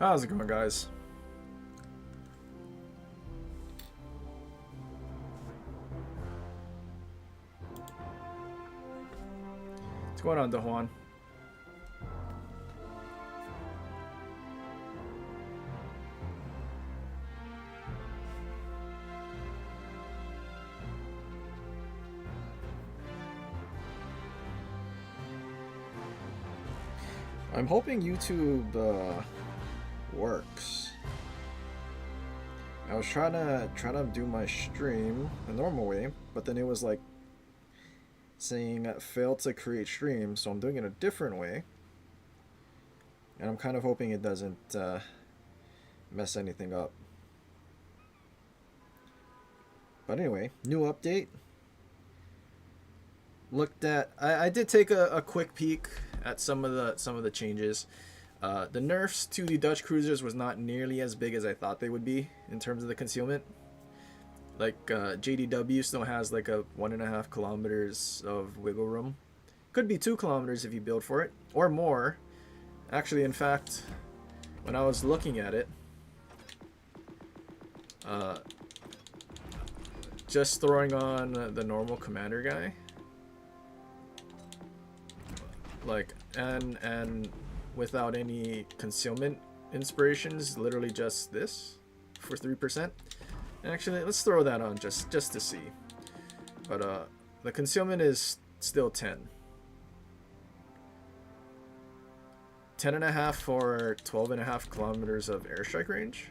How's it going, guys? What's going on, Dahuan? I'm hoping YouTube works. I was trying to do my stream the normal way, but then it was like saying failed to create stream, so I'm doing it a different way. And I'm kind of hoping it doesn't mess anything up. But anyway, new update. Looked at. I did take a quick peek at some of the changes. The nerfs to the Dutch cruisers was not nearly as big as I thought they would be in terms of the concealment. Like JDW still has like a 1.5 kilometers of wiggle room. Could be 2 kilometers if you build for it, or more. Actually, in fact, when I was looking at it, just throwing on the normal commander guy, like and without any concealment inspirations, literally just this for 3%. Actually, let's throw that on just to see. But the concealment is still 10.5 for 12.5 kilometers of airstrike range.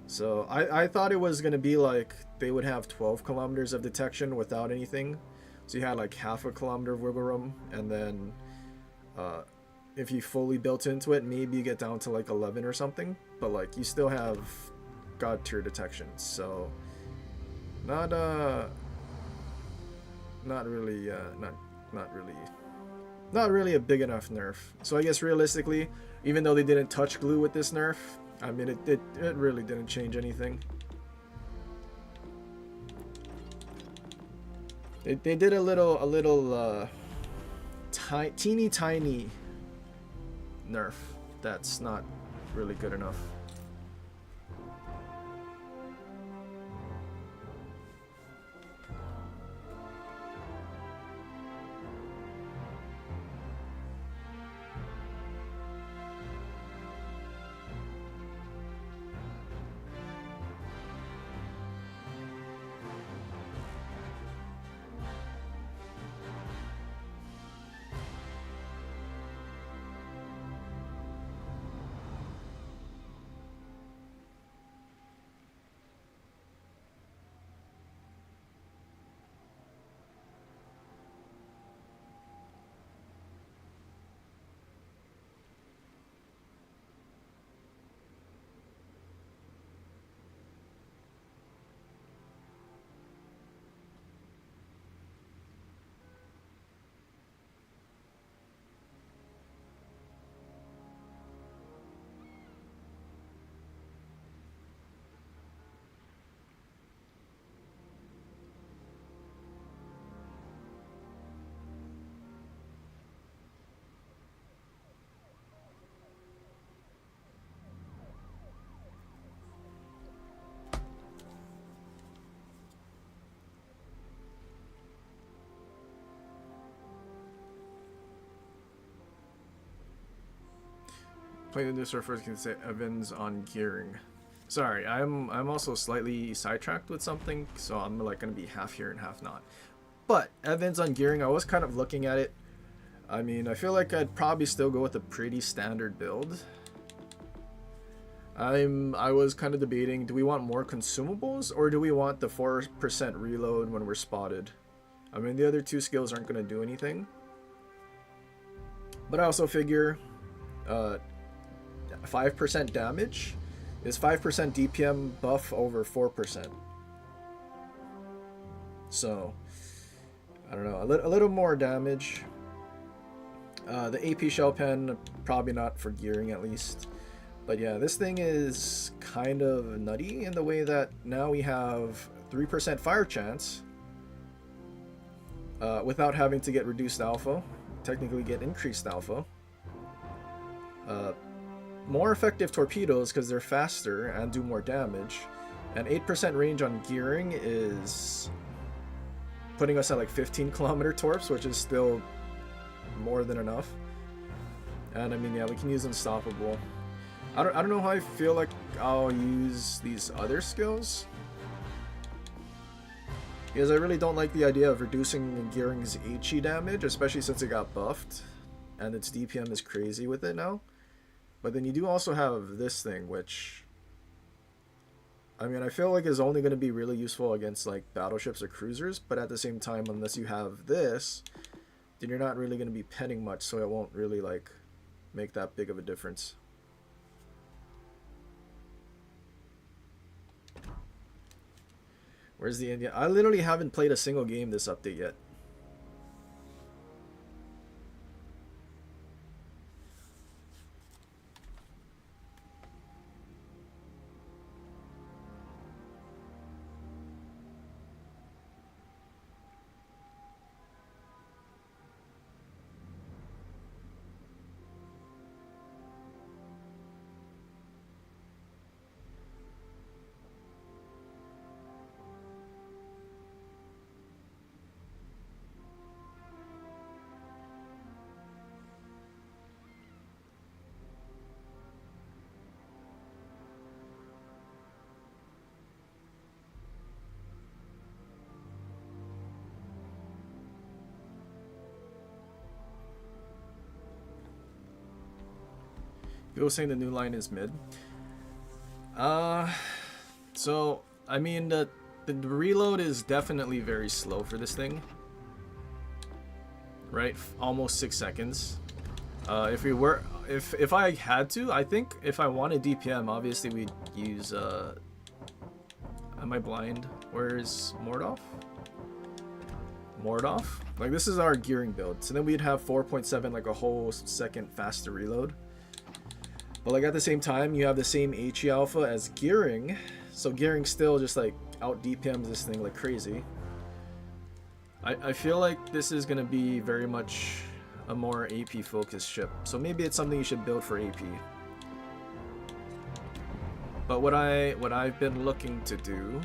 So I thought it was gonna be like they would have 12 kilometers of detection without anything. So you had like half a kilometer of wiggle room, and then if you fully built into it, maybe you get down to like 11 or something. But like you still have god tier detection, so not really a big enough nerf. So I guess realistically, even though they didn't touch glue with this nerf, I mean it really didn't change anything. They did a little teeny tiny nerf that's not really good enough. Play the new surfers can say Evans on gearing. Sorry, I'm also slightly sidetracked with something, so I'm like gonna be half here and half not. But Evans on gearing, I was kind of looking at it. I mean, I feel like I'd probably still go with a pretty standard build. I was kind of debating, do we want more consumables or do we want the 4% reload when we're spotted? I mean, the other two skills aren't gonna do anything. But I also figure 5% damage is 5% DPM buff over 4%. So, I don't know, a little more damage. The AP shell pen, probably not for gearing at least. But yeah, this thing is kind of nutty in the way that now we have 3% fire chance without having to get reduced alpha. Technically get increased alpha. more effective torpedoes because they're faster and do more damage. And 8% range on gearing is putting us at like 15-kilometer torps, which is still more than enough. And I mean, yeah, we can use Unstoppable. I don't know how I feel like I'll use these other skills, because I really don't like the idea of reducing Gearing's HE damage, especially since it got buffed and its DPM is crazy with it now. But then you do also have this thing, which, I mean, I feel like is only going to be really useful against like battleships or cruisers, but at the same time, unless you have this, then you're not really going to be penning much, so it won't really like make that big of a difference. Where's the India? I literally haven't played a single game this update yet. People saying the new line is mid. So I mean the reload is definitely very slow for this thing. Right, almost 6 seconds. If I had to, I think if I wanted DPM, obviously we'd use. Am I blind? Where's Mordov? Mordov? Like this is our gearing build, so then we'd have 4.7, like a whole second faster reload. But like at the same time, you have the same HE alpha as gearing, so gearing still just like out DPMs this thing like crazy. I feel like this is gonna be very much a more AP focused ship, so maybe it's something you should build for AP. But what I've been looking to do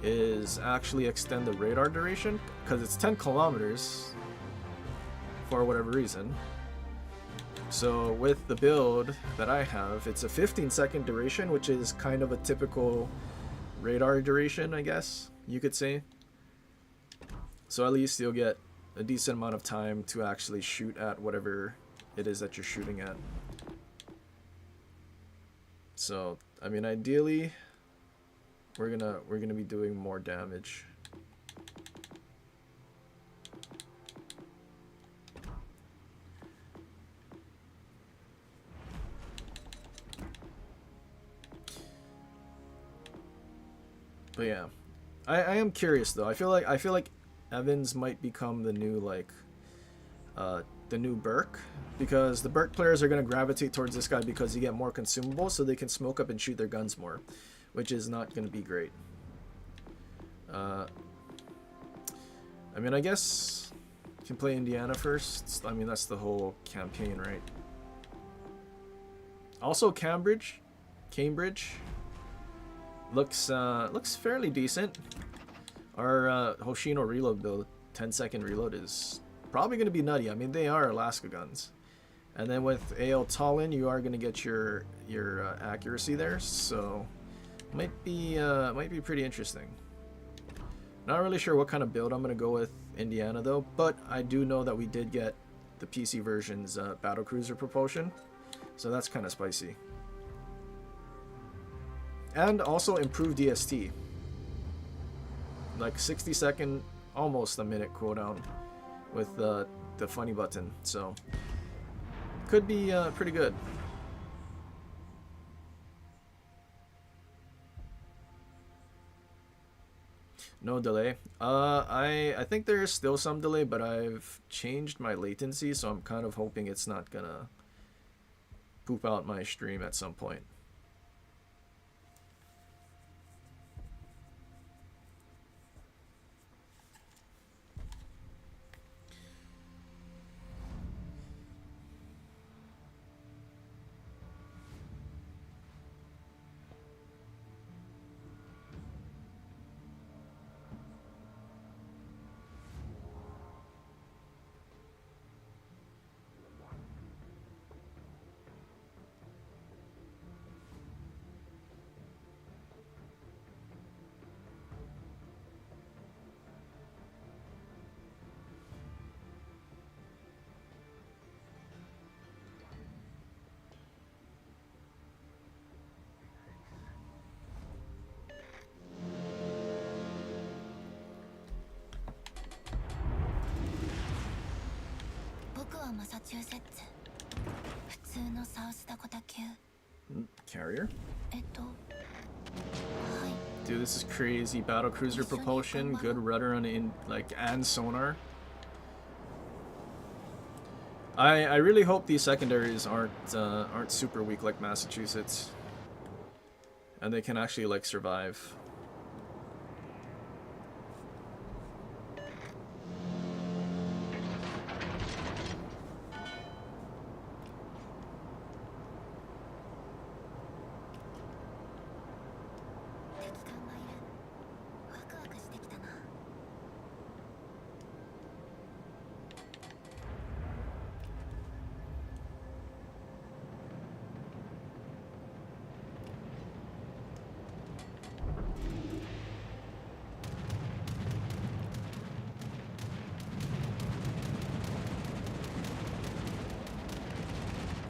is actually extend the radar duration, because it's 10 kilometers for whatever reason. So with the build that I have, it's a 15-second duration, which is kind of a typical radar duration, I guess you could say. So at least you'll get a decent amount of time to actually shoot at whatever it is that you're shooting at. So I mean, ideally, we're gonna be doing more damage. But yeah, I am curious though. I feel like Evans might become the new the new Burke, because the Burke players are gonna gravitate towards this guy because you get more consumables, so they can smoke up and shoot their guns more, which is not gonna be great. I mean, I guess you can play Indiana first. I mean, that's the whole campaign, right? Also, Cambridge looks fairly decent. Our Hoshino reload build, 10-second reload, is probably going to be nutty. I mean, they are Alaska guns, and then with AL Tallinn, you are going to get your accuracy there, so might be pretty interesting. Not really sure what kind of build I'm going to go with Indiana though, but I do know that we did get the PC version's battlecruiser propulsion, so that's kind of spicy. And also improved DST, like 60-second, almost a minute cooldown with the funny button, so could be pretty good. No delay. I think there is still some delay, but I've changed my latency, so I'm kind of hoping it's not gonna poop out my stream at some point. Carrier. Dude, this is crazy. Battle cruiser propulsion, good rudder on and sonar. I really hope these secondaries aren't super weak like Massachusetts, and they can actually like survive.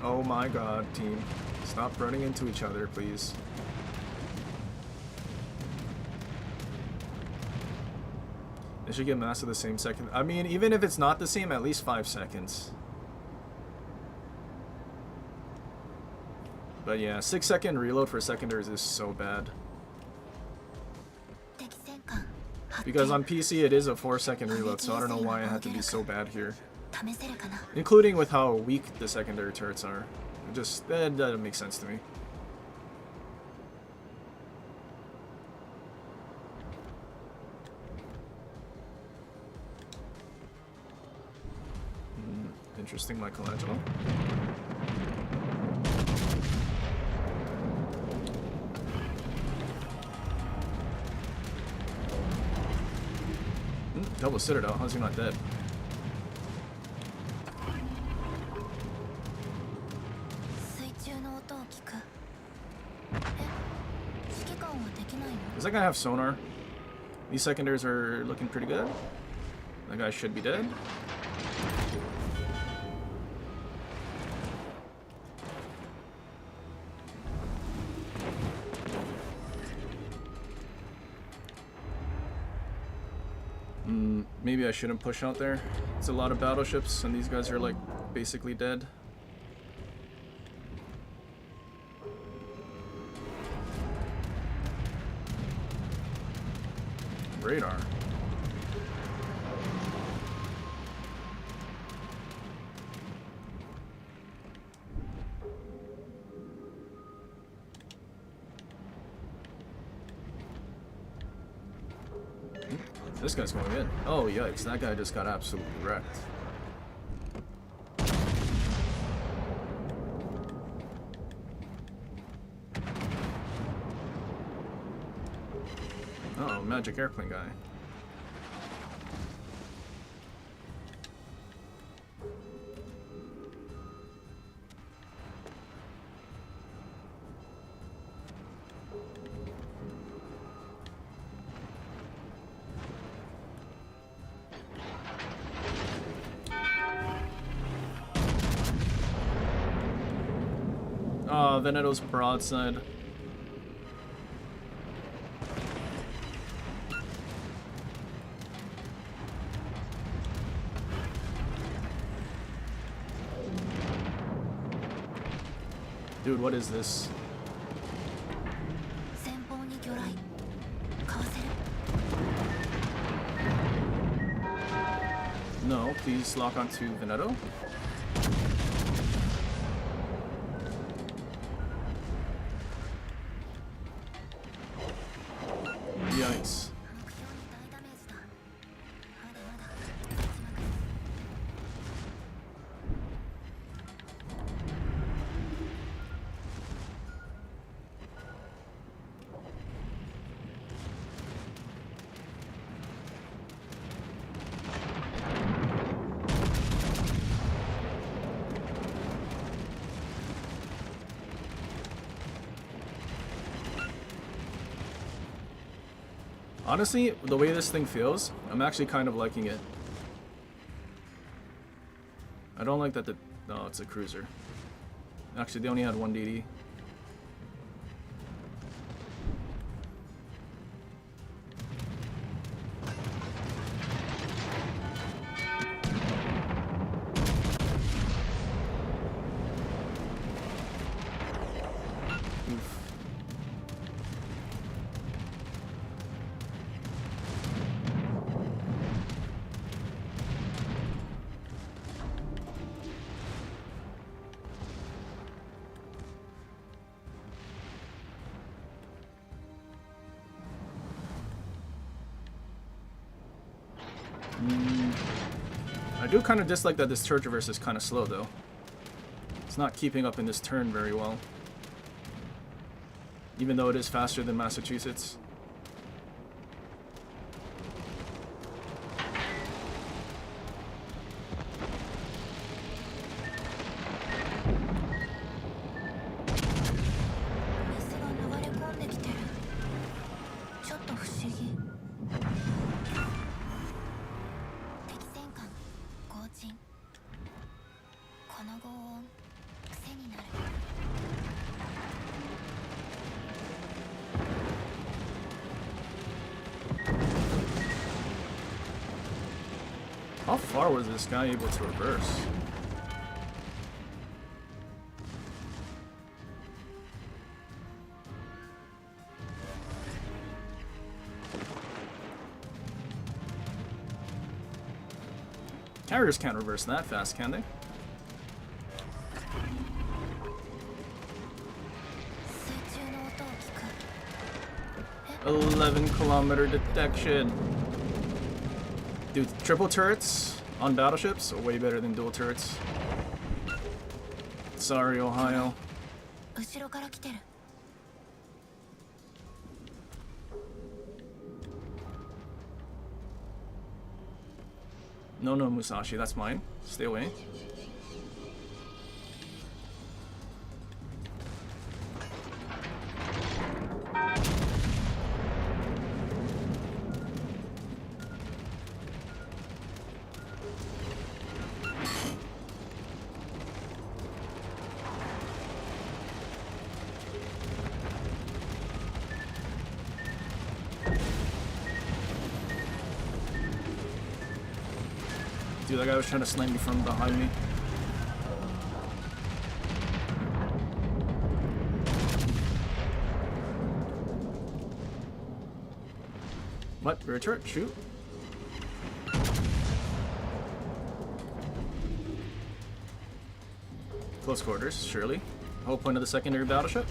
Oh my god, team. Stop running into each other, please. They should get mass of the same second. I mean, even if it's not the same, at least 5 seconds. But yeah, 6-second reload for secondaries is so bad. Because on PC it is a 4-second reload, so I don't know why it had to be so bad here. Including with how weak the secondary turrets are. That doesn't make sense to me. Interesting, Michelangelo. Double Citadel, how's he not dead? Does that guy have sonar? These secondaries are looking pretty good. That guy should be dead. Maybe I shouldn't push out there. It's a lot of battleships, and these guys are like basically dead. Radar. This guy's going in. Oh, yikes. That guy just got absolutely wrecked. Uh-oh, magic airplane guy. Oh, Veneto's broadside. Dude, what is this? No, please lock onto Veneto. Yikes. Honestly, the way this thing feels, I'm actually kind of liking it. I don't like that no, it's a cruiser. Actually, they only had one DD. do kind of dislike that this turret traverse is kind of slow, though. It's not keeping up in this turn very well. Even though it is faster than Massachusetts. How far was this guy able to reverse? Carriers can't reverse that fast, can they? "11-kilometer detection." Dude, triple turrets on battleships are way better than dual turrets. Sorry, Ohio. No, Musashi, that's mine. Stay away. Dude, that guy was trying to snipe me from behind me. What? Rear turret? Shoot. Close quarters, surely. Whole point of the secondary battleship.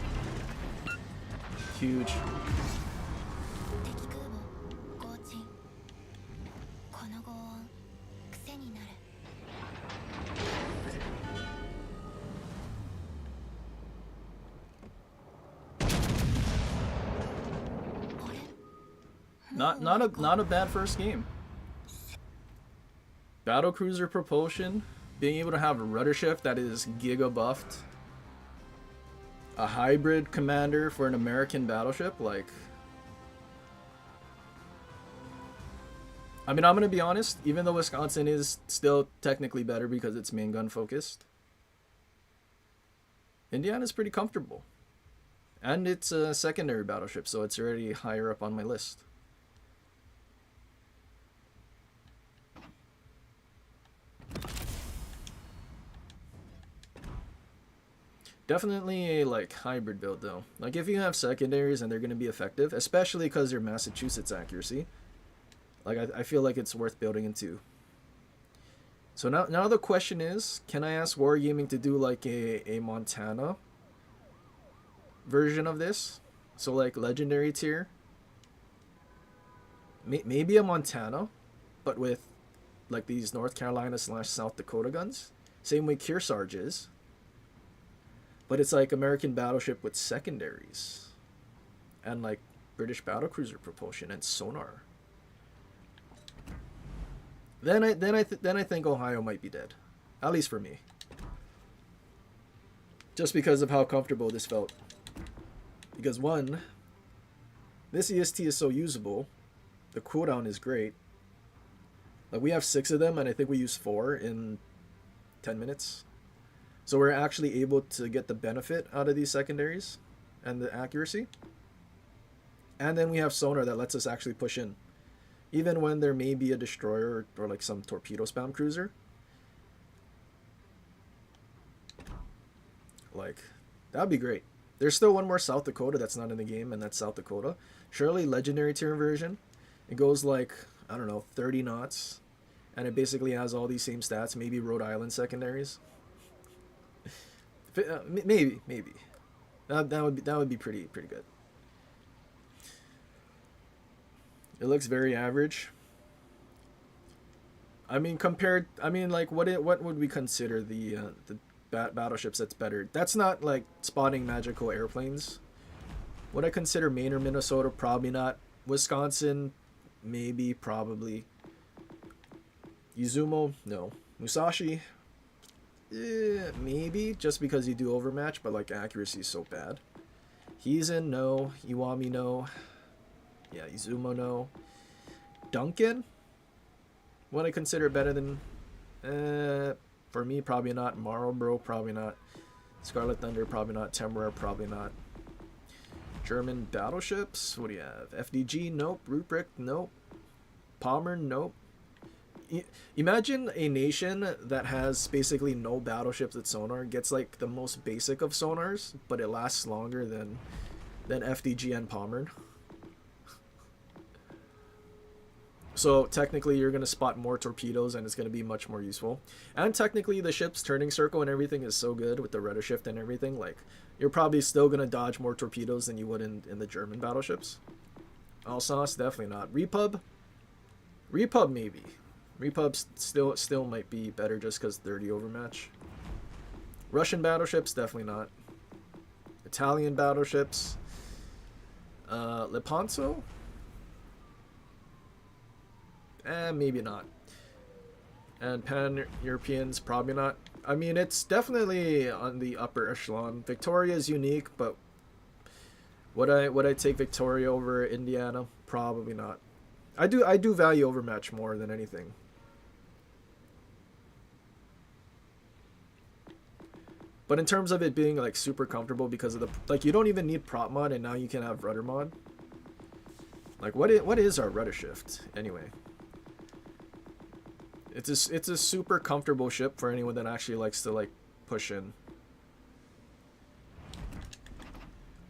Huge. Not a bad first game. Battle cruiser propulsion, being able to have a rudder shift that is giga buffed, a hybrid commander for an American battleship, like, I mean, I'm gonna be honest, even though Wisconsin is still technically better because it's main gun focused, Indiana's pretty comfortable. And it's a secondary battleship, so it's already higher up on my list. Definitely a like hybrid build though. Like if you have secondaries and they're going to be effective, especially because they're Massachusetts accuracy, like I feel like it's worth building into. So now the question is, can I ask Wargaming to do like a Montana version of this? So like legendary tier, maybe a Montana, but with like these North Carolina / South Dakota guns, same way Kearsarge is. But it's like American battleship with secondaries, and like British battlecruiser propulsion and sonar. Then I think Ohio might be dead, at least for me. Just because of how comfortable this felt. Because one, this EST is so usable, the cooldown is great. Like we have 6 of them, and I think we use 4 in 10 minutes. So we're actually able to get the benefit out of these secondaries and the accuracy. And then we have sonar that lets us actually push in. Even when there may be a destroyer or like some torpedo spam cruiser. Like, that'd be great. There's still one more South Dakota that's not in the game, and that's South Dakota. Surely legendary tier version. It goes like, I don't know, 30 knots. And it basically has all these same stats, maybe Rhode Island secondaries. Maybe that would be pretty good. It looks very average. I mean, compared. I mean, like, what would we consider the battleships that's better? That's not like spotting magical airplanes. Would I consider Maine or Minnesota? Probably not. Wisconsin, maybe, probably. Izumo, no. Musashi, maybe, just because you do overmatch, but like accuracy is so bad. Hizen, no. Iwami, no. Yeah, Izumo, no. Duncan, would I consider better than? For me, probably not. Marlboro, probably not. Scarlet Thunder, probably not. Temeraire, probably not. German battleships, what do you have? FDG, nope. Ruprecht, nope. Palmer, nope. Imagine a nation that has basically no battleships with sonar gets like the most basic of sonars, but it lasts longer than FDG and Palmer. So technically you're going to spot more torpedoes and it's going to be much more useful. And technically the ship's turning circle and everything is so good with the rudder shift and everything, like you're probably still going to dodge more torpedoes than you would in the German battleships. Alsace, definitely not. Repub maybe. Repub still might be better just because 30 overmatch. Russian battleships, definitely not. Italian battleships. Lepanto? Maybe not. And Pan-Europeans, probably not. I mean, it's definitely on the upper echelon. Victoria is unique, but would I take Victoria over Indiana? Probably not. I do value overmatch more than anything. But in terms of it being like super comfortable because of the like, you don't even need prop mod, and now you can have rudder mod. Like, what is our rudder shift anyway? It's a super comfortable ship for anyone that actually likes to like push in.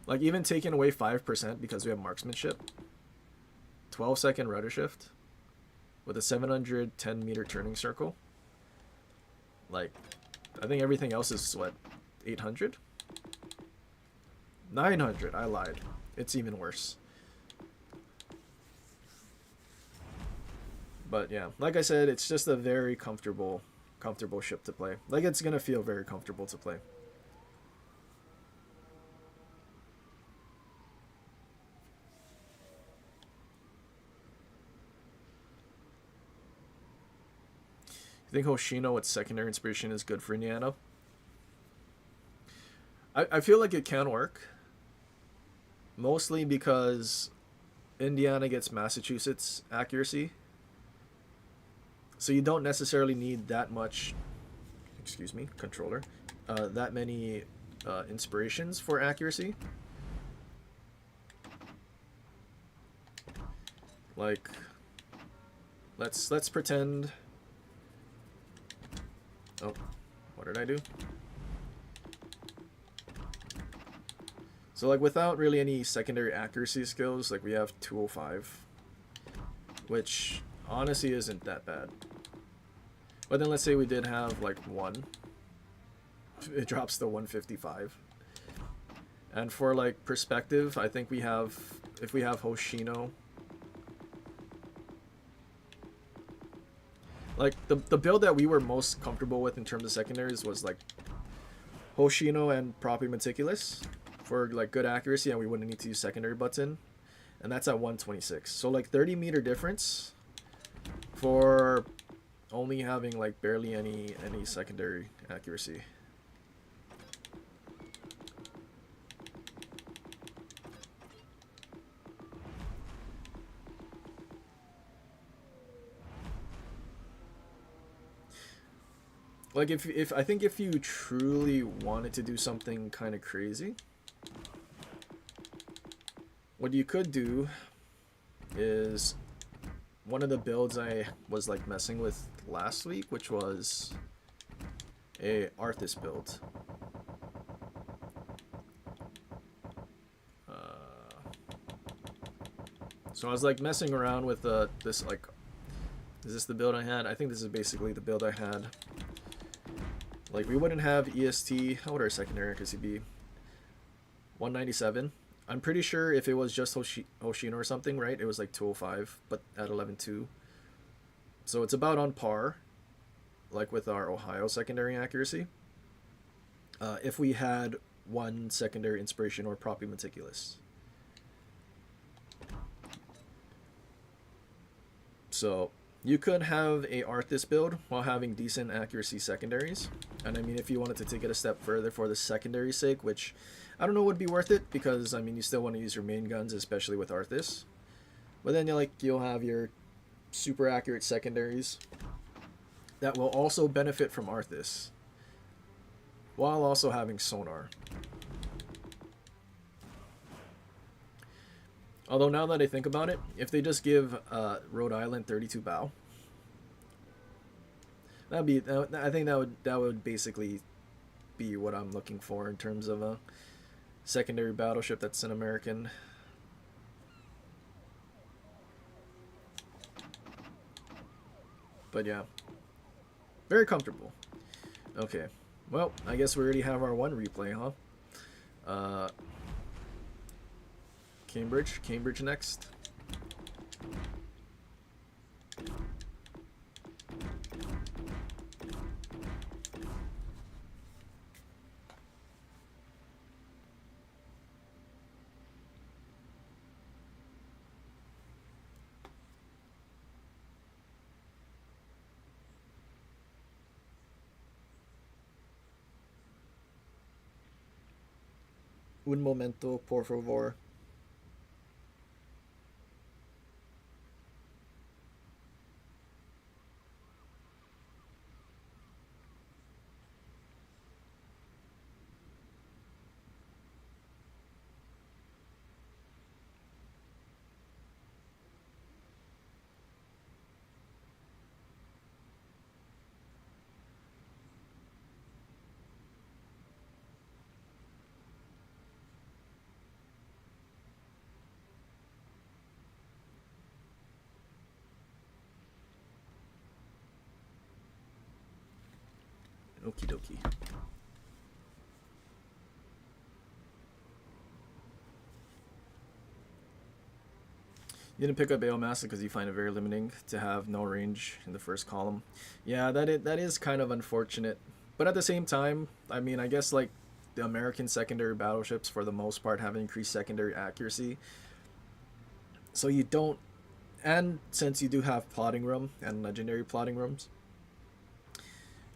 Like, even taking away 5% because we have marksmanship. 12-second rudder shift with a 710 meter turning circle. Like, I think everything else is what, 800? 900. I lied. It's even worse. But yeah, like I said, it's just a very comfortable ship to play. Like, it's gonna feel very comfortable to play. You think Hoshino with secondary inspiration is good for Indiana? I feel like it can work. Mostly because Indiana gets Massachusetts accuracy. So you don't necessarily need that much, excuse me, controller, that many inspirations for accuracy. Like, let's pretend. Oh, what did I do? So like, without really any secondary accuracy skills, like we have 205, which honestly isn't that bad. But then let's say we did have like 1, it drops to 155. And for like perspective, I think we have, if we have Hoshino, like the build that we were most comfortable with in terms of secondaries was like Hoshino and Proppy Meticulous for like good accuracy, and we wouldn't need to use secondary button, and that's at 126. So like 30 meter difference for only having like barely any secondary accuracy. Like, if I think if you truly wanted to do something kind of crazy, what you could do is one of the builds I was like messing with last week, which was a Arthas build. So I was like messing around with this, like, is this the build I had? I think this is basically the build I had. Like, we wouldn't have EST. How would our secondary accuracy be? 197. I'm pretty sure if it was just Hoshino or something, right? It was like 205, but at 11.2. So it's about on par, like with our Ohio secondary accuracy. If we had one secondary inspiration or properly meticulous. So you could have a Arthas build while having decent accuracy secondaries. And I mean, if you wanted to take it a step further for the secondary sake, which I don't know would be worth it, because I mean, you still want to use your main guns, especially with Arthas. But then you'll have your super accurate secondaries that will also benefit from Arthas, while also having sonar. Although now that I think about it, if they just give Rhode Island 32 bow, I think that would basically be what I'm looking for in terms of a secondary battleship that's an American. But yeah, very comfortable. Okay, well, I guess we already have our one replay, huh? Cambridge next. Un momento, por favor. Okie dokie. You didn't pick up Aelmassa because you find it very limiting to have no range in the first column. Yeah, that is kind of unfortunate. But at the same time, I mean, I guess like the American secondary battleships for the most part have increased secondary accuracy. So you don't, and since you do have plotting room and legendary plotting rooms,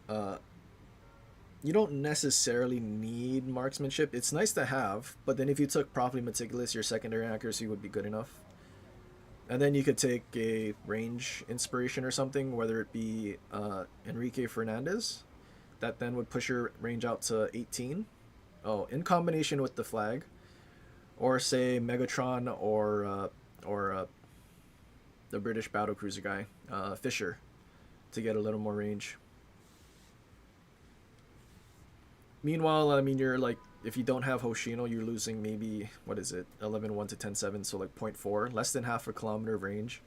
uh, you don't necessarily need marksmanship. It's nice to have, but then if you took properly meticulous, your secondary accuracy would be good enough. And then you could take a range inspiration or something, whether it be Enrique Fernandez, that then would push your range out to 18. Oh, in combination with the flag, or say Megatron or the British battlecruiser guy, Fisher, to get a little more range. Meanwhile, I mean, you're like, if you don't have Hoshino, you're losing maybe, what is it, 11.1 to 10.7, so like 0.4, less than half a kilometer of range.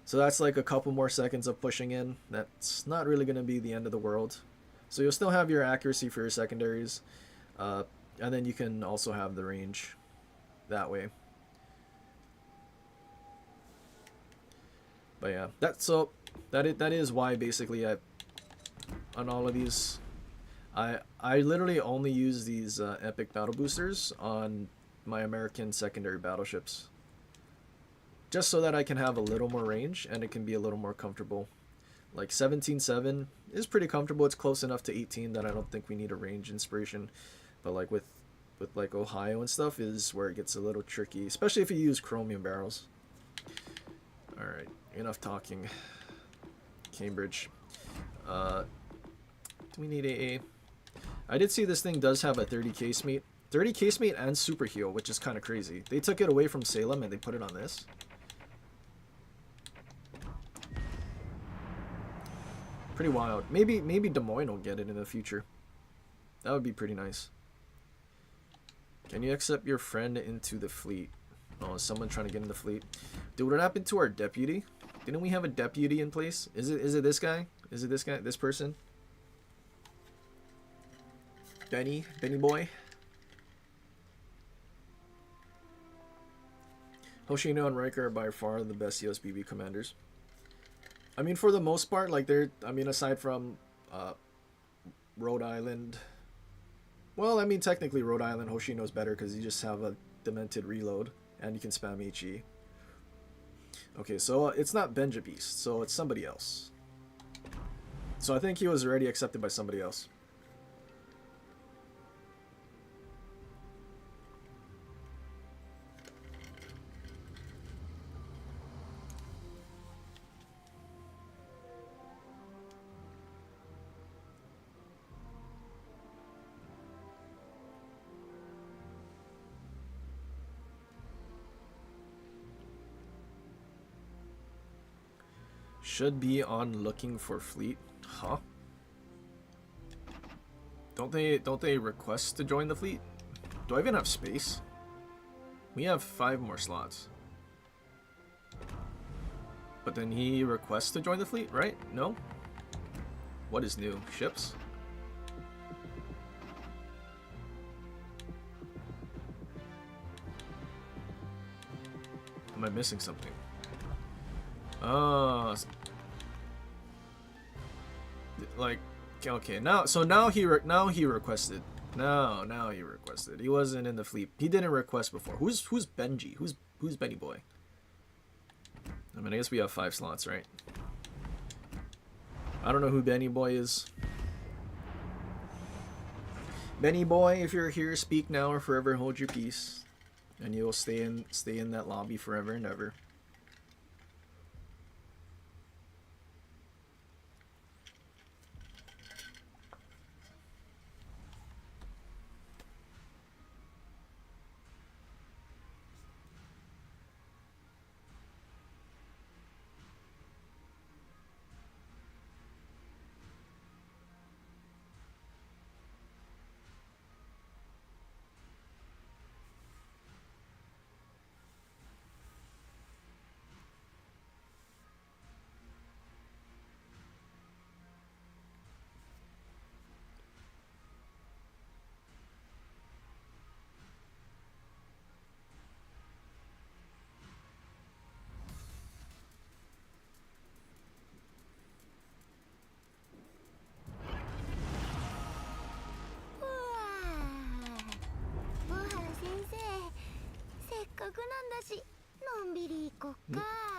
So that's like a couple more seconds of pushing in. That's not really going to be the end of the world. So you'll still have your accuracy for your secondaries, and then you can also have the range that way. But yeah, that is why basically on all of these, I literally only use these epic battle boosters on my American secondary battleships, just so that I can have a little more range and it can be a little more comfortable. Like 17.7 is pretty comfortable. It's close enough to 18 that I don't think we need a range inspiration. But like with like Ohio and stuff is where it gets a little tricky, especially if you use chromium barrels. All right, enough talking. Cambridge. Do we need AA? I did see this thing does have a 30 case meat. 30 case meat and super heal, which is kind of crazy. They took it away from Salem and they put it on this. Pretty wild. Maybe Des Moines will get it in the future. That would be pretty nice. Can you accept your friend into the fleet? Oh, is someone trying to get in the fleet? Dude, what happened to our deputy? Didn't we have a deputy in place? Is it this guy? Is it this guy? This person? Benny boy. Hoshino and Riker are by far the best USBB commanders. I mean, for the most part, like they're. I mean, aside from uh, Rhode Island. Well, I mean, technically Rhode Island Hoshi knows better because you just have a demented reload and you can spam HE. Okay, so it's not Benja Beast, so it's somebody else. So I think he was already accepted by somebody else. Should be on looking for fleet. Huh? Don't they request to join the fleet? Do I even have space? We have 5 more slots. But then he requests to join the fleet, right? No? What is new? Ships? Am I missing something? Like, okay, now he requested. Now he requested. He wasn't in the fleet. He didn't request before. Who's Benji? Who's Benny Boy? I mean, I guess we have 5 slots, right? I don't know who Benny Boy is. Benny Boy, if you're here, speak now or forever hold your peace, and you'll stay in that lobby forever and ever.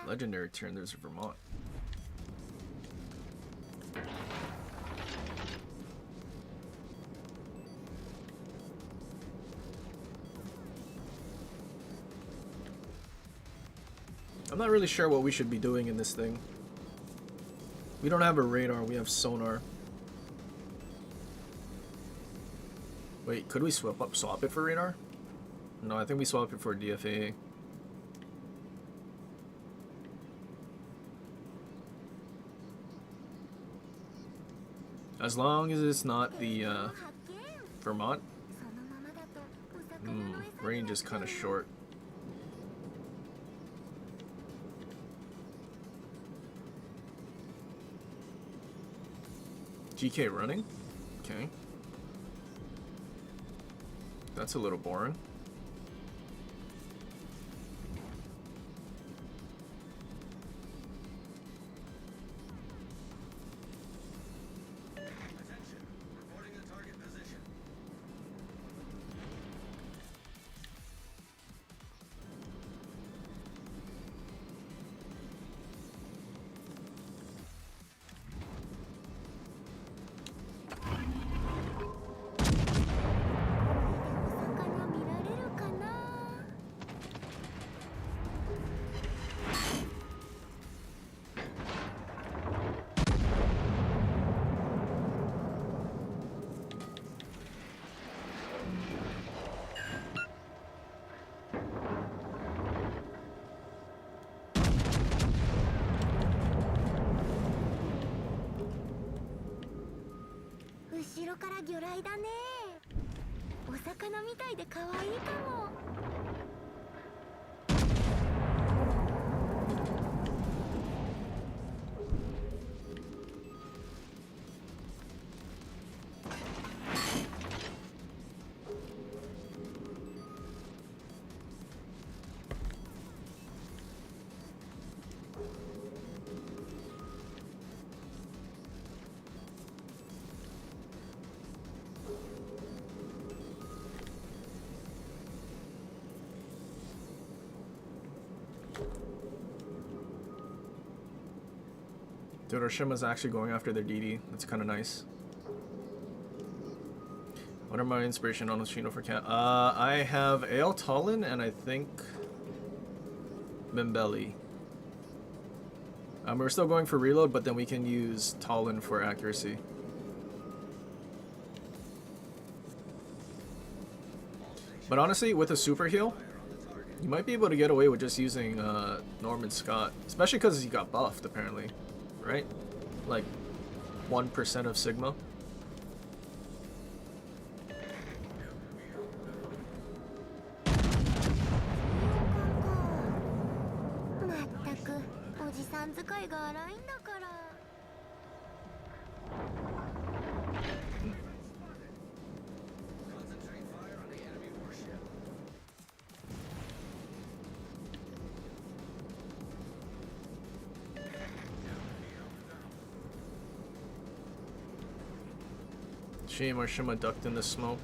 Legendary turn, there's Vermont. I'm not really sure what we should be doing in this thing. We don't have a radar, we have sonar. Wait, could we swap it for radar? No, I think we swap it for DFA. As long as it's not the Vermont. Range is kind of short. GK running? Okay. That's a little boring. Dude, Hiroshima's actually going after their DD. That's kind of nice. What are my inspiration on Oshino for cat? I have Ale Tallinn and I think Mimbelli. We're still going for reload, but then we can use Tallinn for accuracy. But honestly, with a super heal, you might be able to get away with just using Norman Scott, especially because he got buffed apparently, right? Like 1% of Sigma. Shame Hiroshima ducked in the smoke.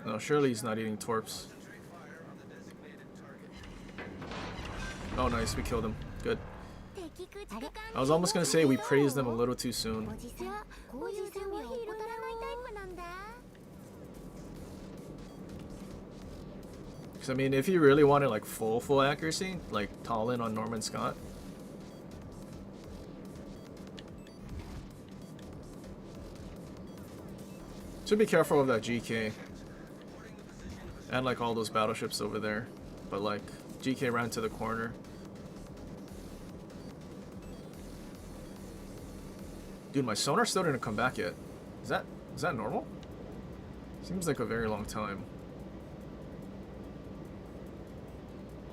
No, surely he's not eating torps. Oh nice, we killed him. Good. I was almost gonna say we praised them a little too soon. Because I mean, if you really wanted like full accuracy, like Tallinn on Norman Scott. Should be careful of that GK. And like all those battleships over there. But like, GK ran to the corner. Dude, my sonar still didn't come back yet. Is that normal? Seems like a very long time.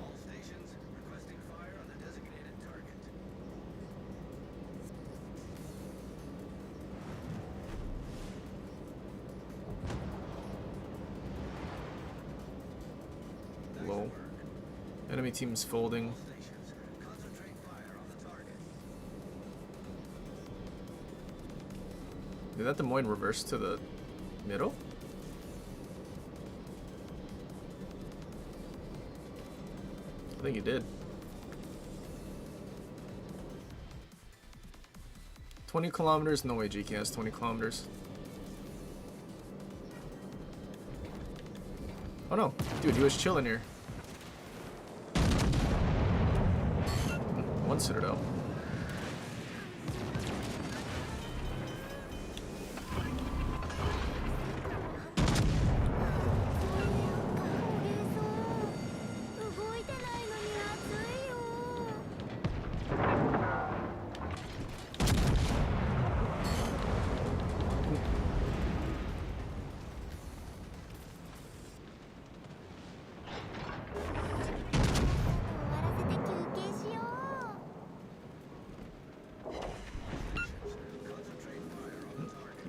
All stations requesting fire on the designated target. Low. Enemy team's folding. Stations, concentrate fire on the target. Did that Des Moines reverse to the middle? I think he did. 20 kilometers? No way GK has 20 kilometers. Oh no, dude, he was chilling here. One Citadel.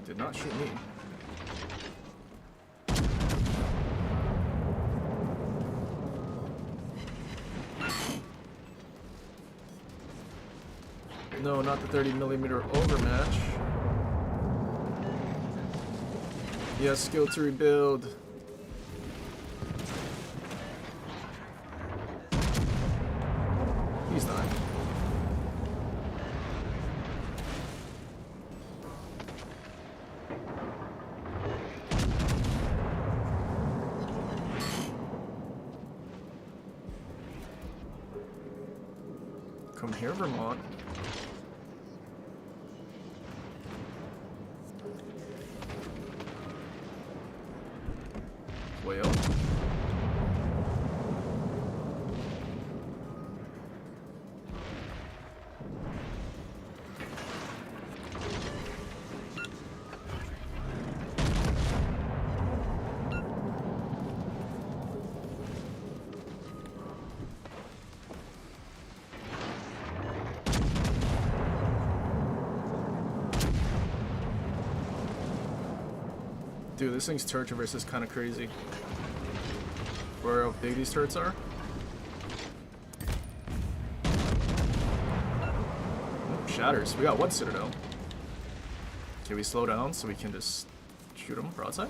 Did not shoot me. No, not the 30mm overmatch. Yes, skill to rebuild. He's not. Come here, Vermont. Whale. Dude, this thing's turret traverse is kind of crazy. For how big these turrets are. Shatters. We got one Citadel. Okay, we slow down so we can just Shoot him broadside.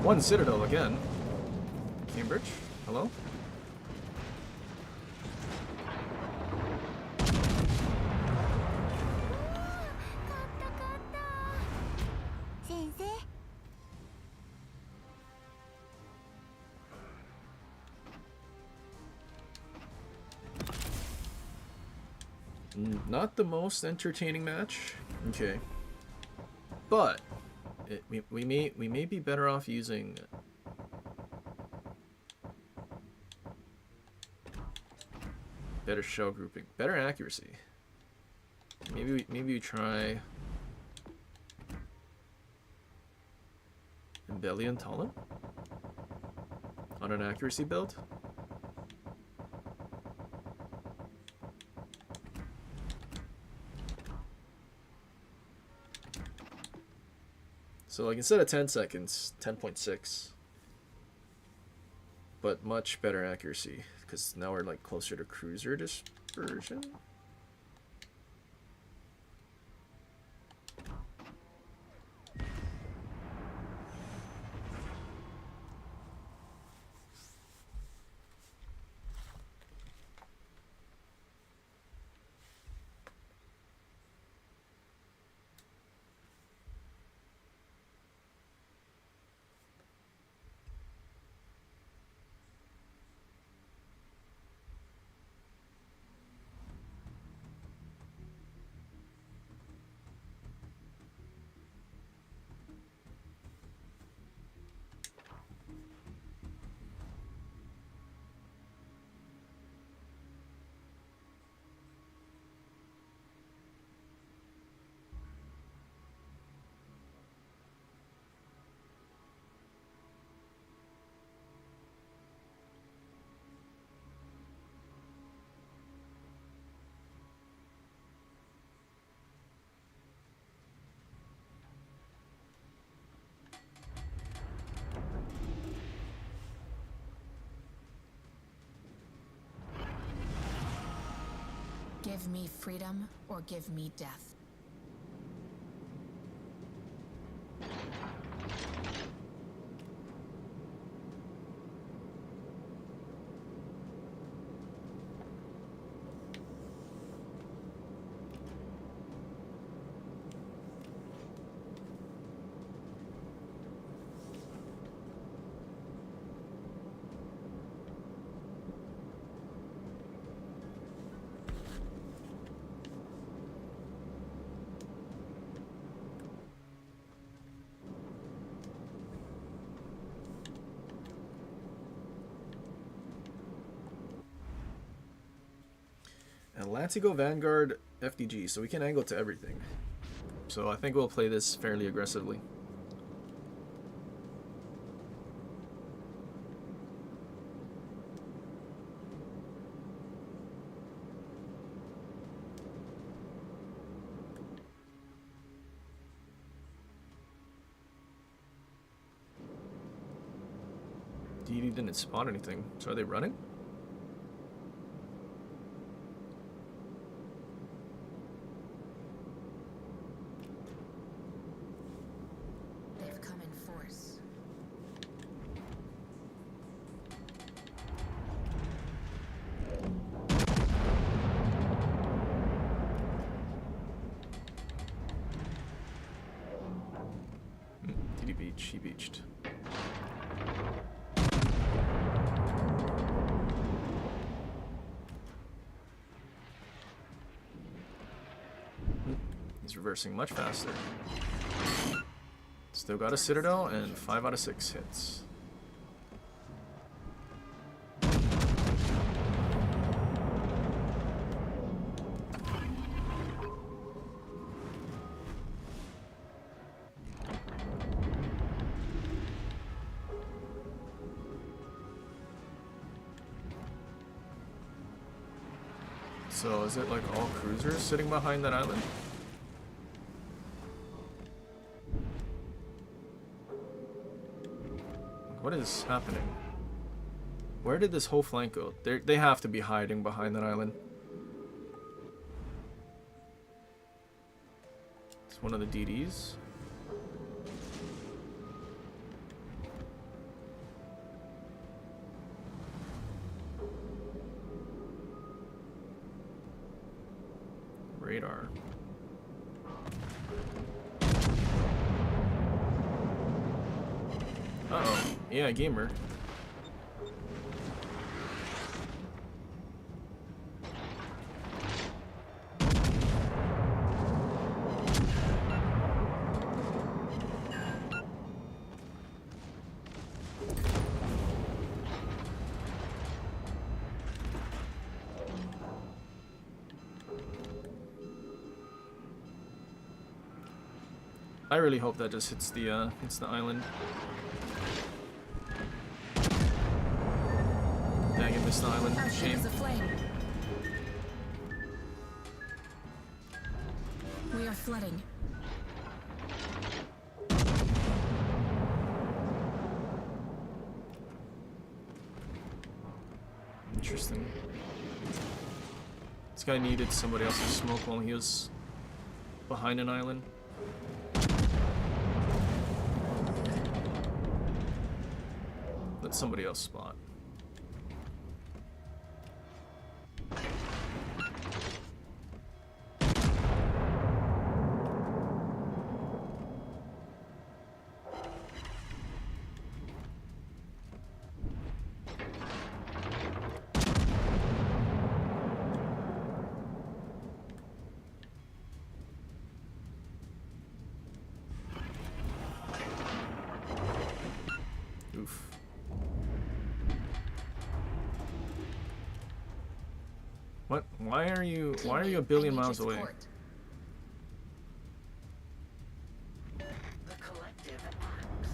One Citadel again. Cambridge, hello? Not the most entertaining match. Okay. But we may be better off using better shell grouping, better accuracy. Maybe we try Embellion Talon on an accuracy build. So like instead of 10 seconds, 10.6. But much better accuracy, because now we're like closer to cruiser dispersion. Give me freedom or give me death. Atlantico Vanguard FDG, so we can angle to everything. So I think we'll play this fairly aggressively. DD didn't spot anything, so are they running? They've come in force. DD beach, he beached. He's reversing much faster. Still got a Citadel and 5 out of 6 hits. So is it like all cruisers sitting behind that island? What is happening? Where did this whole flank go? They have to be hiding behind that island. one of the DDs. Radar. Uh-oh. Yeah, gamer. I really hope that just hits the island. Dang it, missed the island. Our ship Shame. is aflame. We are flooding. Interesting. This guy needed somebody else to smoke while he was behind an island. Let somebody else spot. Oof. What? Why are you a billion miles away? The collective acts.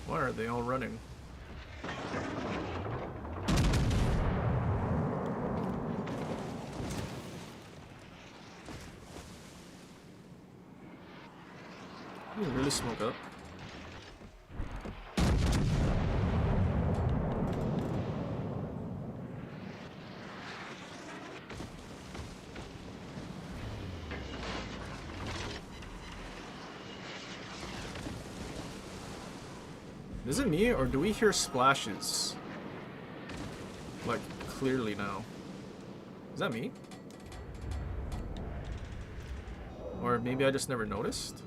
Why are they all running? You really smoke up. Is it me, or do we hear splashes? Like, clearly now. Is that me? Or maybe I just never noticed?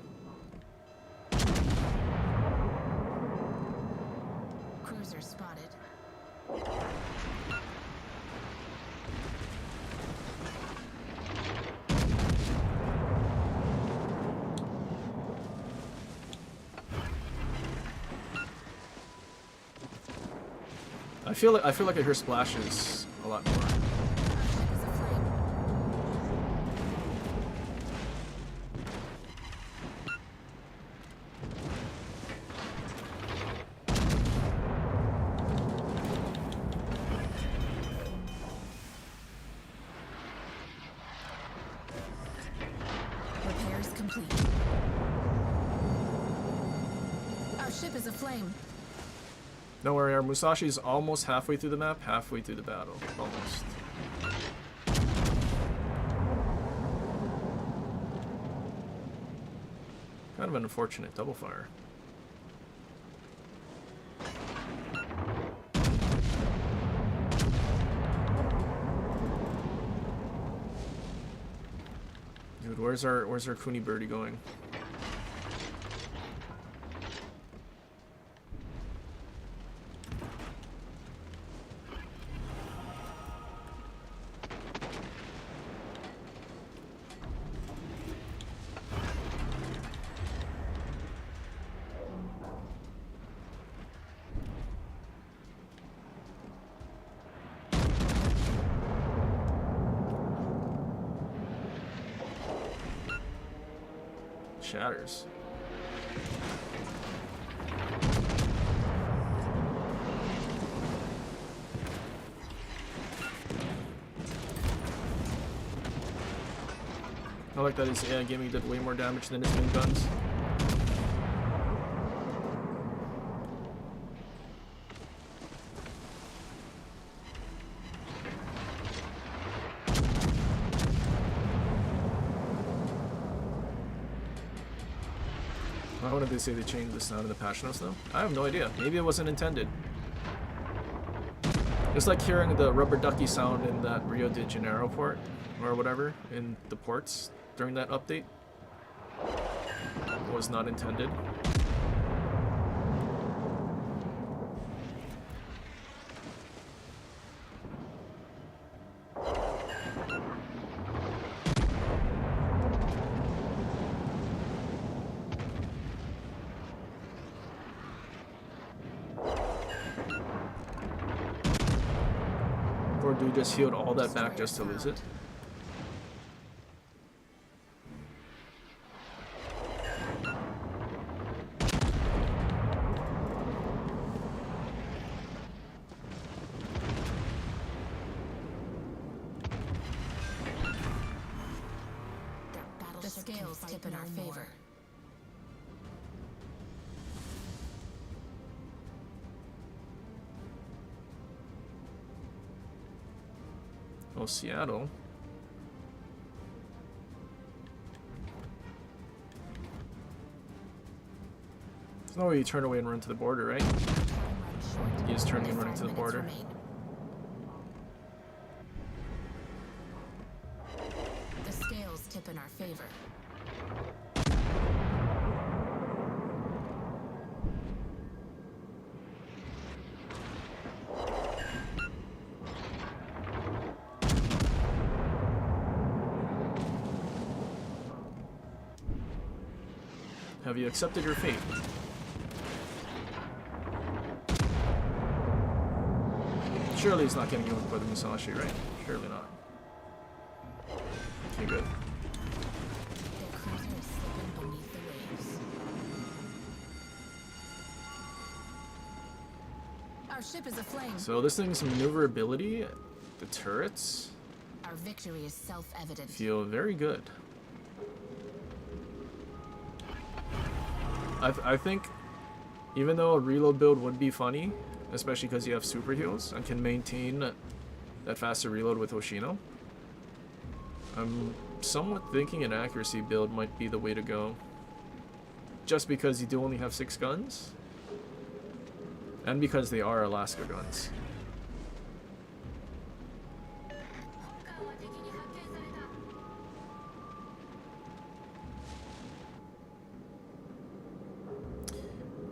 Cruiser spotted. I feel like I hear splashes a lot more. Our ship is aflame. Repairs complete. Our ship is aflame. Don't worry, our Musashi's almost halfway through the map, halfway through the battle. Almost. Kind of an unfortunate double fire. Where's our Cooney birdie going? Shatters. I like that his AI gaming did way more damage than his main guns. Why wouldn't they say they changed the sound of the patch notes though? I have no idea. Maybe it wasn't intended. It's like hearing the rubber ducky sound in that Rio de Janeiro port, or whatever, in the ports during that update. It was not intended. Or do you just healed all that back just to lose it? The scales tip in our favor. Oh, Seattle. There's no way you turn away and run to the border, right? You just turning and running to the border. The scales tip in our favor. Have you accepted your fate? Surely he's not getting you for the Musashi, right? Surely not. Okay, good. The cruiser is slipping beneath the waves. Our ship is aflame. So this thing's maneuverability, the turrets, Our victory is self-evident. feel very good. I think even though a reload build would be funny, especially because you have super heals and can maintain that faster reload with Hoshino, I'm somewhat thinking an accuracy build might be the way to go. Just because you do only have 6 guns, and because they are Alaska guns.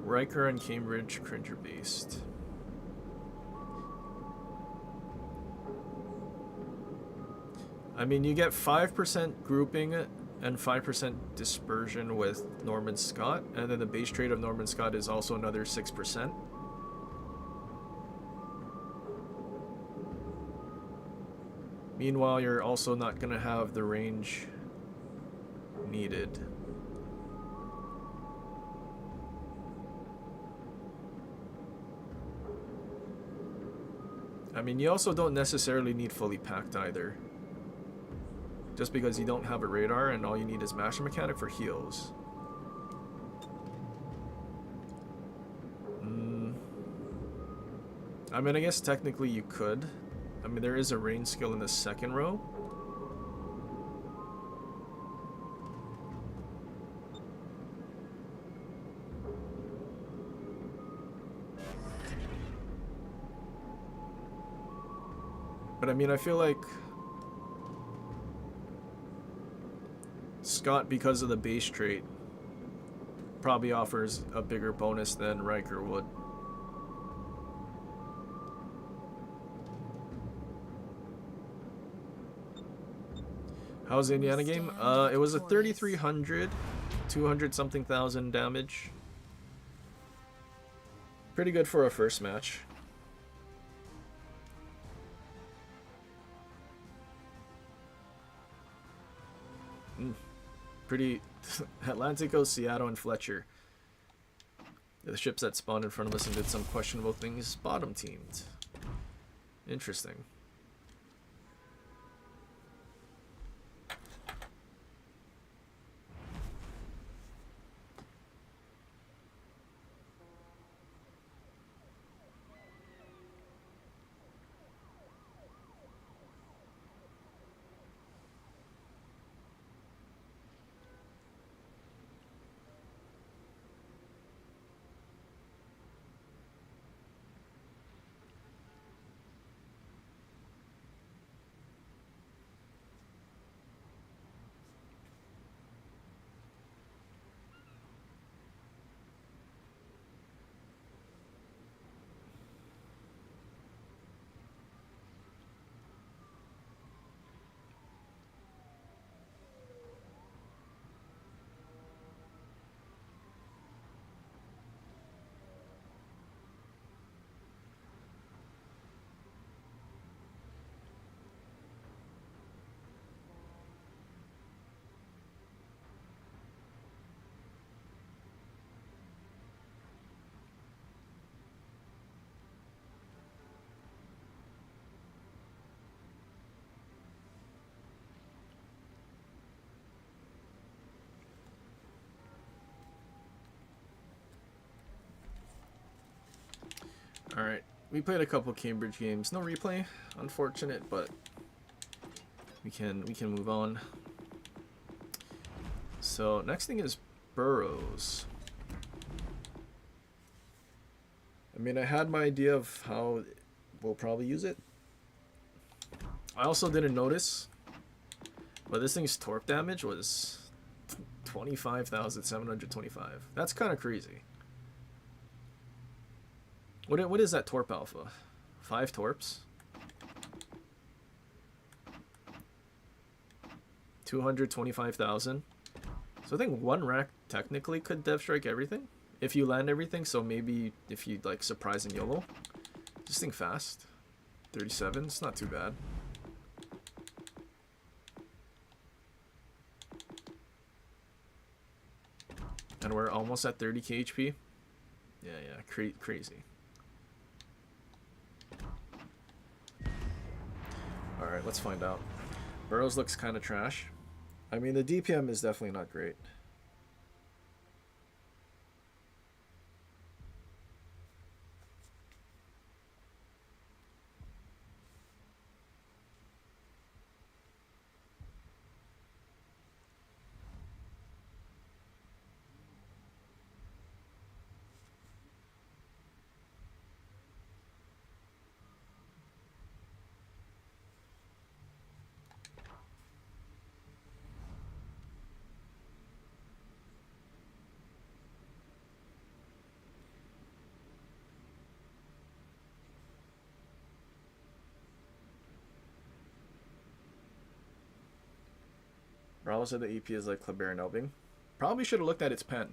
Riker and Cambridge Cringer based. I mean, you get 5% grouping and 5% dispersion with Norman Scott, and then the base trait of Norman Scott is also another 6%. Meanwhile, you're also not going to have the range needed. I mean, you also don't necessarily need fully packed either. Just because you don't have a radar and all you need is master mechanic for heals. I mean, I guess technically you could. I mean, there is a range skill in the second row. But I mean, I feel like Scott, because of the base trait, probably offers a bigger bonus than Riker would. How's the Indiana game? It was a 3,300, 200 something thousand damage. Pretty good for a first match. Pretty. Atlantico, Seattle, and Fletcher. The ships that spawned in front of us and did some questionable things. Bottom teamed. Interesting. Alright, we played a couple Cambridge games. No replay, unfortunate, but we can move on. So next thing is Burrows. I mean, I had my idea of how we'll probably use it. I also didn't notice, but this thing's torp damage was 25,725. That's kind of crazy. What is that torp alpha? 5 torps? 225,000. So I think one rack technically could dev strike everything if you land everything. So maybe if you like surprise and YOLO. This thing fast. 37. It's not too bad. And we're almost at 30k HP. Yeah, crazy. Alright, let's find out. Burrows looks kind of trash. I mean, the DPM is definitely not great. Bravo said the EP is like Kleber and Elbing. Probably should have looked at its pen.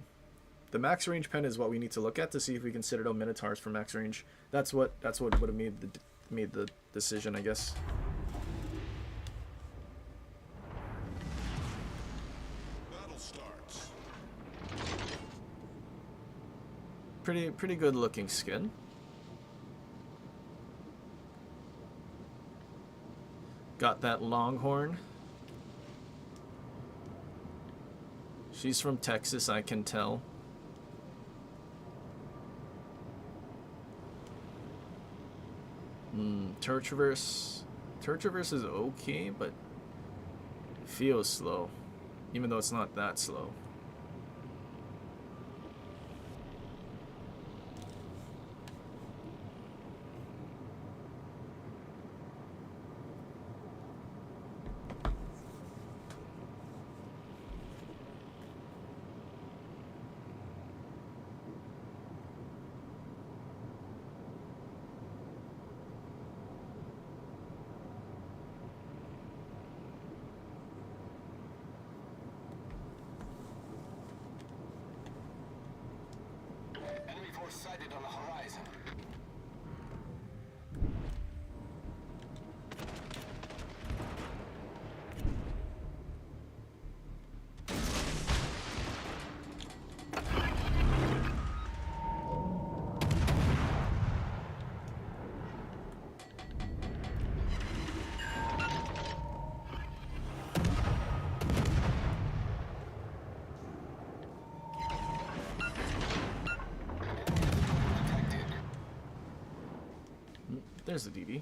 The max range pen is what we need to look at to see if we can Citadel Minotaurs for max range. That's what would have made the decision, I guess. Battle starts. Pretty good looking skin. Got that longhorn. She's from Texas, I can tell. Turtraverse. Turtraverse is okay, but feels slow. Even though it's not that slow. There's the DB.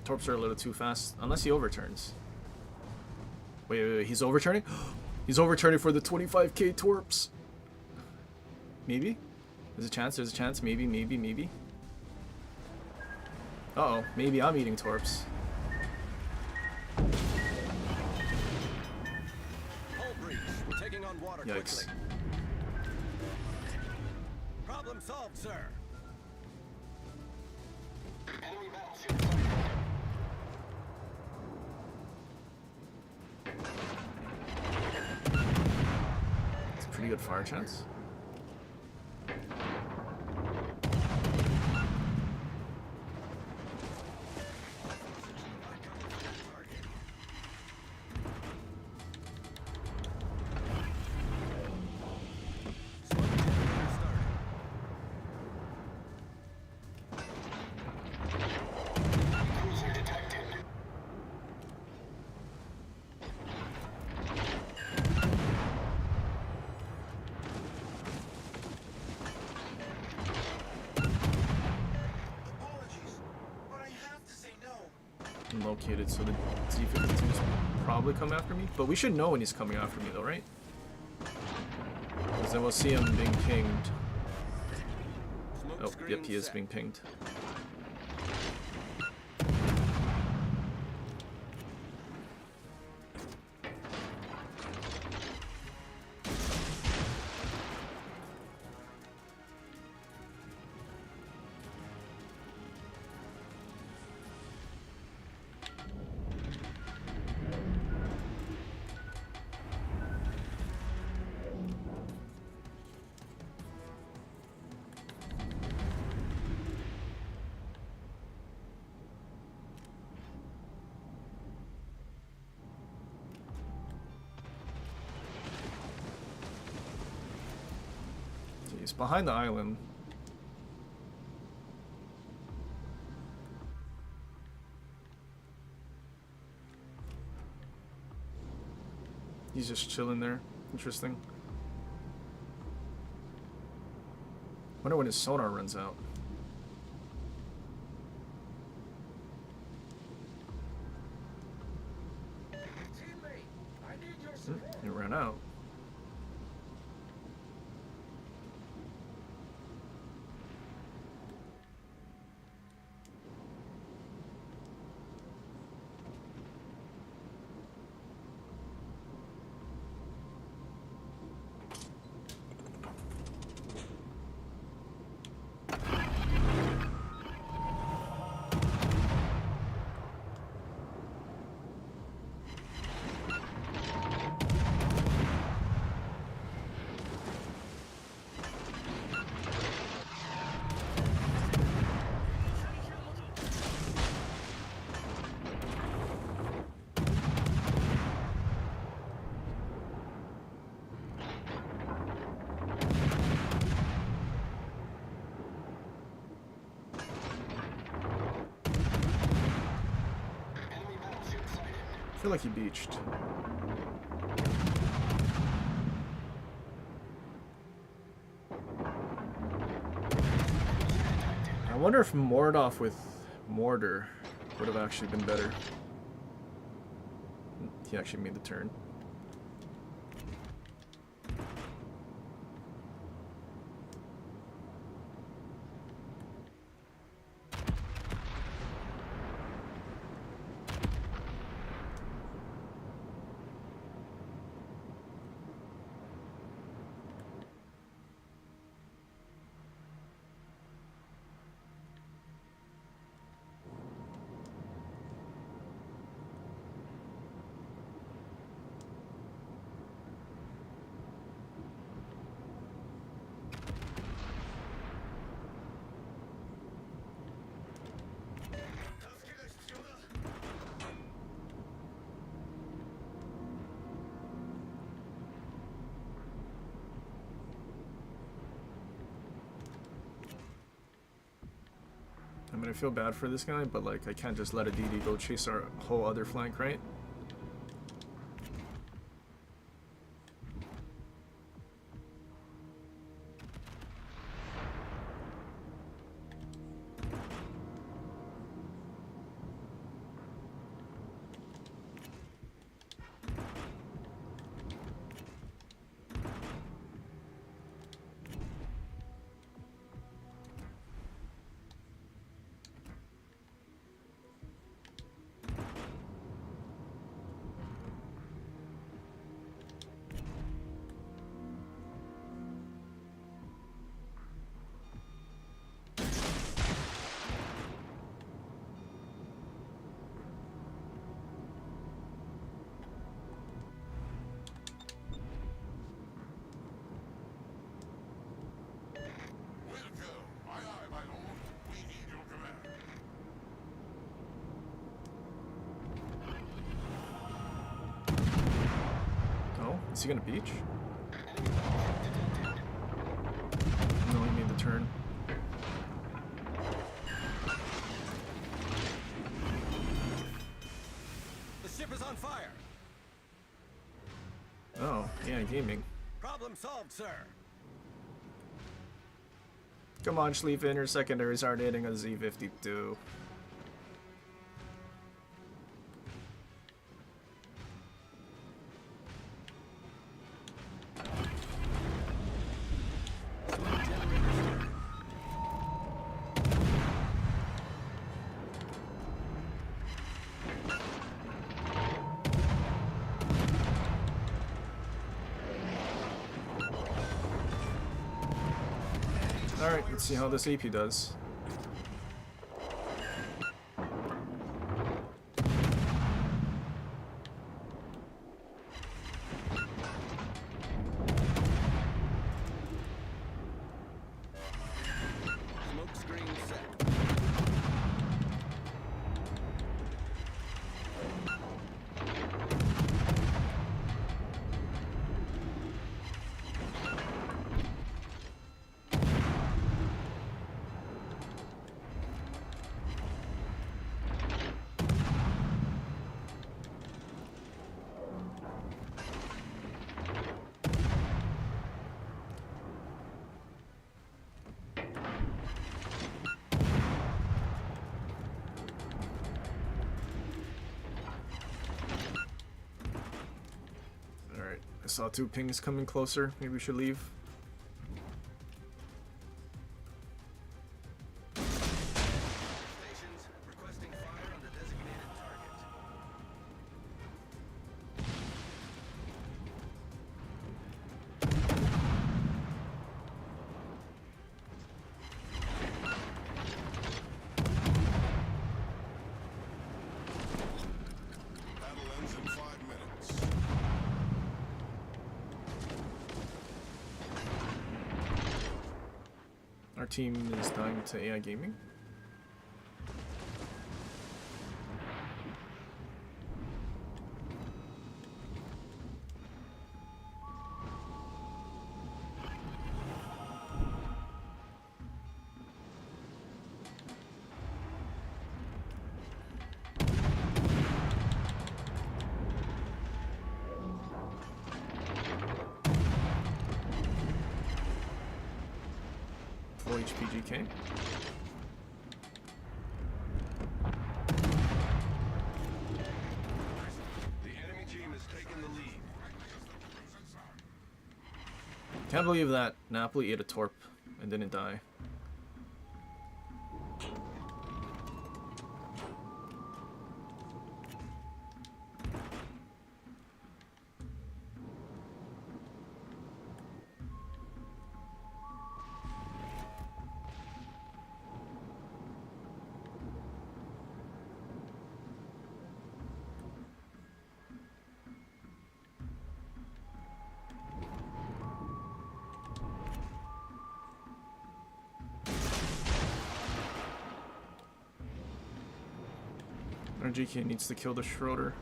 Torps are a little too fast, unless he overturns. Wait, he's overturning? He's overturning for the 25k Torps. Maybe? There's a chance, maybe. Uh-oh, maybe I'm eating Torps. Hull breach. We're taking on water Yikes. quickly. Problem solved, sir. Enemy battleship sighted. It's a pretty good fire chance. Located, so the Z-52 is probably come after me. But we should know when he's coming after me, though, right? Because then we'll see him being pinged. Oh, yep, he is being pinged. He's behind the island. He's just chilling there. Interesting. Wonder when his sonar runs out. Teammate, I need your support. It ran out. I feel like he beached. I wonder if Mordov with Mortar would have actually been better. He actually made the turn. mean, I feel bad for this guy, but like, I can't just let a DD go chase our whole other flank, right? Way to go. Aye, aye, my lord. We heed your command. Oh, is he gonna beach? No, he made the turn. The ship is on fire. Oh, yeah, gaming. Problem solved, sir. Come on, Schlieffen, your secondaries aren't hitting a Z-52. Alright, let's see how this AP does. Smoke screen set. Alright, I saw two pings coming closer. Maybe we should leave. Stations requesting fire on the designated target. Battle ends in 5 minutes. Our team is dying to AI gaming. Full HP GK. The enemy team has taken the lead. Can't believe that Napoli ate a torp and didn't die. Our GK needs to kill the Schroeder.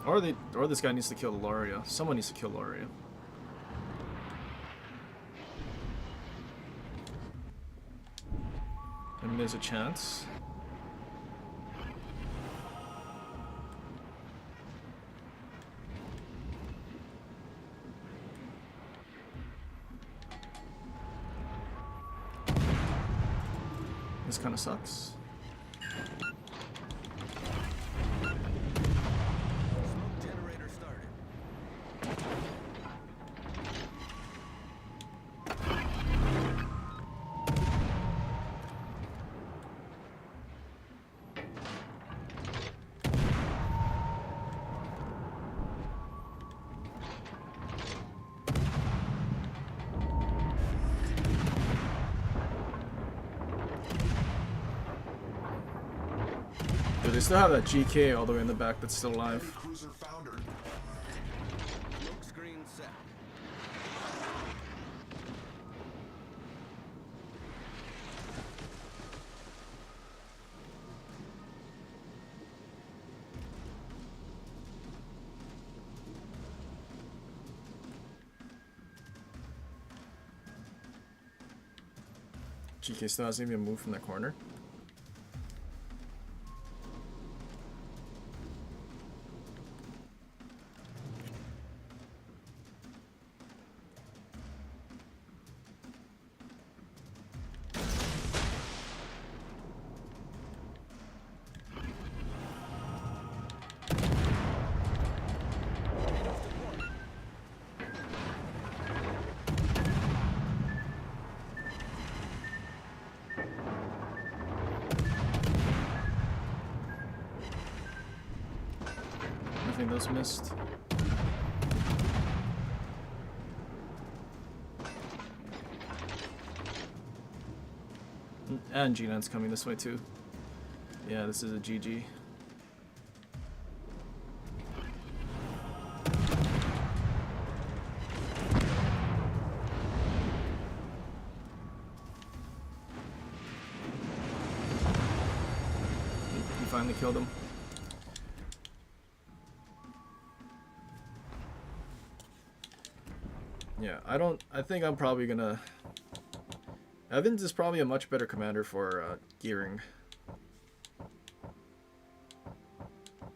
Or this guy needs to kill the Laria. Someone needs to kill Laria. I mean, there's a chance. This kind of sucks. Smoke generator started. Dude, they still have that GK all the way in the back that's still alive. Cruiser foundered. Smoke screen set. GK still hasn't even moved from that corner. Nothing those missed. And G9's coming this way too. Yeah, this is a GG. He finally killed him. Yeah, I think I'm probably gonna... Evans is probably a much better commander for gearing.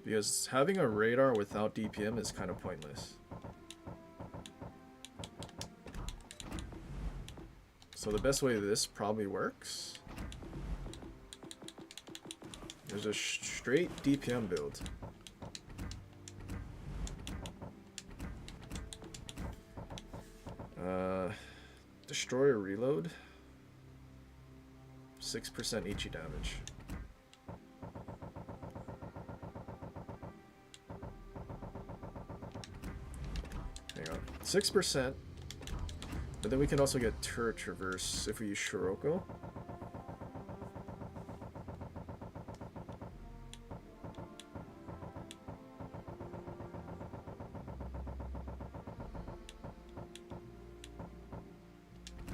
Because having a radar without DPM is kind of pointless. So the best way this probably works... There's a straight DPM build. Destroyer reload. 6% HE damage. Hang on. 6%. But then we can also get turret traverse if we use Shiroko.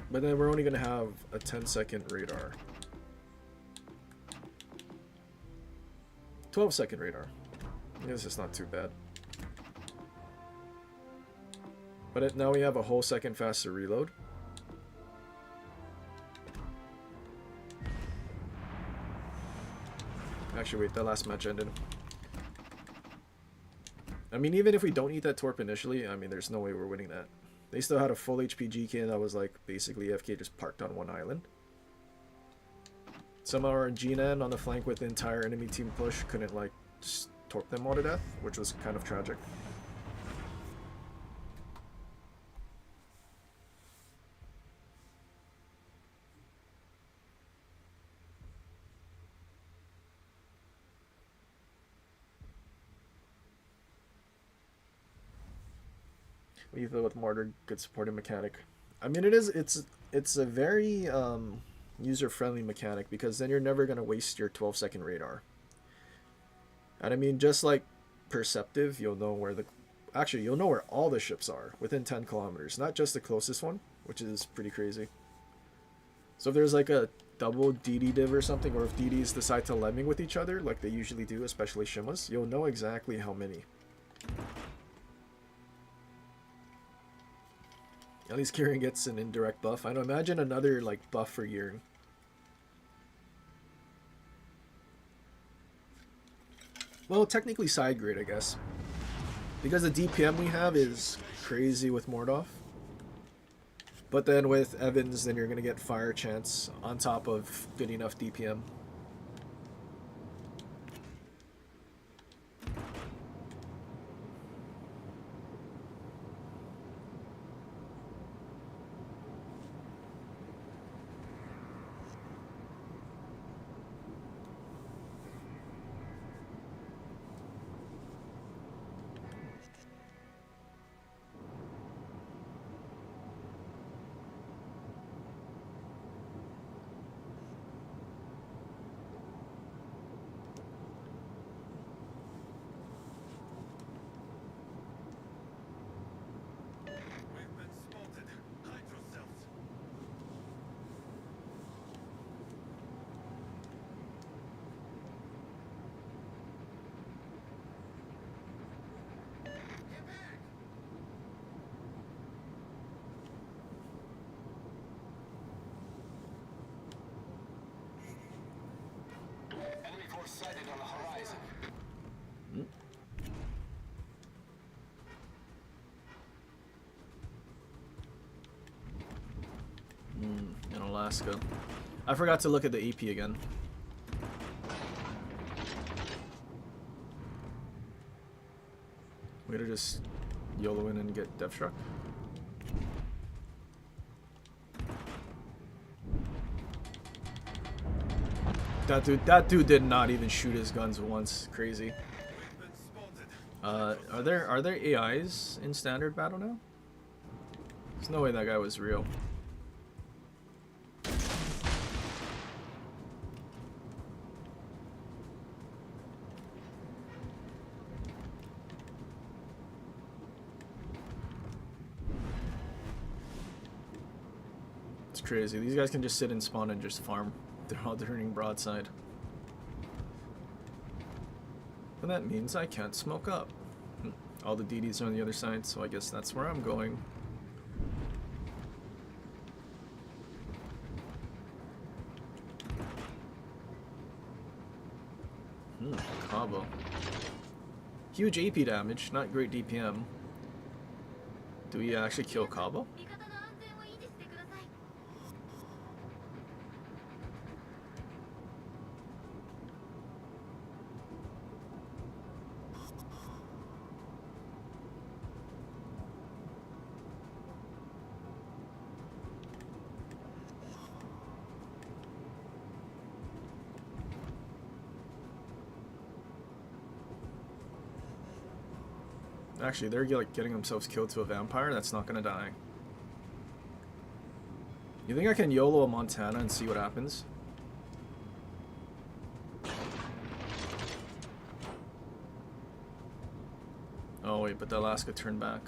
But then we're only going to have a 10-second radar. 12-second radar. I guess it's not too bad. But now we have a whole second faster reload. Actually, wait, that last match ended. I mean, even if we don't eat that torp initially, I mean, there's no way we're winning that. They still had a full HP GK that was like basically FK just parked on one island. Somehow our G-Nan on the flank with the entire enemy team push couldn't like just torp them all to death, which was kind of tragic. Lethal with mortar, good supporting mechanic. I mean, it's a very user-friendly mechanic because then you're never gonna waste your 12-second radar. And I mean, just like Perceptive, you'll know where you'll know where all the ships are within 10 kilometers, not just the closest one, which is pretty crazy. So if there's like a double DD div or something, or if DDs decide to lemming with each other, like they usually do, especially Shimas, you'll know exactly how many. At least Kieran gets an indirect buff. I don't imagine another like buff for Yearn. Well, technically side grade, I guess. Because the DPM we have is crazy with Mordoff. But then with Evans, then you're going to get fire chance on top of good enough DPM. We've been spotted. Hide yourselves. Get back! Enemy force sighted on the horizon. In Alaska. I forgot to look at the EP again. Way to just YOLO in and get Death Struck. That dude did not even shoot his guns once. Crazy. We've been spotted. Are there AIs in standard battle now? There's no way that guy was real. It's crazy. These guys can just sit and spawn and just farm. They're all turning broadside. And that means I can't smoke up. All the DDs are on the other side, so I guess that's where I'm going. Cabo. Huge AP damage, not great DPM. Do we actually kill Cabo? 味方の安全を維持してください。 Actually, they're like getting themselves killed to a vampire. That's not gonna die. You think I can YOLO a Montana and see what happens? Oh wait, but the Alaska turned back.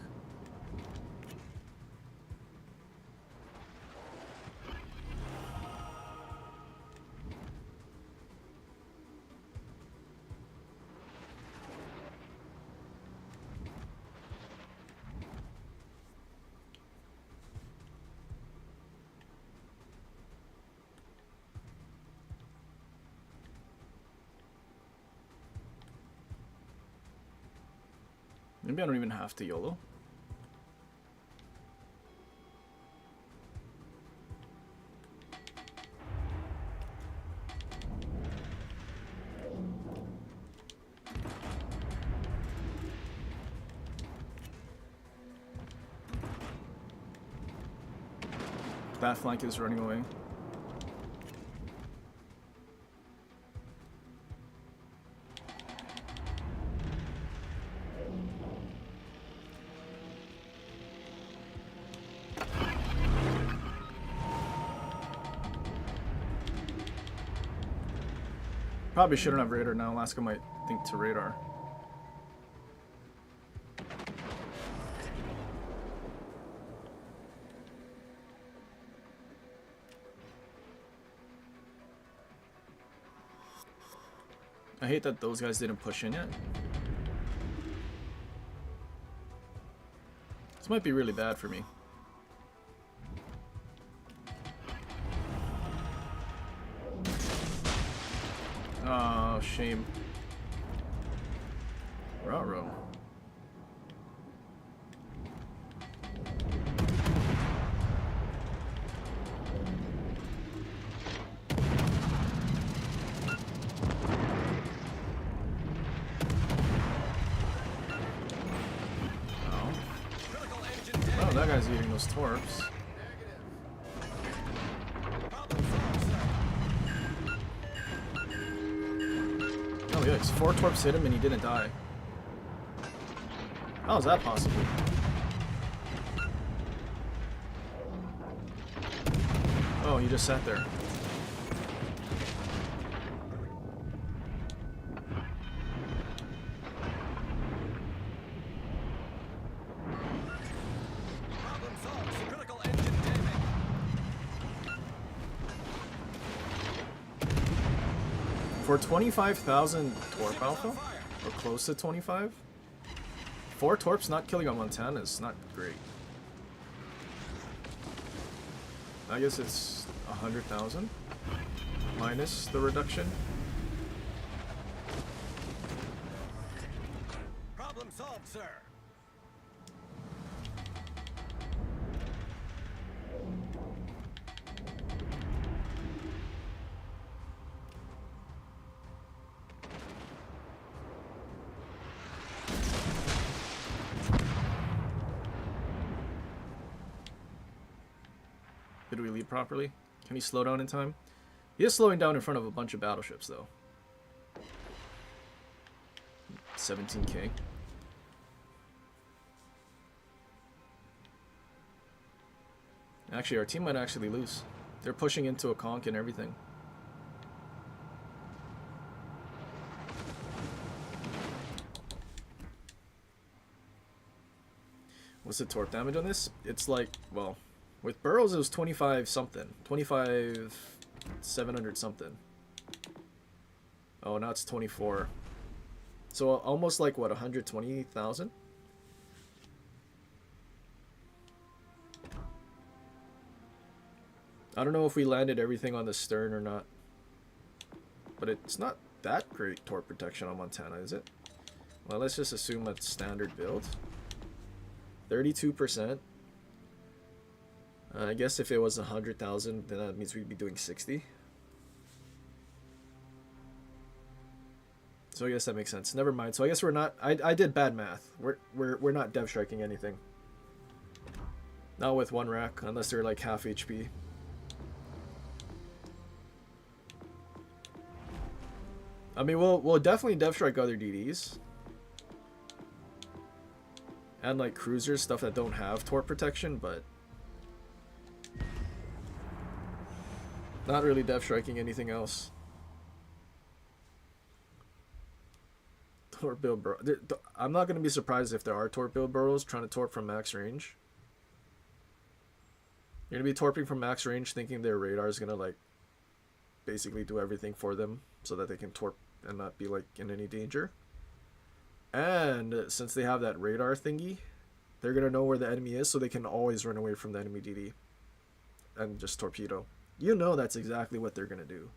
Maybe I don't even have to YOLO. That flank is running away. Probably shouldn't have radar now. Alaska might think to radar. I hate that those guys didn't push in yet. This might be really bad for me. Oh, shame. Ruh-roh. Oh, that guy's eating those torps. Oh yikes, 4 torps hit him and he didn't die. How is that possible? Oh, he just sat there. For 25,000 torp alpha? Or close to 25? 4 torps not killing on Montana is not great. I guess it's 100,000 minus the reduction. Problem solved, sir. Did we lead properly? Can he slow down in time? He is slowing down in front of a bunch of battleships, though. 17k. Actually, our team might actually lose. They're pushing into a conch and everything. What's the torp damage on this? It's like, well, with Burrows it was 25 something. 25 700 something. Oh, now it's 24. So almost like what, 120,000? I don't know if we landed everything on the stern or not. But it's not that great torp protection on Montana, is it? Well, let's just assume it's standard build. 32%. I guess if it was 100,000, then that means we'd be doing 60. So I guess that makes sense. Never mind. So I guess we're not. I did bad math. We're not dev striking anything. Not with 1 rack, unless they're like half HP. I mean, we'll definitely dev strike other DDs. And like cruisers, stuff that don't have torp protection, but not really dev striking anything else. Torp build bro. I'm not gonna be surprised if there are torp build burrows trying to torp from max range. You're gonna be torping from max range, thinking their radar is gonna like basically do everything for them, so that they can torp and not be like in any danger. And since they have that radar thingy, they're gonna know where the enemy is, so they can always run away from the enemy DD and just torpedo. You know that's exactly what they're gonna do.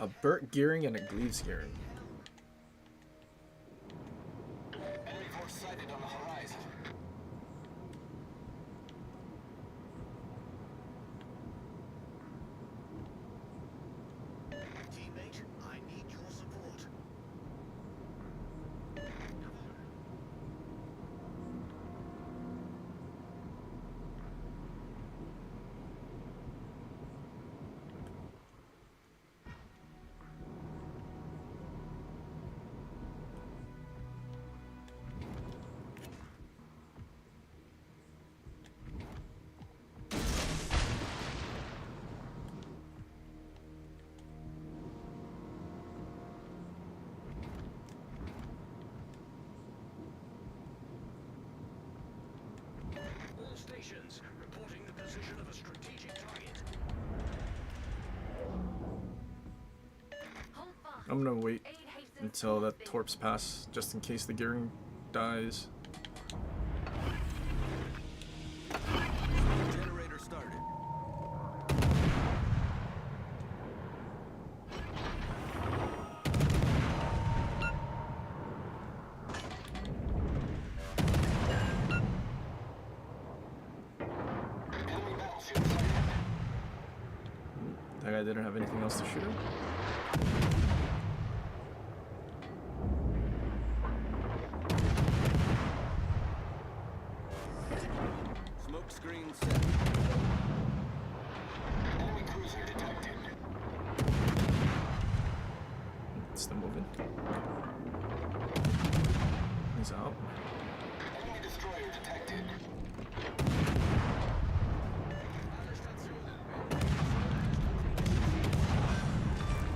A Burt gearing and a Gleaves gearing. Enemy force sighted on the horizon. Teammate, I need your support. All stations, reporting the position of a strategic target. I'm gonna wait until that torps pass, just in case the gearing dies. Generator started. Enemy battleship sighted. That guy didn't have anything else to shoot him. Smoke screen set. Enemy cruiser detected. It's still moving. He's out. Enemy destroyer detected.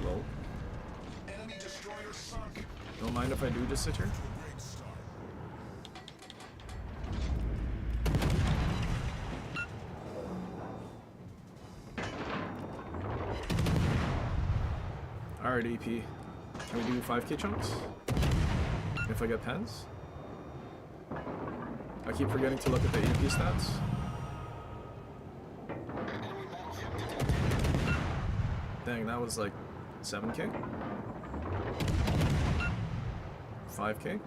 Low. Enemy destroyer sunk. Don't mind if I do just sit here. Great start. Alright, AP. Can we do 5k chunks? If I get pens? I keep forgetting to look at the AP stats. Enemy battleship detected. Dang, that was like 7k? 5k?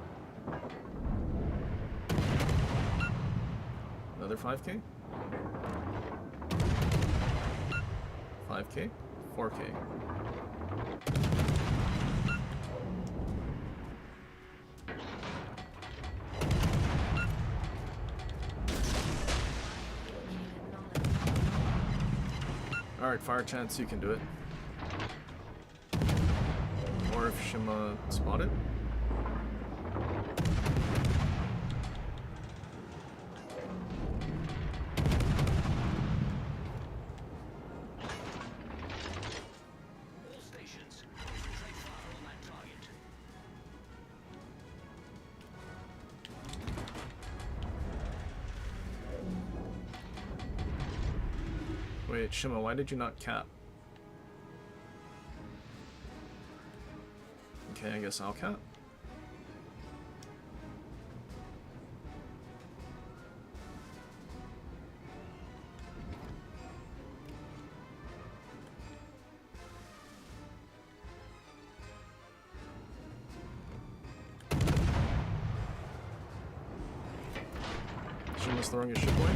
Another 5k? 5k? 4k. Alright, fire chance, you can do it. Or if Shima spotted. All stations, concentrate fire on that target. Wait, Shima, why did you not cap? Okay, I guess I'll cap. Shima's throwing his ship away.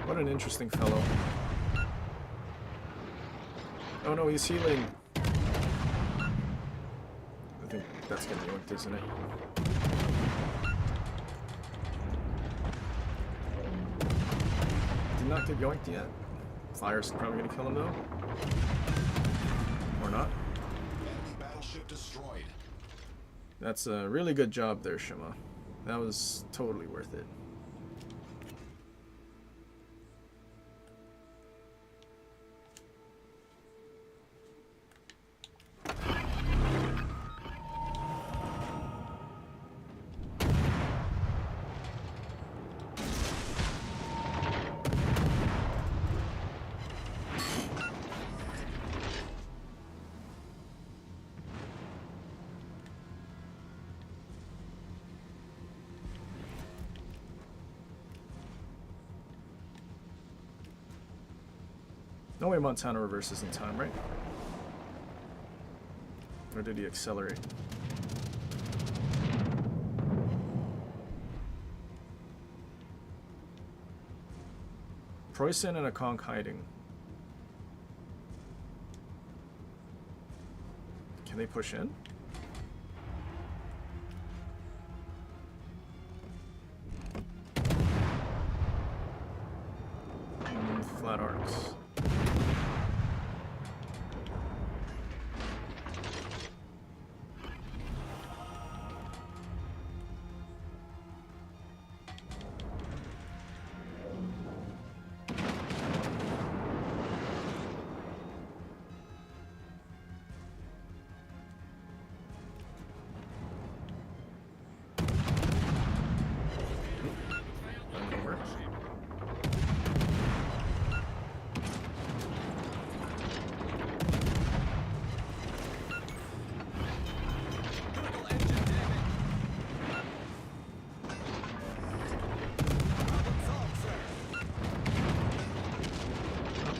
What an interesting fellow. Oh no, he's healing. I think that's gonna be yoinked, isn't it? Did not get yoinked yet. Fire's probably gonna kill him though. Or not. Enemy battleship destroyed. That's a really good job there, Shima. That was totally worth it. No way Montana reverses in time, right? Or did he accelerate? Preußen and a conch hiding. Can they push in? Flat arcs.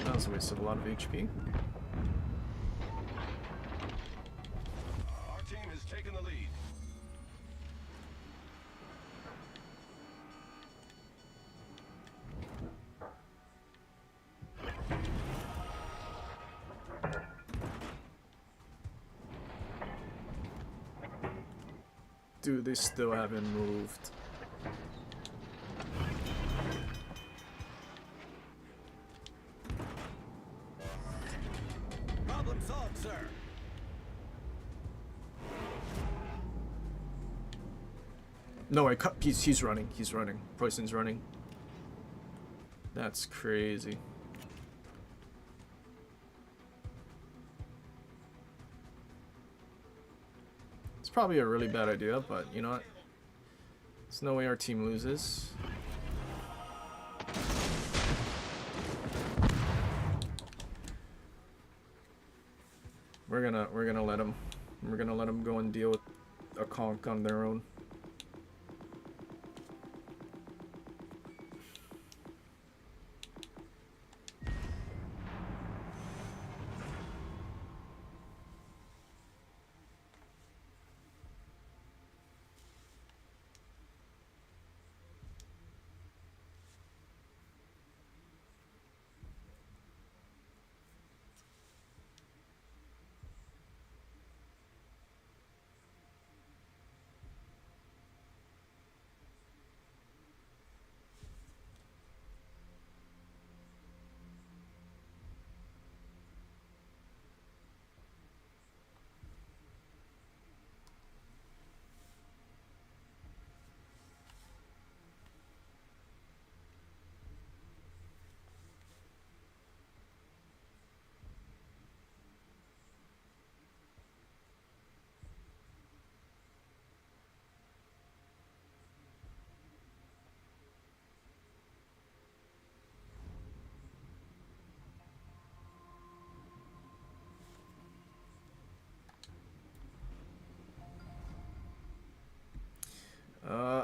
That was a waste of a lot of HP. Our team has taken the lead. Dude, they still haven't moved. Problem solved, sir. No, I cut. He's running. He's running. Preußen's running. That's crazy. It's probably a really bad idea, but you know what? There's no way our team loses. We're gonna let them. We're gonna let them go and deal with a conch on their own.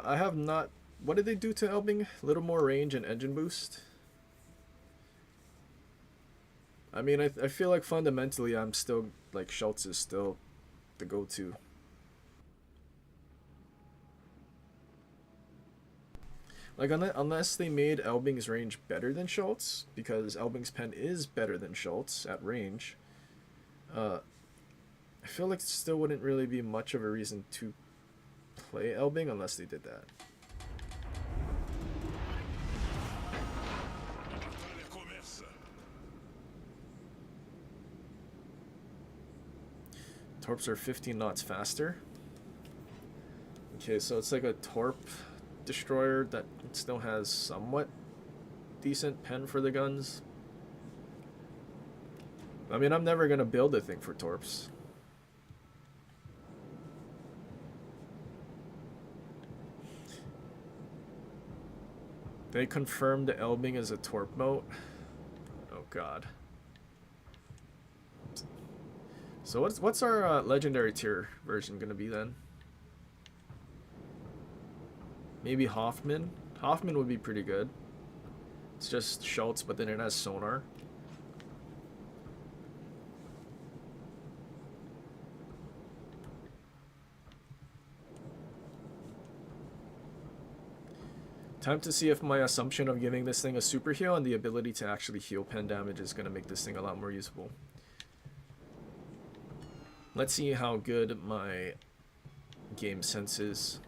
I have not. What did they do to Elbing? A little more range and engine boost. I mean, I feel like fundamentally I'm still like Schultz is still the go-to. Like unless they made Elbing's range better than Schultz, because Elbing's pen is better than Schultz at range. I feel like it still wouldn't really be much of a reason to play Elbing unless they did that. Torps are 15 knots faster. Okay, so it's like a Torp destroyer that still has somewhat decent pen for the guns. I mean, I'm never gonna build a thing for Torps. They confirmed Elbing as a Torp moat. Oh god. So what's our legendary tier version gonna be then? Maybe Hoffman. Hoffman would be pretty good. It's just Schultz, but then it has sonar. Time to see if my assumption of giving this thing a super heal and the ability to actually heal pen damage is going to make this thing a lot more usable. Let's see how good my game sense is.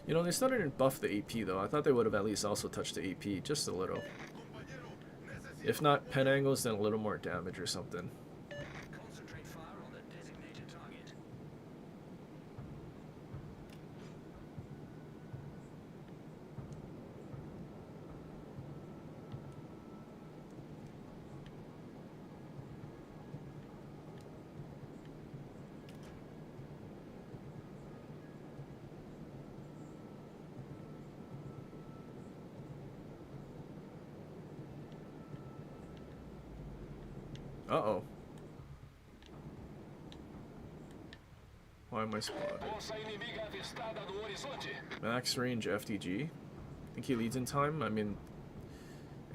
You know, they still didn't buff the AP though. I thought they would have at least also touched the AP just a little. If not pen angles, then a little more damage or something. Concentrate fire on the designated target. Uh-oh. Why am I spotted? Força inimiga avistada no horizonte. Max range FTG. Think he leads in time? I mean,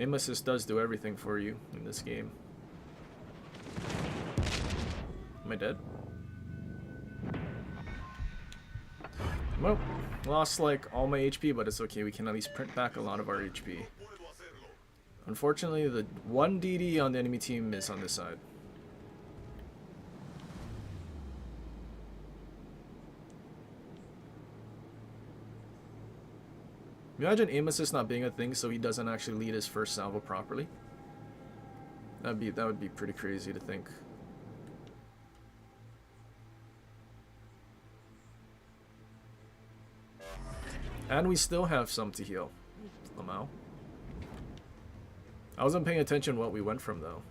aim assist does do everything for you in this game. Am I dead? Well, lost like all my HP, but it's okay. We can at least print back a lot of our HP. Unfortunately, the one DD on the enemy team is on this side. Imagine aim assist not being a thing, so he doesn't actually lead his first salvo properly. That would be pretty crazy to think. And we still have some to heal. Lamau. I wasn't paying attention what we went from though.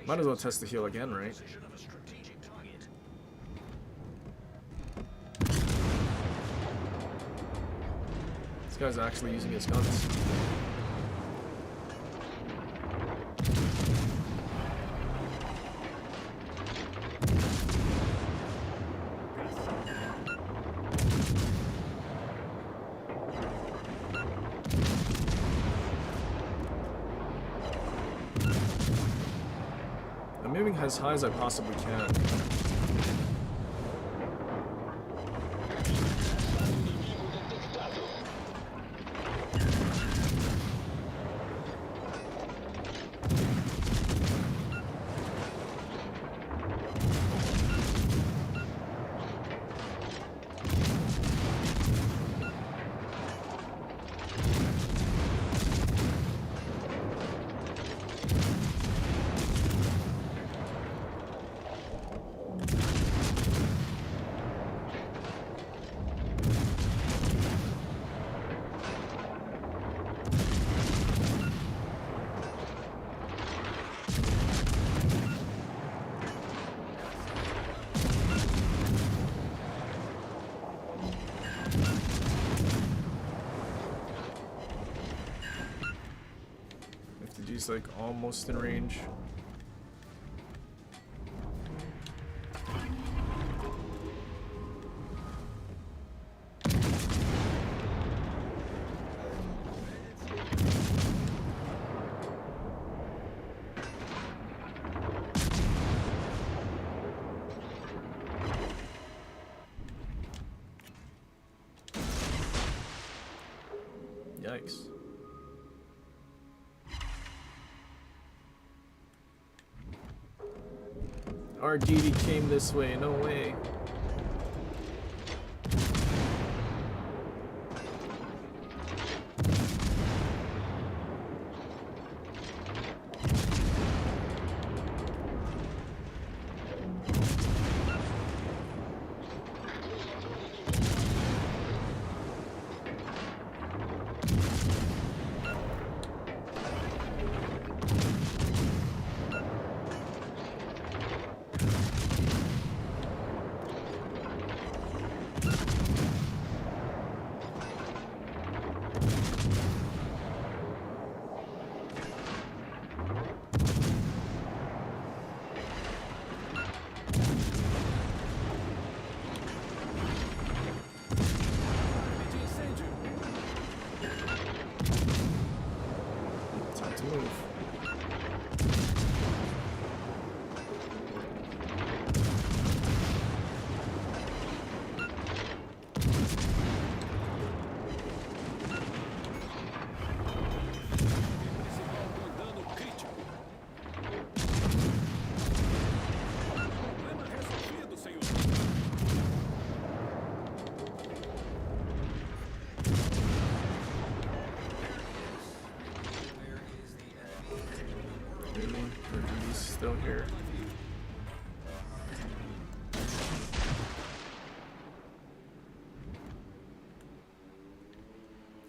Might as well test the heal again, right? Position of a strategic target. This guy's actually using his guns. I'm moving as high as I possibly can. He's like almost in range. Yikes. Our DD came this way, no way.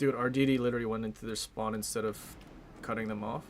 Dude, our DD literally went into their spawn instead of cutting them off.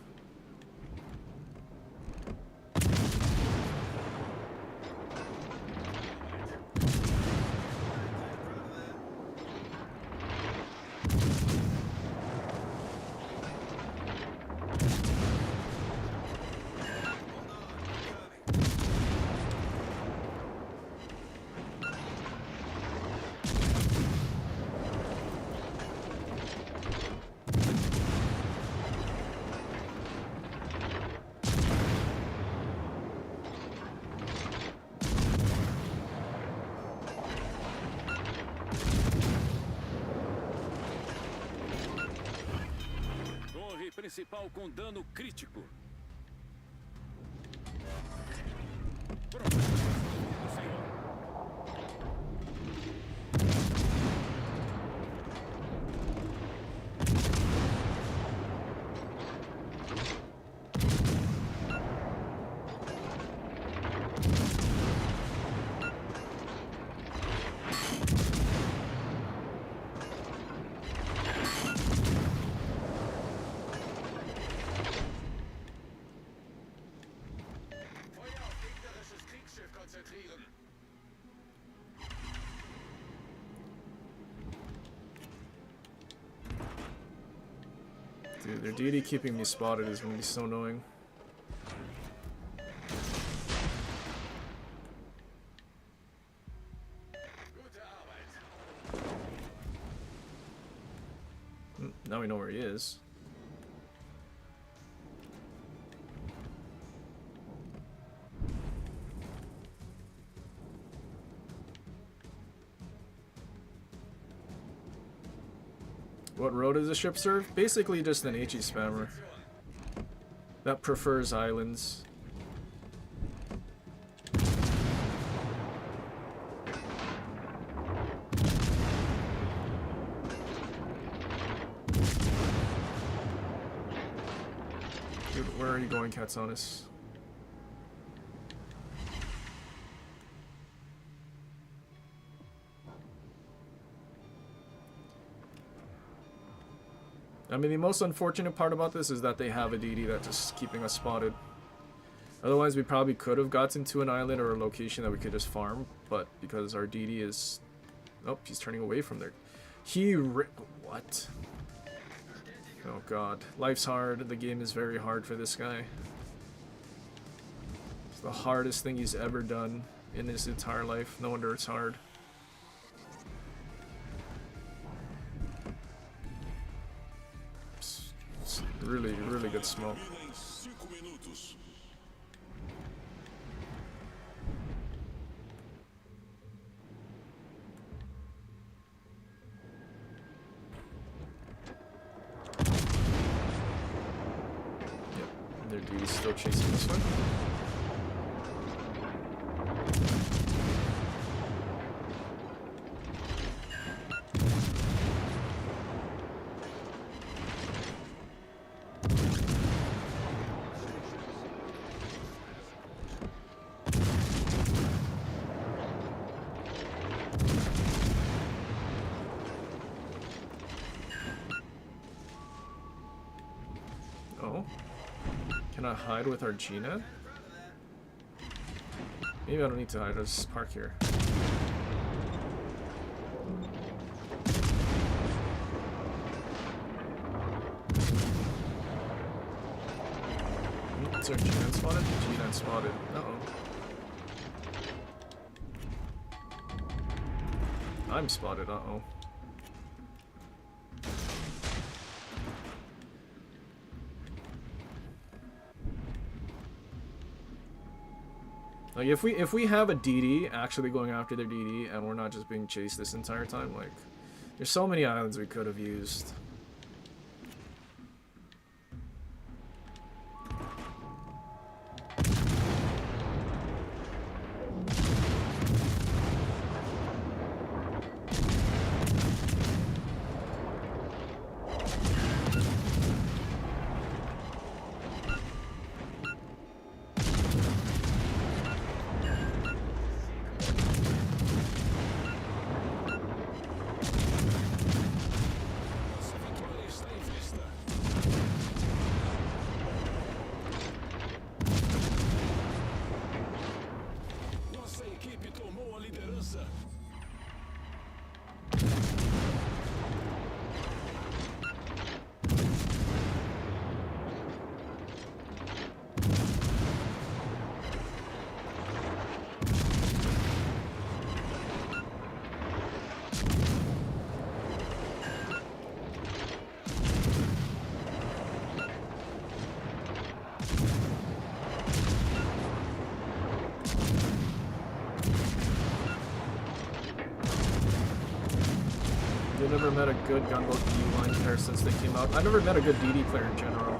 Torre principal com dano crítico. Pronto, senhor. Feuer auf gegnerisches Kriegsschiff konzentrieren. Dude, their DD keeping me spotted is gonna be so annoying. Gute Arbeit. Now we know where he is. What road does the ship serve? Basically just an HE spammer that prefers islands. Dude, where are you going, Katsanis? I mean, the most unfortunate part about this is that they have a DD that's just keeping us spotted. Otherwise, we probably could have gotten to an island or a location that we could just farm, but because our DD is... Oh, he's turning away from there. What? Oh god. Life's hard. The game is very hard for this guy. It's the hardest thing he's ever done in his entire life. No wonder it's hard. It's really, really good smoke. Termina em 5 minutos. Yep, their dude's still chasing this one. Oh. Can I hide with our Gina? Maybe I don't need to hide, I'll just park here. Is our Gina spotted? Gina spotted. Uh-oh. I'm spotted, uh-oh. Like if we have a DD actually going after their DD and we're not just being chased this entire time, like there's so many islands we could have used. cabeça. They never met a good gunboat D-line player since they came out. I never met a good DD player in general.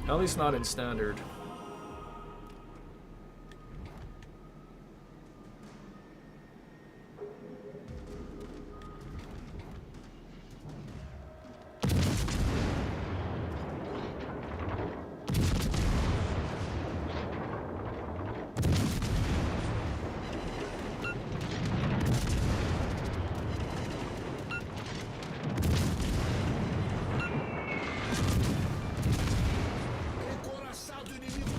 At least not in standard. Encoraçado inimigo.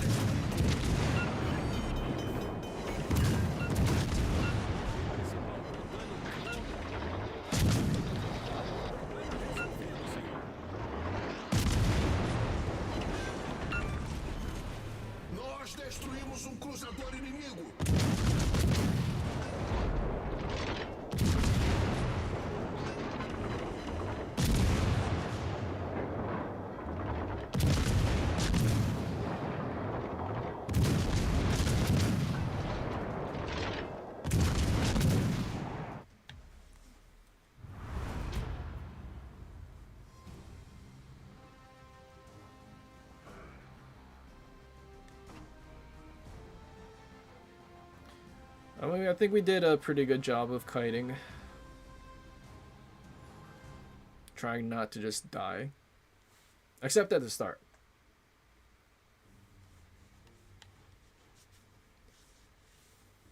Nós destruímos um cruzador inimigo. I mean, I think we did a pretty good job of kiting. Trying not to just die. Except at the start.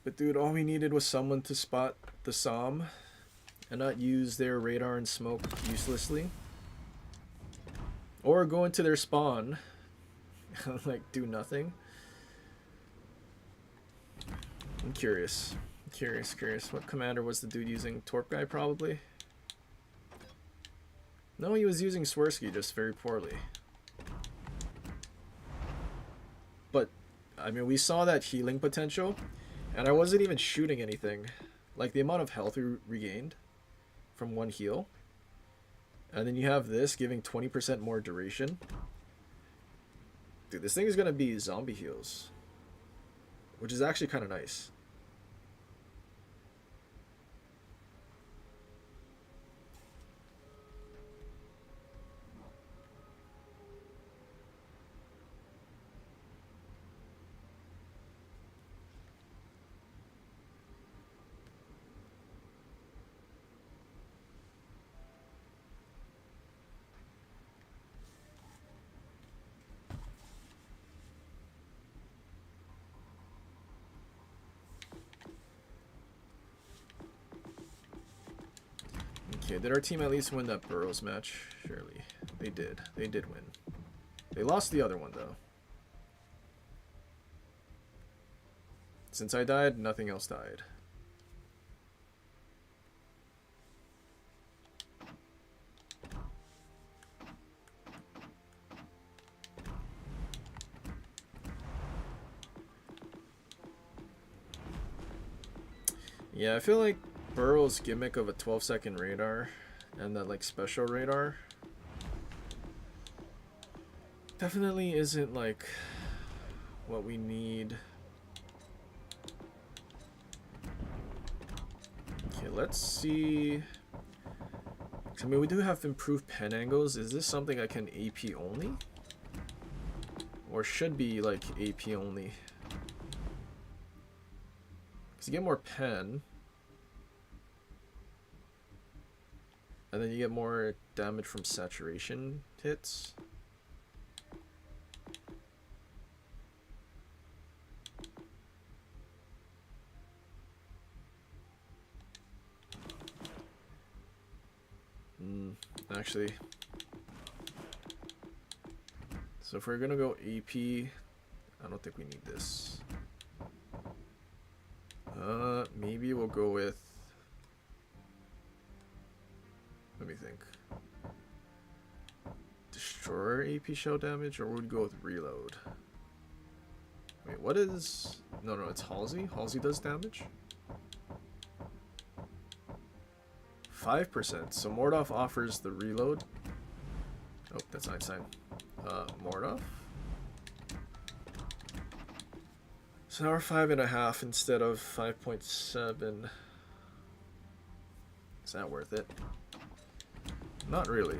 But dude, all we needed was someone to spot the SOM and not use their radar and smoke uselessly. Or go into their spawn and like do nothing. I'm curious. Curious. What commander was the dude using? Torp guy, probably? No, he was using Swirsky, just very poorly. But, I mean, we saw that healing potential, and I wasn't even shooting anything. Like, the amount of health we regained from one heal. And then you have this giving 20% more duration. Dude, this thing is going to be zombie heals. Which is actually kind of nice. Okay, did our team at least win that Burrows match? Surely. They did. They did win. They lost the other one, though. Since I died, nothing else died. Yeah, I feel like Burrow's gimmick of a 12-second radar and that like special radar definitely isn't like what we need. Okay, let's see. I mean, we do have improved pen angles. Is this something I can AP only? Or should be like AP only? Because you get more pen. And then you get more damage from saturation hits. Actually, So if we're gonna go AP, I don't think we need this. Maybe we'll go with. Let me think. Destroyer AP shell damage, or would we go with reload? Wait, what is? No, it's Halsey. Halsey does damage. 5%. So Mordoff offers the reload. Oh, that's Einstein. Mordoff. So now we're 5.5 instead of 5.7. Is that worth it? Not really.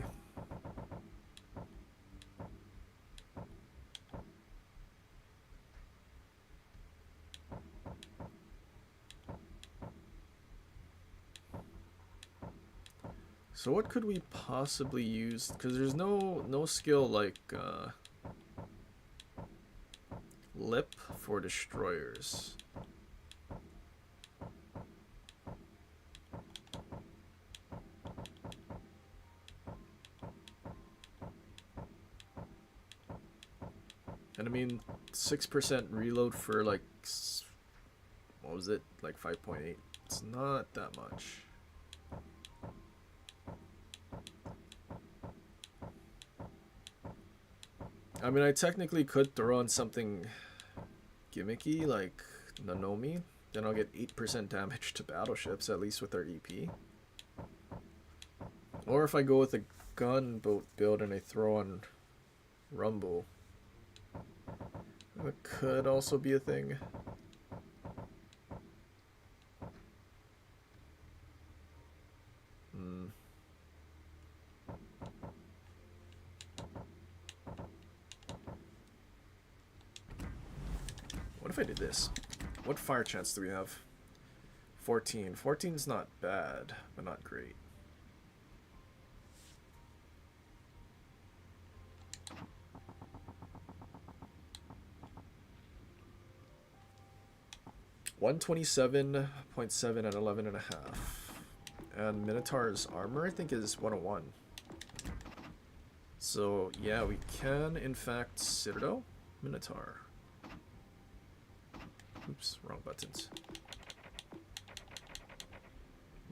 So what could we possibly use? Because there's no skill like lip for destroyers. And I mean, 6% reload for like, what was it? Like 5.8. It's not that much. I mean, I technically could throw on something gimmicky like Nanomi. Then I'll get 8% damage to battleships, at least with their EP. Or if I go with a gunboat build and I throw on Rumble. That could also be a thing. What if I did this? What fire chance do we have? 14. 14's not bad, but not great. $127.7 at 11.5. And Minotaur's armor, I think, is 101. So, yeah, we can, in fact, Citadel Minotaur. Oops, wrong buttons.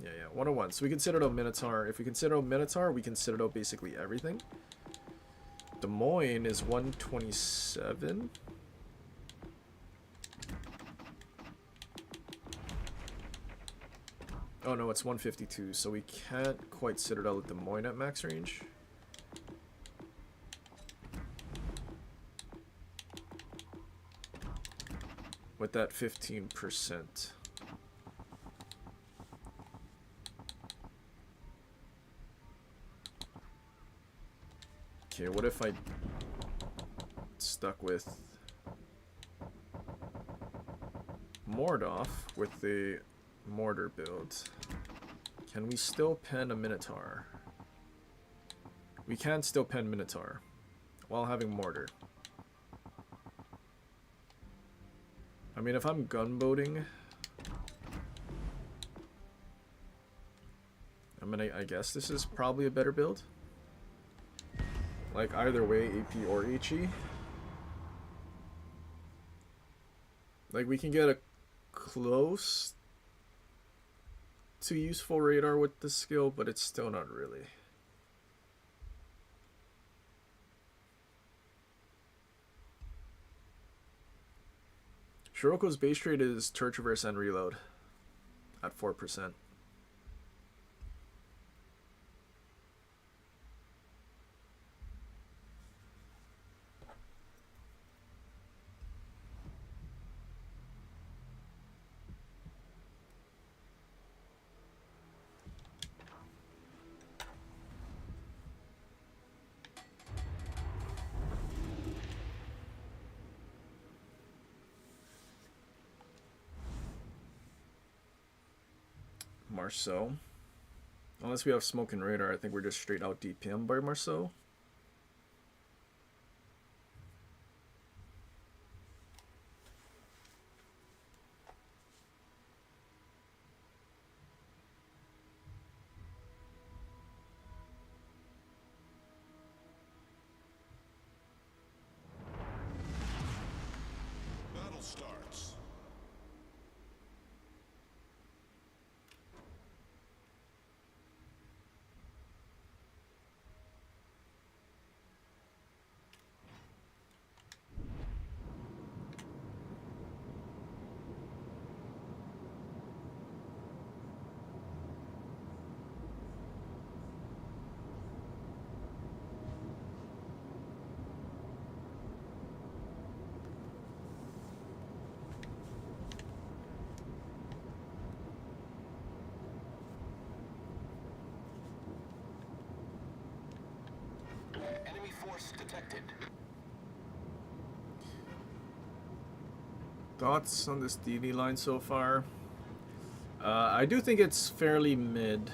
Yeah, 101. So we can Citadel Minotaur. If we can Citadel Minotaur, we can Citadel basically everything. Des Moines is 127. Oh no, it's 152, so we can't quite Citadel at Des Moines at max range. With that 15%. Okay, what if I stuck with Mordoff with the mortar build? Can we still pen a Minotaur? We can still pen Minotaur while having mortar. I mean, if I'm gunboating, I mean, I guess this is probably a better build. Like, either way, AP or HE. Like, we can get a close to useful radar with the skill, but it's still not really. Shiroko's base trade is turret traverse and reload at 4%. Marceau. Unless we have smoke and radar, I think we're just straight out DPM by Marceau. force detected. Thoughts on this DD line so far? I do think it's fairly mid.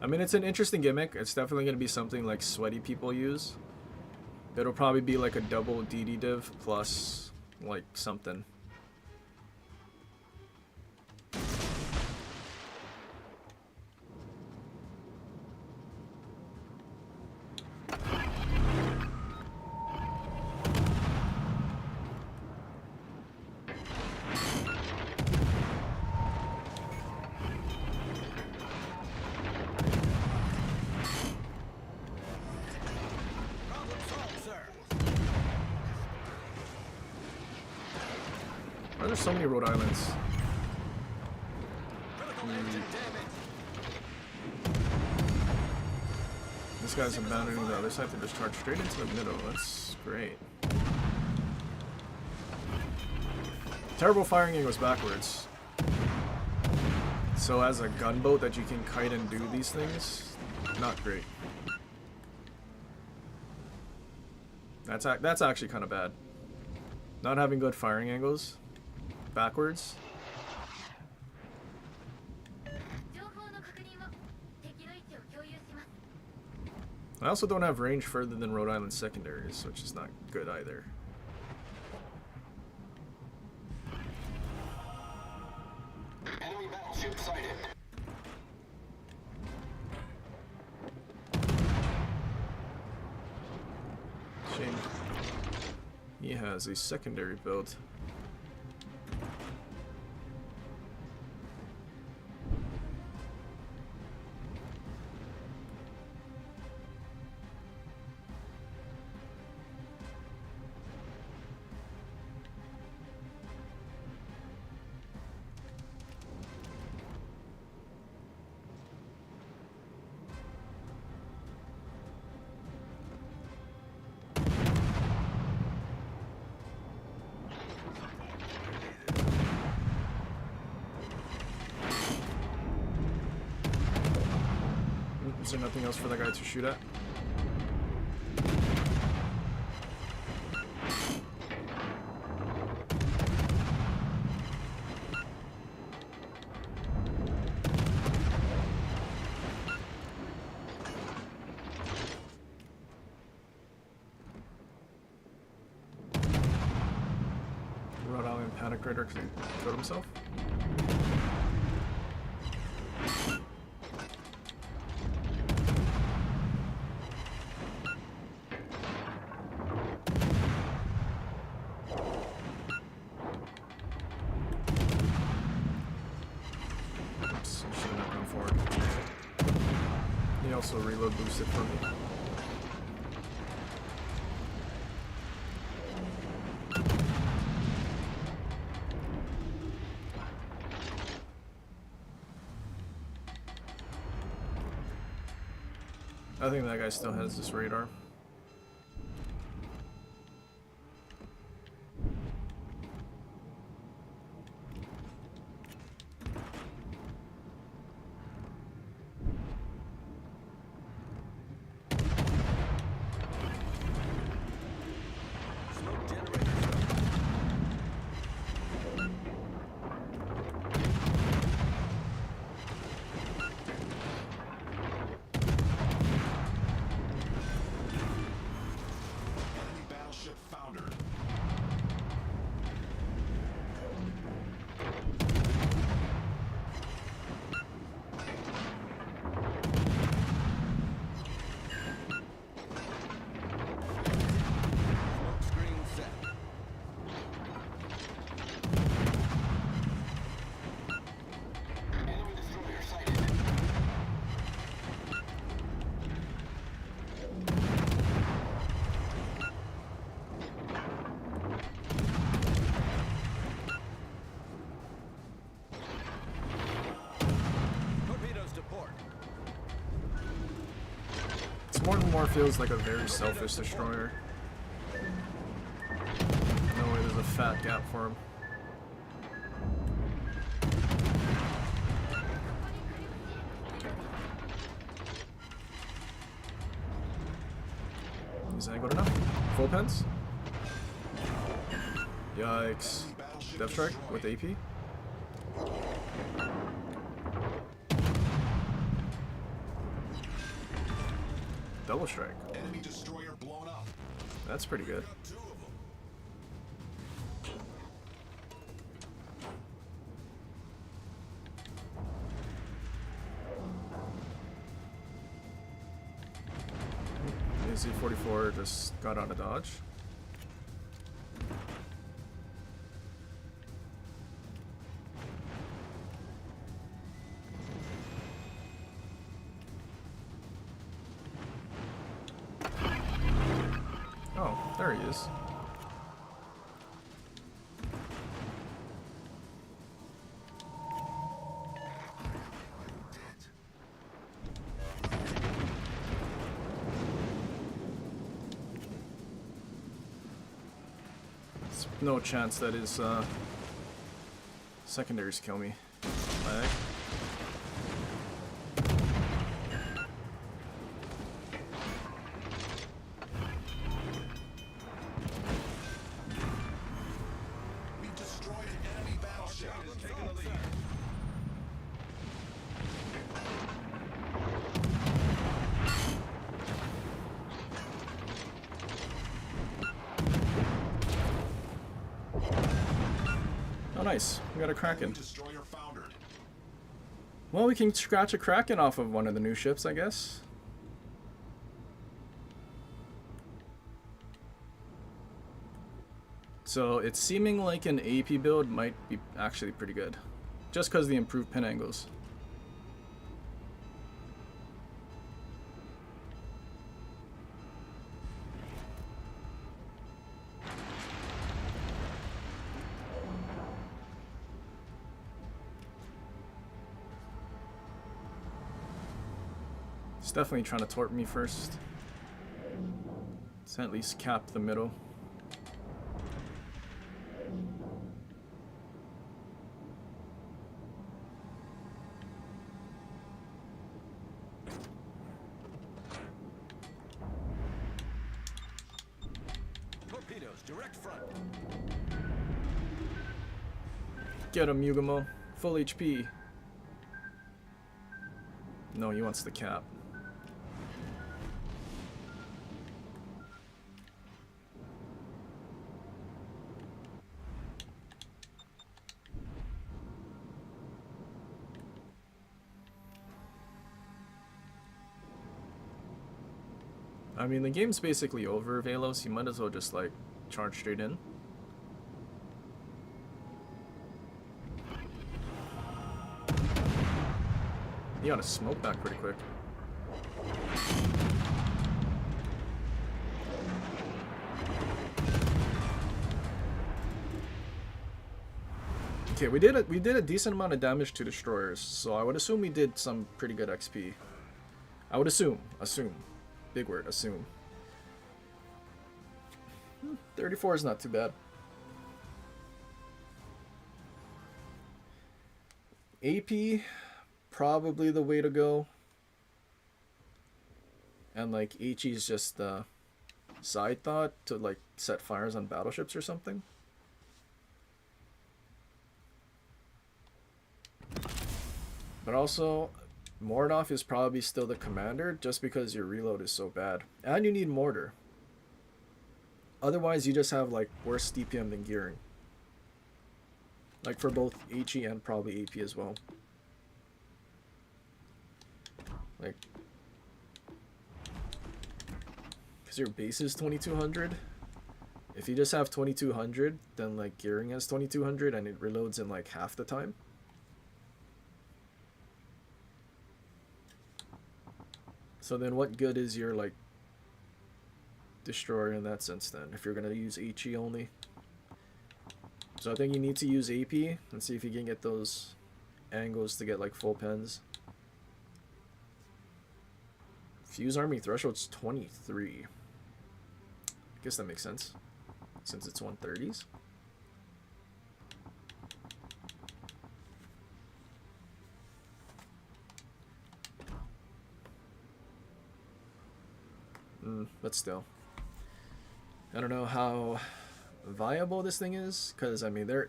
I mean, it's an interesting gimmick. It's definitely going to be something like sweaty people use. It'll probably be like a double DD div plus like something. Problem solved, sir. Why are there so many Rhode Islands? Critical engine damage. This guy's abandoning the other side to just charge straight into the middle. That's great. Terrible firing angles backwards. So as a gunboat that you can kite and do these things, not great. That's actually kind of bad. Not having good firing angles backwards. 情報の確認を敵の位置を共有します I also don't have range further than Rhode Island secondaries, which is not good either. Enemy battleship sighted. Shame. He has a secondary build. Is there nothing else for that guy to shoot at? Rhode Island panic raider killed himself. Oops, should have not gone forward. He also reload boosted for me. I think that guy still has this radar. Smoke generator. Enemy battleship foundered. Smoke screen set. Enemy destroyer sighted. Torpedoes to port. This more and more feels like a very selfish destroyer. No way, there's a fat gap for him. He's Full pens? Yikes. Depth strike with AP? Double strike. Enemy destroyer blown up. That's pretty good. Got 2 of them. Z44 just got out of dodge. Oh, there he is. There's no chance that his secondaries kill me. Lag. We've destroyed an enemy battleship. Oh, nice. We got a Kraken. Destroyer foundered. Well, we can scratch a Kraken off of one of the new ships, I guess. So it's seeming like an AP build might be actually pretty good. Just because of the improved pin angles. It's definitely trying to torp me first. To at least cap the middle. Torpedoes, direct front. Get him, Yugamo. Full HP. No, he wants the cap. I mean, the game's basically over, Velos. You might as well just, like, charge straight in. You gotta smoke back pretty quick. Okay, we did a decent amount of damage to destroyers, so I would assume we did some pretty good XP. I would assume. Big word, assume. 34 is not too bad. AP, probably the way to go. And like HE is just a side thought to like set fires on battleships or something. But also, Mordov is probably still the commander just because your reload is so bad. And you need mortar. Otherwise, you just have like worse DPM than gearing. Like for both HE and probably AP as well. Like, because your base is 2200. If you just have 2200, then like gearing has 2200 and it reloads in like half the time. So then what good is your like destroyer in that sense then, if you're gonna use HE only? So I think you need to use AP and see if you can get those angles to get like full pens. Fuse army threshold's 23. I guess that makes sense since it's 130s. But still. I don't know how viable this thing is, because I mean there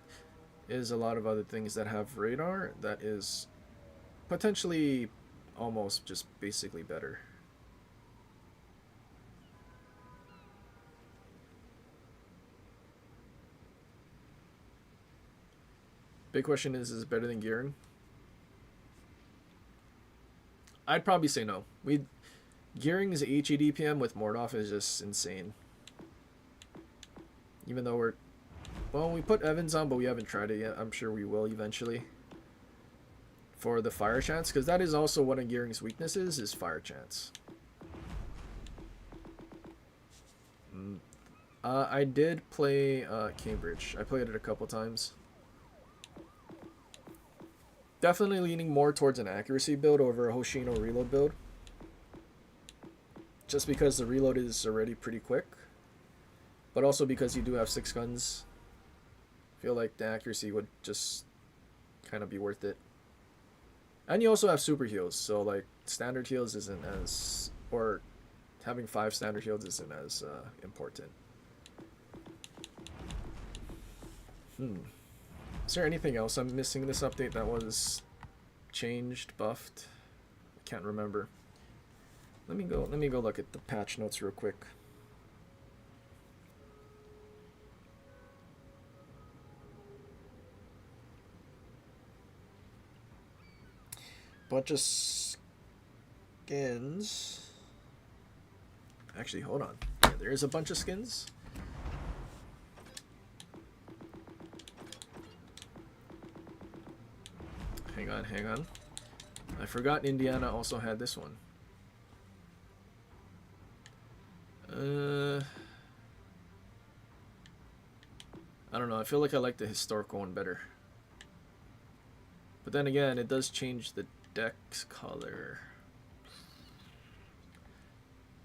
is a lot of other things that have radar that is potentially almost just basically better. Big question is it better than gearing? I'd probably say no. Gearing's HE DPM with Mordoff is just insane. Even though we put Evans on, but we haven't tried it yet. I'm sure we will eventually. For the fire chance, because that is also one of Gearing's weaknesses, is fire chance. I did play Cambridge. I played it a couple times. Definitely leaning more towards an accuracy build over a Hoshino reload build. Just because the reload is already pretty quick. But also because you do have 6 guns. I feel like the accuracy would just kind of be worth it. And you also have super heals, so like standard heals isn't as, or having 5 standard heals isn't as important. Is there anything else I'm missing in this update that was changed, buffed? I can't remember. Let me go look at the patch notes real quick. Bunch of skins. Actually, hold on. Yeah, there is a bunch of skins. Hang on. I forgot Indiana also had this one. I don't know. I feel like I like the historical one better. But then again, it does change the deck's color.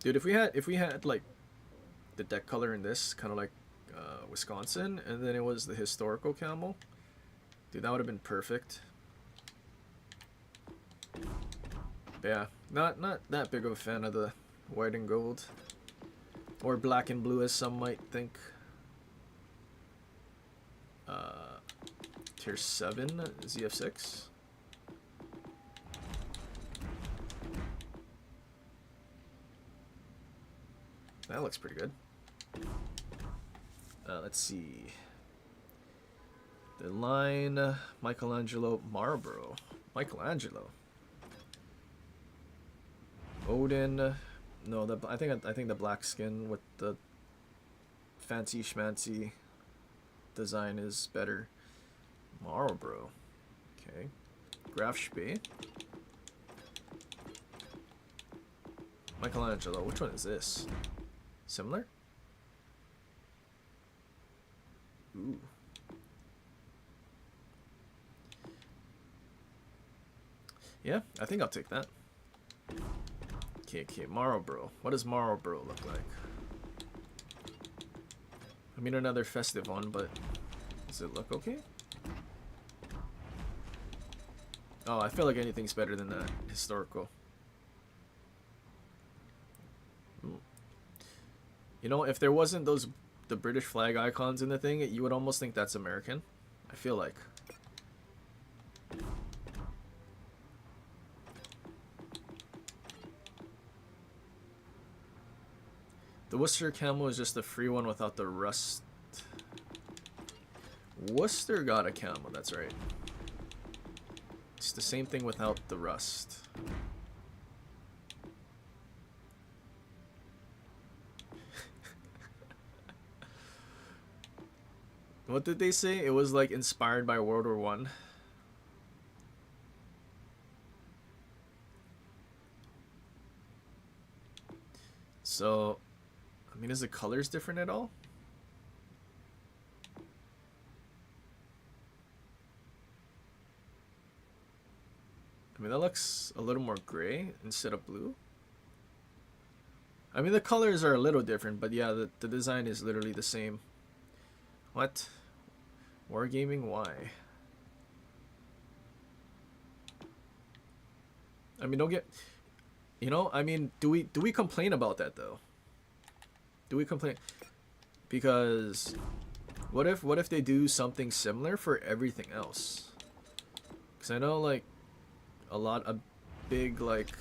Dude, if we had like the deck color in this, kind of like Wisconsin, and then it was the historical camel, dude, that would have been perfect. But yeah, not that big of a fan of the white and gold, or black and blue, as some might think. Tier 7 ZF6. That looks pretty good. Let's see. The line Michelangelo Marlboro. Michelangelo. Odin. No, I think the black skin with the fancy schmancy design is better. Marlboro. Okay. Graf Spee. Michelangelo. Which one is this? Similar? Ooh. Yeah, I think I'll take that. Okay, Marlboro. What does Marlboro look like? I mean, another festive one, but does it look okay? Oh, I feel like anything's better than that historical. You know, if there wasn't the British flag icons in the thing, you would almost think that's American. I feel like. The Worcester camo is just the free one without the rust. Worcester got a camo, that's right. It's the same thing without the rust. What did they say? It was like inspired by World War One. So, I mean, is the colors different at all? I mean, that looks a little more gray instead of blue. I mean, the colors are a little different, but yeah, the design is literally the same. What? Wargaming? Why? I mean, don't get... You know, I mean, do we complain about that, though? Do we complain? Because what if they do something similar for everything else? Because I know like a big like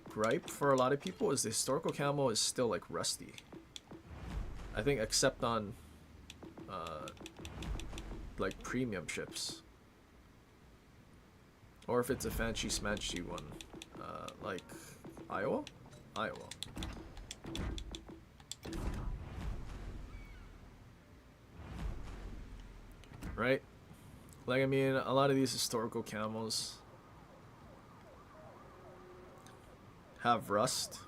gripe for a lot of people is the historical camo is still like rusty. I think except on like premium ships, or if it's a fancy smanchy one, like Iowa. Right? Like, I mean, a lot of these historical camos have rust.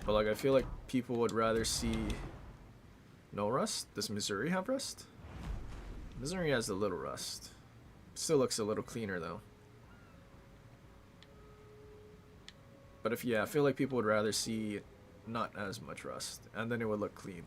But, like, I feel like people would rather see no rust. Does Missouri have rust? Missouri has a little rust. Still looks a little cleaner, though. But if, yeah, I feel like people would rather see not as much rust. And then it would look clean.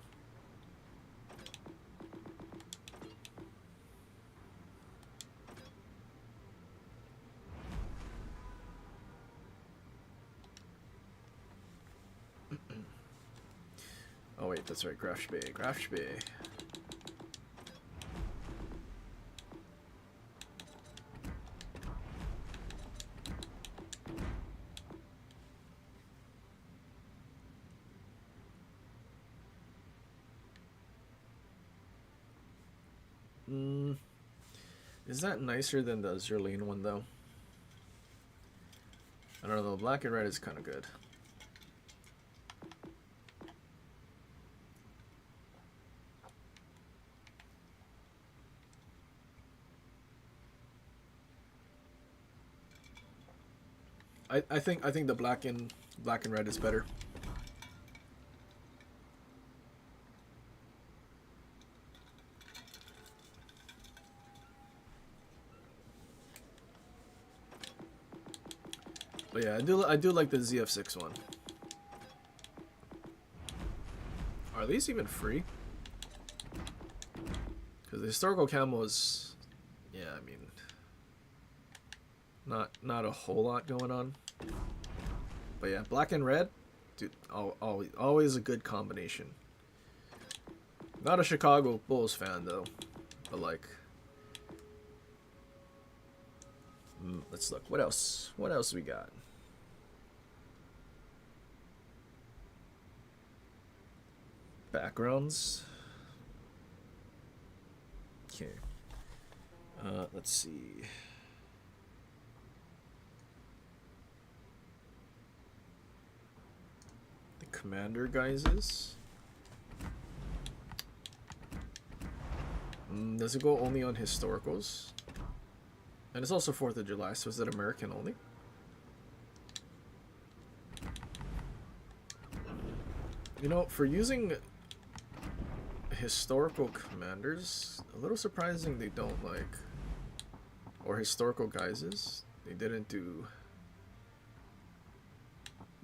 Oh wait, that's right, Graf Spee. Is that nicer than the Zerlene one though? I don't know, the black and red is kind of good. I think the black and red is better. But yeah, I do like the ZF6 one. Are these even free? Because the historical camo is, yeah, I mean, not a whole lot going on. But yeah, black and red, dude, always a good combination. Not a Chicago Bulls fan though, but like, let's look. What else? What else we got? Backgrounds. Okay. Let's see. The commander guises. Does it go only on historicals? And it's also 4th of July, so is it American only? You know, for using historical commanders, a little surprising they don't like, or historical guises, they didn't do.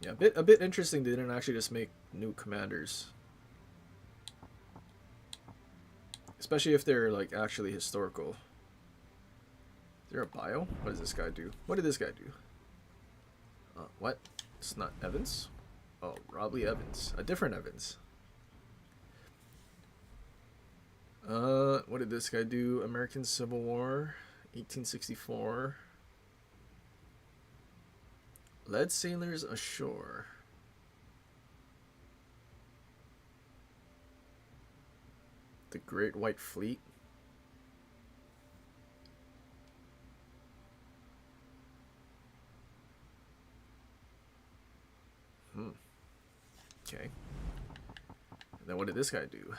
Yeah, a bit interesting they didn't actually just make new commanders. Especially if they're like actually historical. Is there a bio? What does this guy do? What did this guy do? What? It's not Evans? Oh, Robley Evans. A different Evans. What did this guy do? American Civil War, 1864. Led sailors ashore. The Great White Fleet. Okay. And then what did this guy do?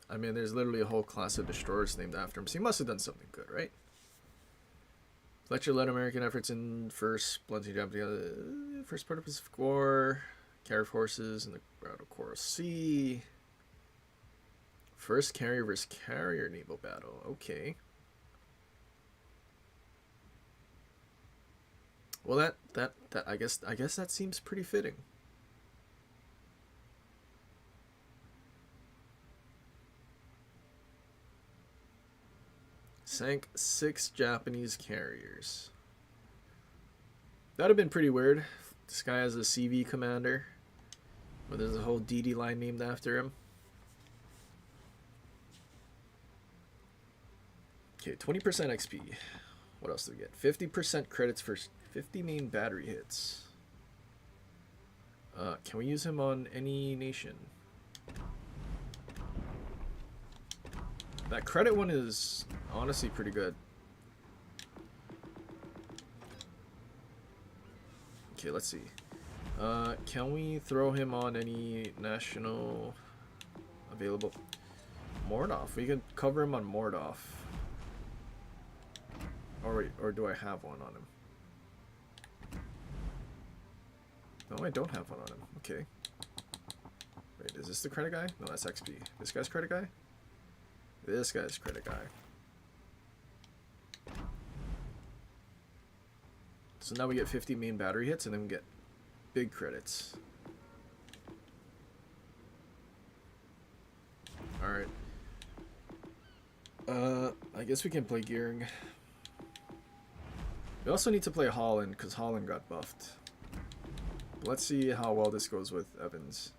I mean, there's literally a whole class of destroyers named after him, so he must have done something good, right? Fletcher led American efforts in first blunting Japanese first part of Pacific War, carrier forces in the Battle of Coral Sea. First carrier versus carrier naval battle. Okay. Well, that I guess that seems pretty fitting. Sank 6 Japanese carriers. That'd have been pretty weird. This guy has a CV commander, but there's a whole DD line named after him. Okay, 20% XP. What else do we get? 50% credits for 50 main battery hits. Can we use him on any nation? That credit one is honestly pretty good. Okay, let's see. Can we throw him on any national available? Mordov. We can cover him on Mordov. Or do I have one on him? No, I don't have one on him. Okay. Wait, is this the credit guy? No, that's XP. This guy's credit guy? This guy's credit guy. So now we get 50 main battery hits and then we get big credits. Alright. I guess we can play Gearing. We also need to play Holland because Holland got buffed. Let's see how well this goes with Evans.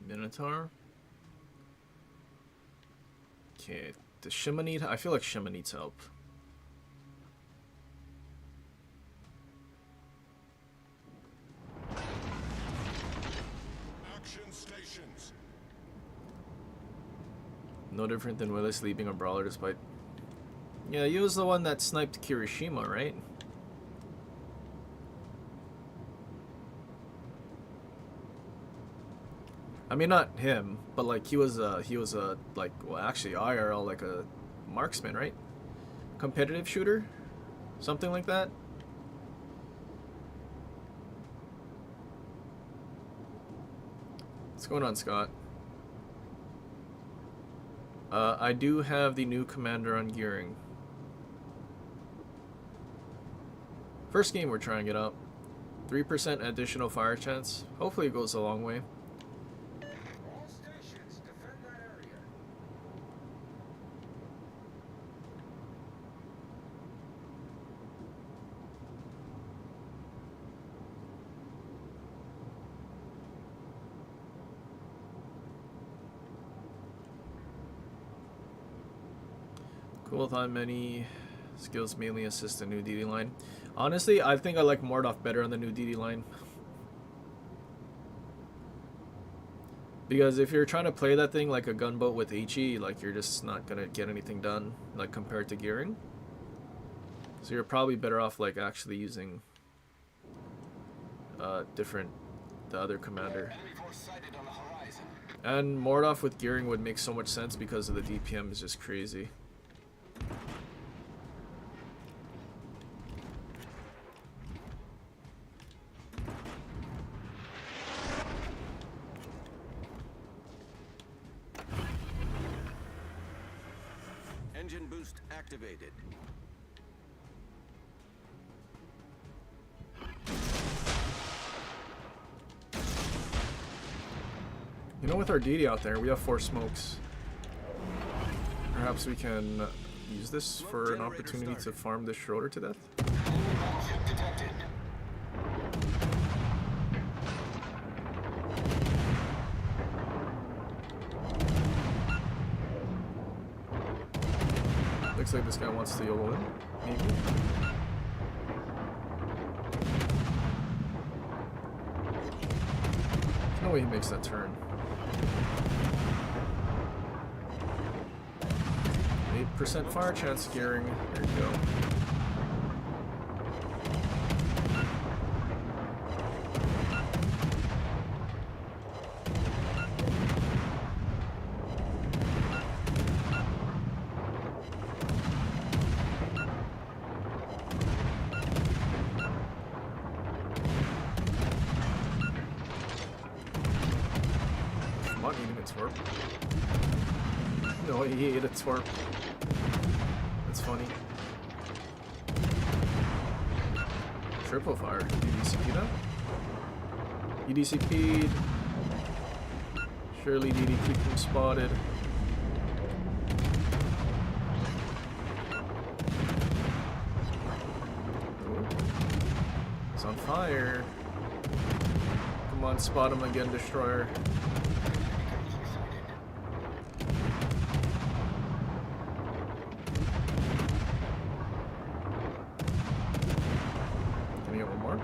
Minotaur. Okay, does Shima need? I feel like Shima needs help. Action stations. No different than Willis leaving a brawler despite... Yeah, he was the one that sniped Kirishima, right? I mean, not him, but like he was like, well, actually IRL, like a marksman, right? Competitive shooter, something like that. What's going on, Scott? I do have the new commander on Gearing. First game we're trying it out. 3% additional fire chance. Hopefully it goes a long way. All stations, defend that area. Cool, thought many skills mainly assist the new DD line. Honestly, I think I like Mordov better on the new DD line. Because if you're trying to play that thing like a gunboat with HE, like you're just not gonna get anything done, like compared to Gearing. So you're probably better off like actually using the other commander. Enemy force sighted on the horizon. And Mordov with Gearing would make so much sense because of the DPM is just crazy. Engine boost activated. You know, with our DD out there, we have 4 smokes. Perhaps we can use this for an opportunity to farm this Schroeder to death. Enemy battleship detected. Looks like this guy wants to YOLO in, maybe. There's no way he makes that turn. 8% fire chance gearing. There you go. I'm not eating a torp. No, he ate a torp. That's funny. Triple fire. DDCP now? EDCP'd. Surely DD keep him spotted. Ooh. He's on fire. Come on, spot him again, destroyer. Can you get one more?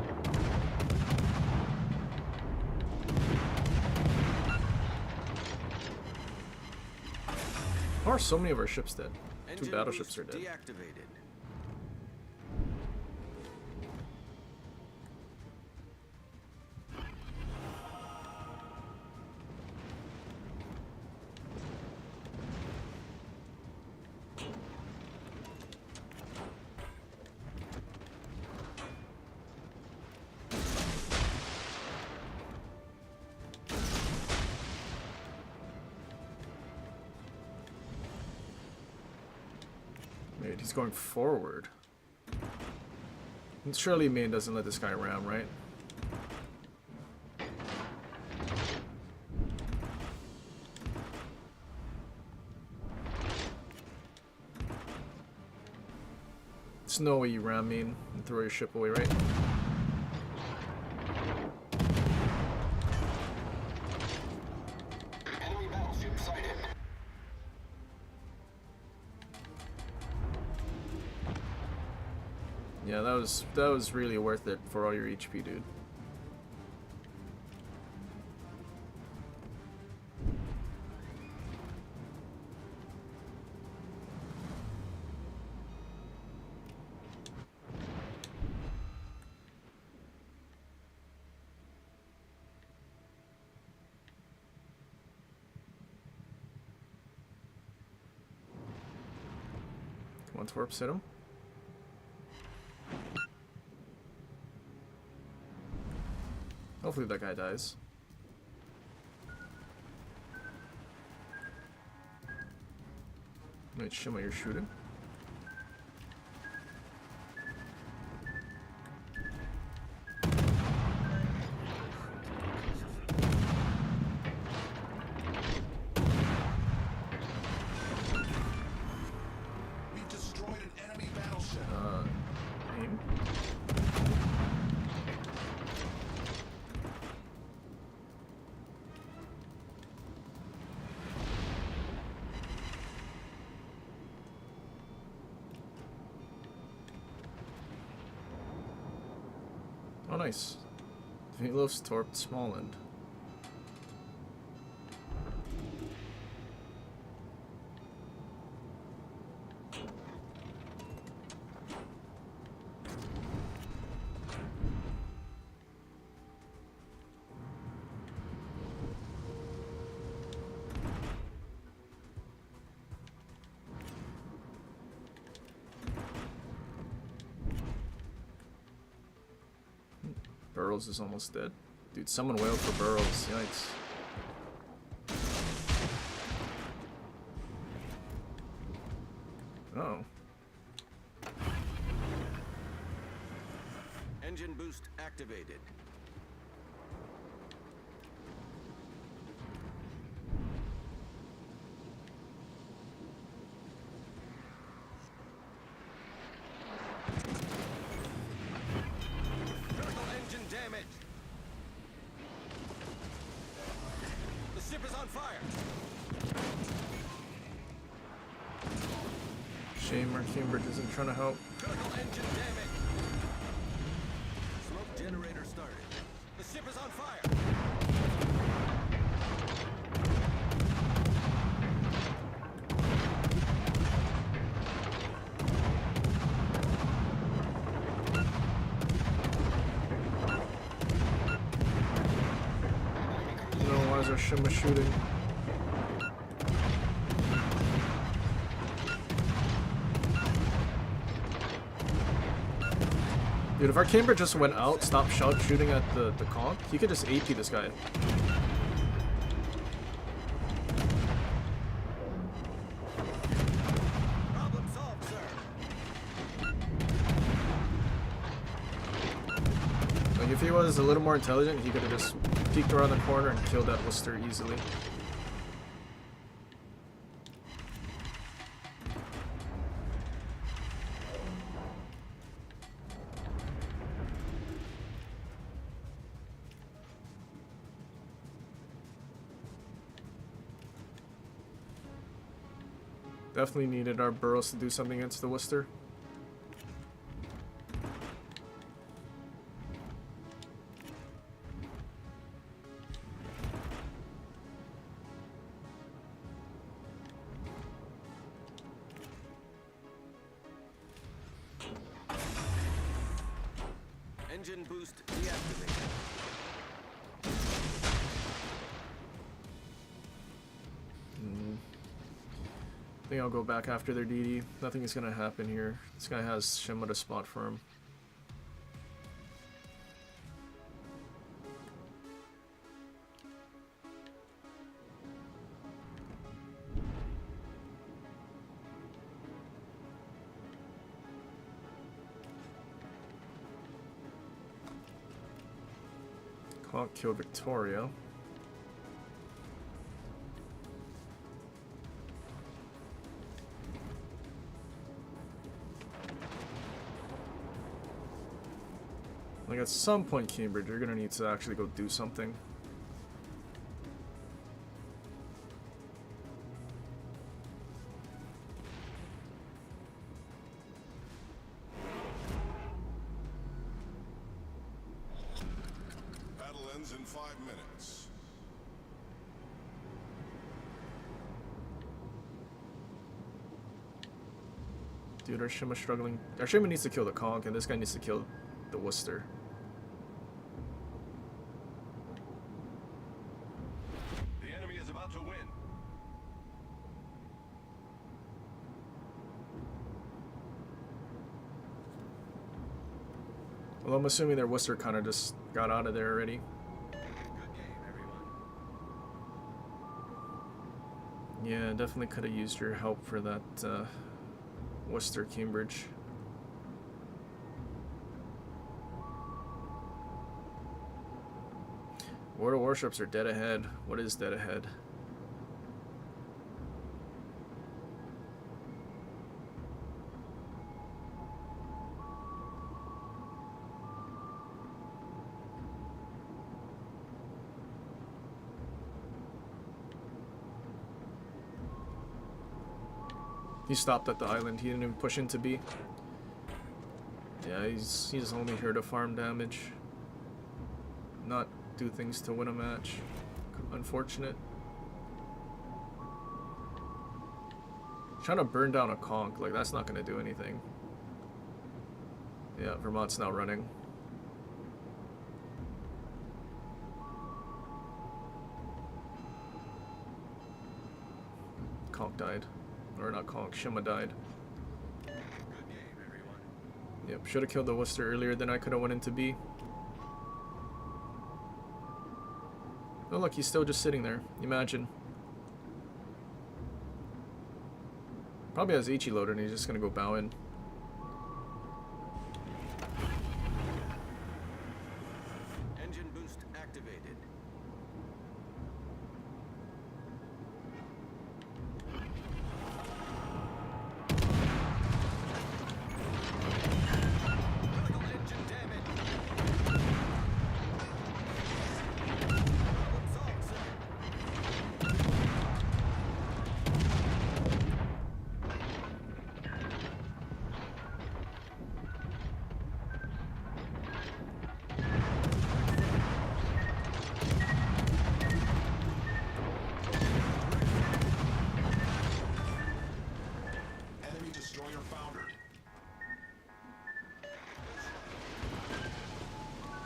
How are so many of our ships dead? Two Engine battleships boost are dead. Deactivated. Wait, he's going forward. And surely Maine doesn't let this guy ram, right? There's no way you ram Maine and throw your ship away, right? Enemy battleship sighted. Yeah, that was really worth it for all your HP, dude. Come on, Twerps, hit him. Hopefully that guy dies. Wait, Shima, you're shooting? We destroyed an enemy battleship. Aim. Oh, nice. Velos torped Smallland. Burrows is almost dead. Dude, someone wailed for Burrows. Yikes. Oh. Engine boost activated. on fire. Shame our Cambridge isn't trying to help. Critical engine damage. Smoke generator started. The ship is on fire. No, why is our Shima shooting? Dude, if our Camber just went out, stopped shooting at the conch, he could just AP this guy. Problem solved, sir. Like, if he was a little more intelligent, he could have just peeked around the corner and killed that Worcester easily. Definitely needed our burrows to do something against the Worcester. Engine boost deactivated. I think I'll go back after their DD. Nothing is gonna happen here. This guy has Shima to spot for him. Can't kill Victoria. Like, at some point, Cambridge, you're gonna need to actually go do something. Battle ends in 5 minutes. Dude, our Shima's struggling. Our Shima needs to kill the conch, and this guy needs to kill the Worcester. The enemy is about to win. Well, I'm assuming their Worcester kind of just got out of there already. Good game, everyone. Yeah, definitely could have used your help for that Worcester Cambridge. Mortal Warships are dead ahead. What is dead ahead? He stopped at the island. He didn't even push into B. Yeah, he's only here to farm damage, not do things to win a match. Unfortunate. Trying to burn down a conch, like, that's not gonna do anything. Yeah, Vermont's now running. Conch died. Or not Conch, Shima died. Good game, everyone. Yep, should have killed the Worcester earlier, then I could have went into B. Oh look, he's still just sitting there. Imagine. Probably has Ichi loaded and he's just gonna go bow in. Engine boost activated. Critical engine damage. Problem solved, sir.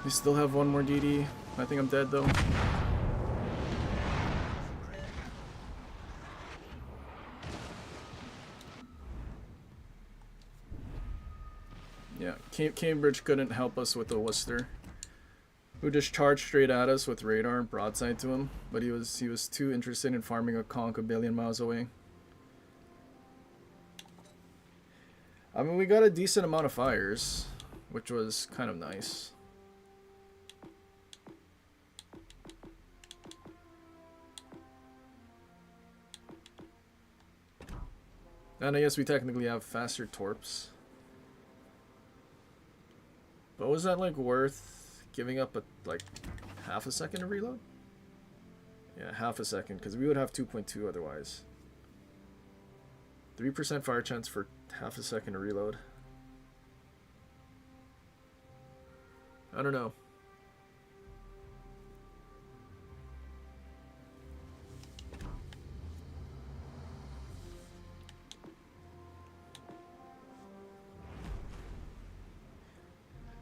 They still have one more DD. I think I'm dead though. Yeah, Cambridge couldn't help us with the Worcester, who just charged straight at us with radar and broadside to him, but he was too interested in farming a conch a billion miles away. I mean, we got a decent amount of fires, which was kind of nice. And I guess we technically have faster torps. But was that like worth giving up like half a second to reload? Yeah, half a second, because we would have 2.2 otherwise. 3% fire chance for half a second to reload. I don't know.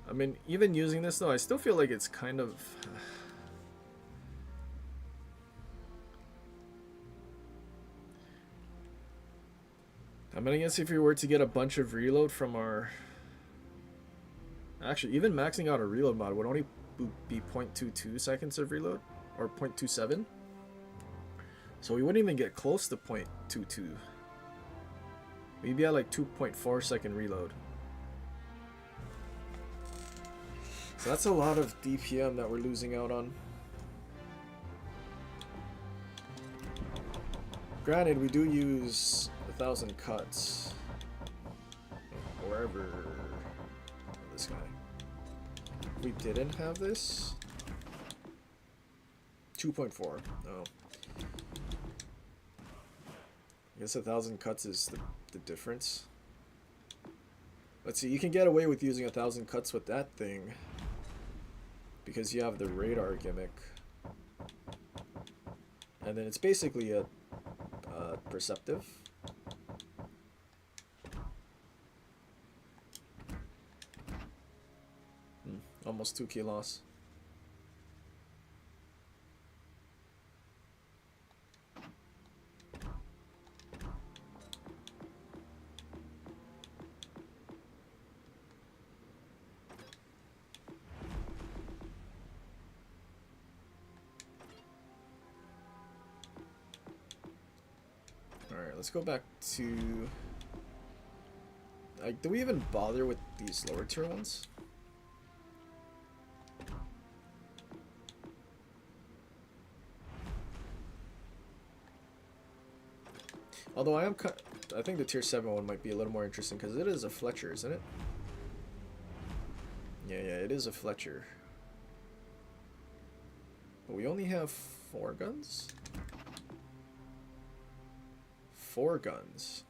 I mean, even using this though, I still feel like it's kind of... I mean, I guess if we were to get a bunch of reload from our... Actually, even maxing out a reload mod would only be 0.22 seconds of reload, or 0.27. So we wouldn't even get close to 0.22. We'd be at like 2.4 second reload. So that's a lot of DPM that we're losing out on. Granted, we do use 1,000 cuts. Wherever this guy. If we didn't have this, 2.4. Oh, I guess 1,000 cuts is the difference. Let's see. You can get away with using 1,000 cuts with that thing, because you have the radar gimmick, and then it's basically a perceptive. Almost 2k loss. Alright, let's go back to... Like, do we even bother with these lower tier ones? Although I think the tier 7 one might be a little more interesting because it is a Fletcher, isn't it? Yeah, it is a Fletcher. But we only have 4 guns? 4 guns.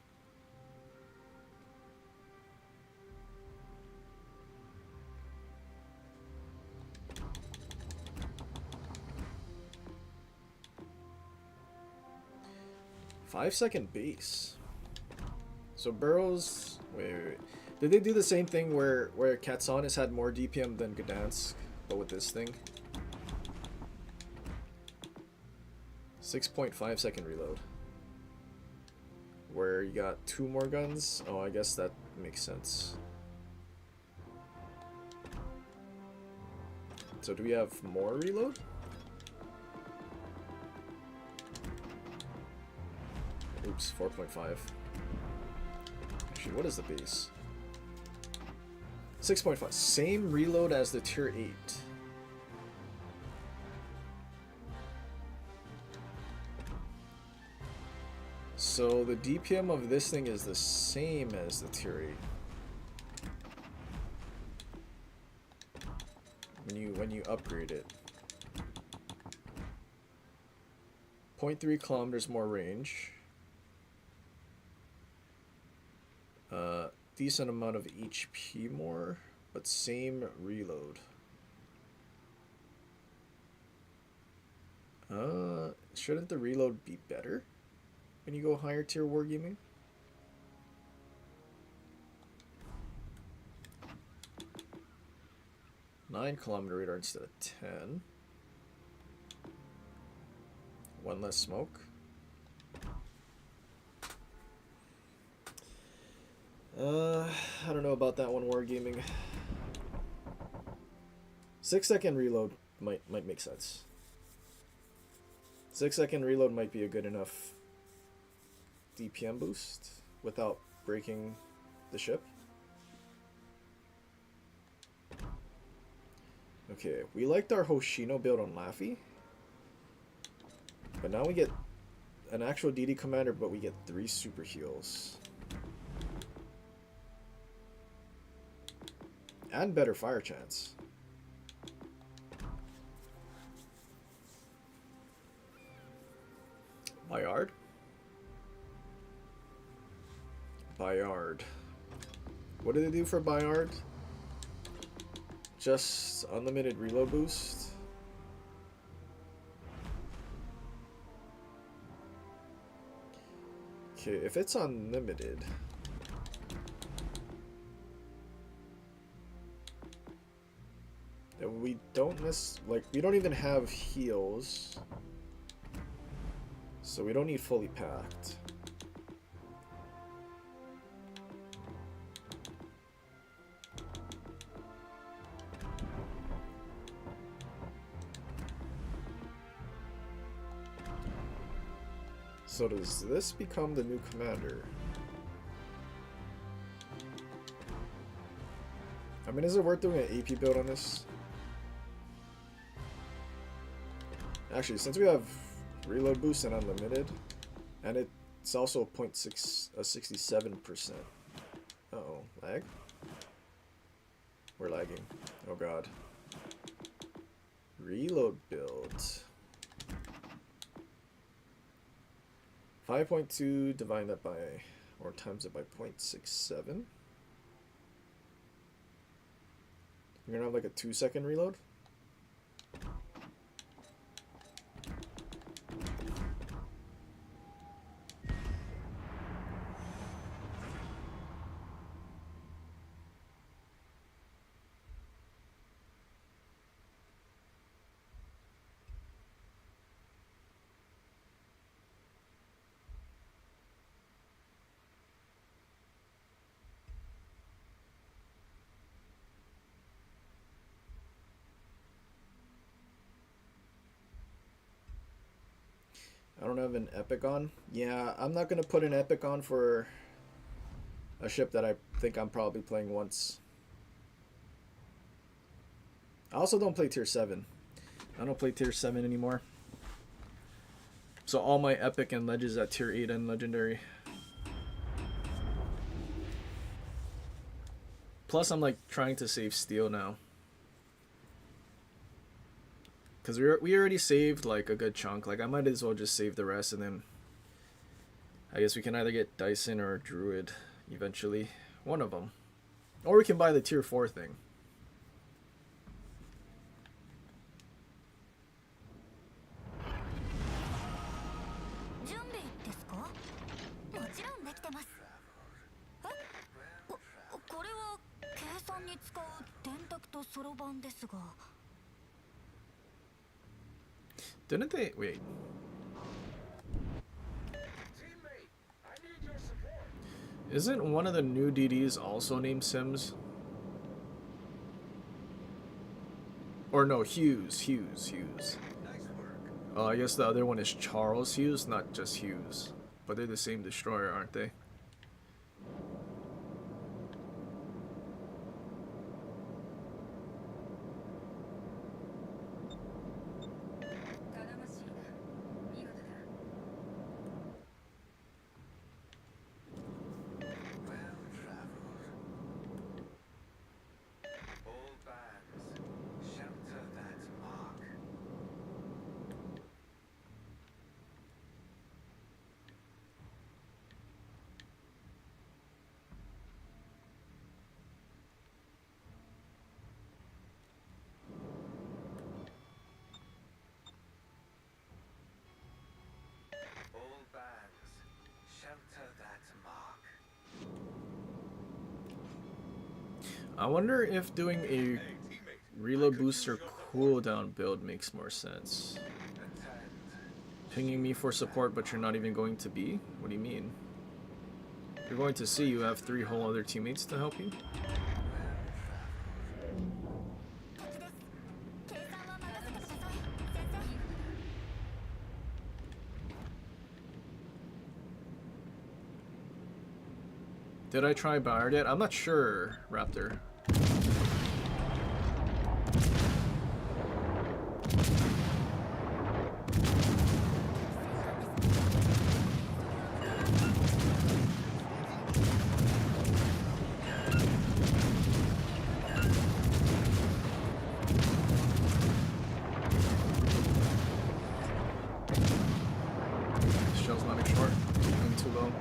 Five-second base. So Burrows... Wait. Did they do the same thing where Katsan has had more DPM than Gdansk, but with this thing? 6.5 second reload. Where you got 2 more guns? Oh, I guess that makes sense. So do we have more reload? Oops, 4.5. Actually, what is the base? 6.5. Same reload as the tier 8. So the DPM of this thing is the same as the tier 8. When you upgrade it. 0.3 kilometers more range. Decent amount of HP more, but same reload. Shouldn't the reload be better when you go higher tier wargaming? 9-kilometer radar instead of 10. One less smoke. I don't know about that one, Wargaming. 6-second reload might make sense. 6-second reload might be a good enough DPM boost without breaking the ship. Okay, we liked our Hoshino build on Laffy. But now we get an actual DD commander, but we get 3 super heals. And better fire chance. Bayard? Bayard. What do they do for Bayard? Just unlimited reload boost. Okay, if it's unlimited, then we don't we don't even have heals, so we don't need fully packed. So does this become the new commander? I mean, is it worth doing an AP build on this? Actually, since we have reload boost and unlimited, and it's also 67%. Uh-oh, lag? We're lagging. Oh god. Reload build. 5.2, divide that by, or times it by 0.67. You're gonna have like a 2-second reload? I don't have an epic on. Yeah, I'm not gonna put an epic on for a ship that I think I'm probably playing once. I also don't play tier 7. I don't play tier 7 anymore. So all my epic and ledges at tier 8 and legendary. Plus I'm like trying to save steel now. Because we already saved like a good chunk. Like I might as well just save the rest, and then I guess we can either get Dyson or Druid eventually. One of them. Or we can buy the tier 4 thing. Didn't they? Wait. Isn't one of the new DDs also named Sims? Or no, Hughes. I guess the other one is Charles Hughes, not just Hughes. But they're the same destroyer, aren't they? I wonder if doing a Reload booster cooldown build makes more sense. Pinging me for support, but you're not even going to B? What do you mean? You're going to C, you have 3 whole other teammates to help you? Did I try Bard yet? I'm not sure, Raptor. Shell's not short. I'm too low.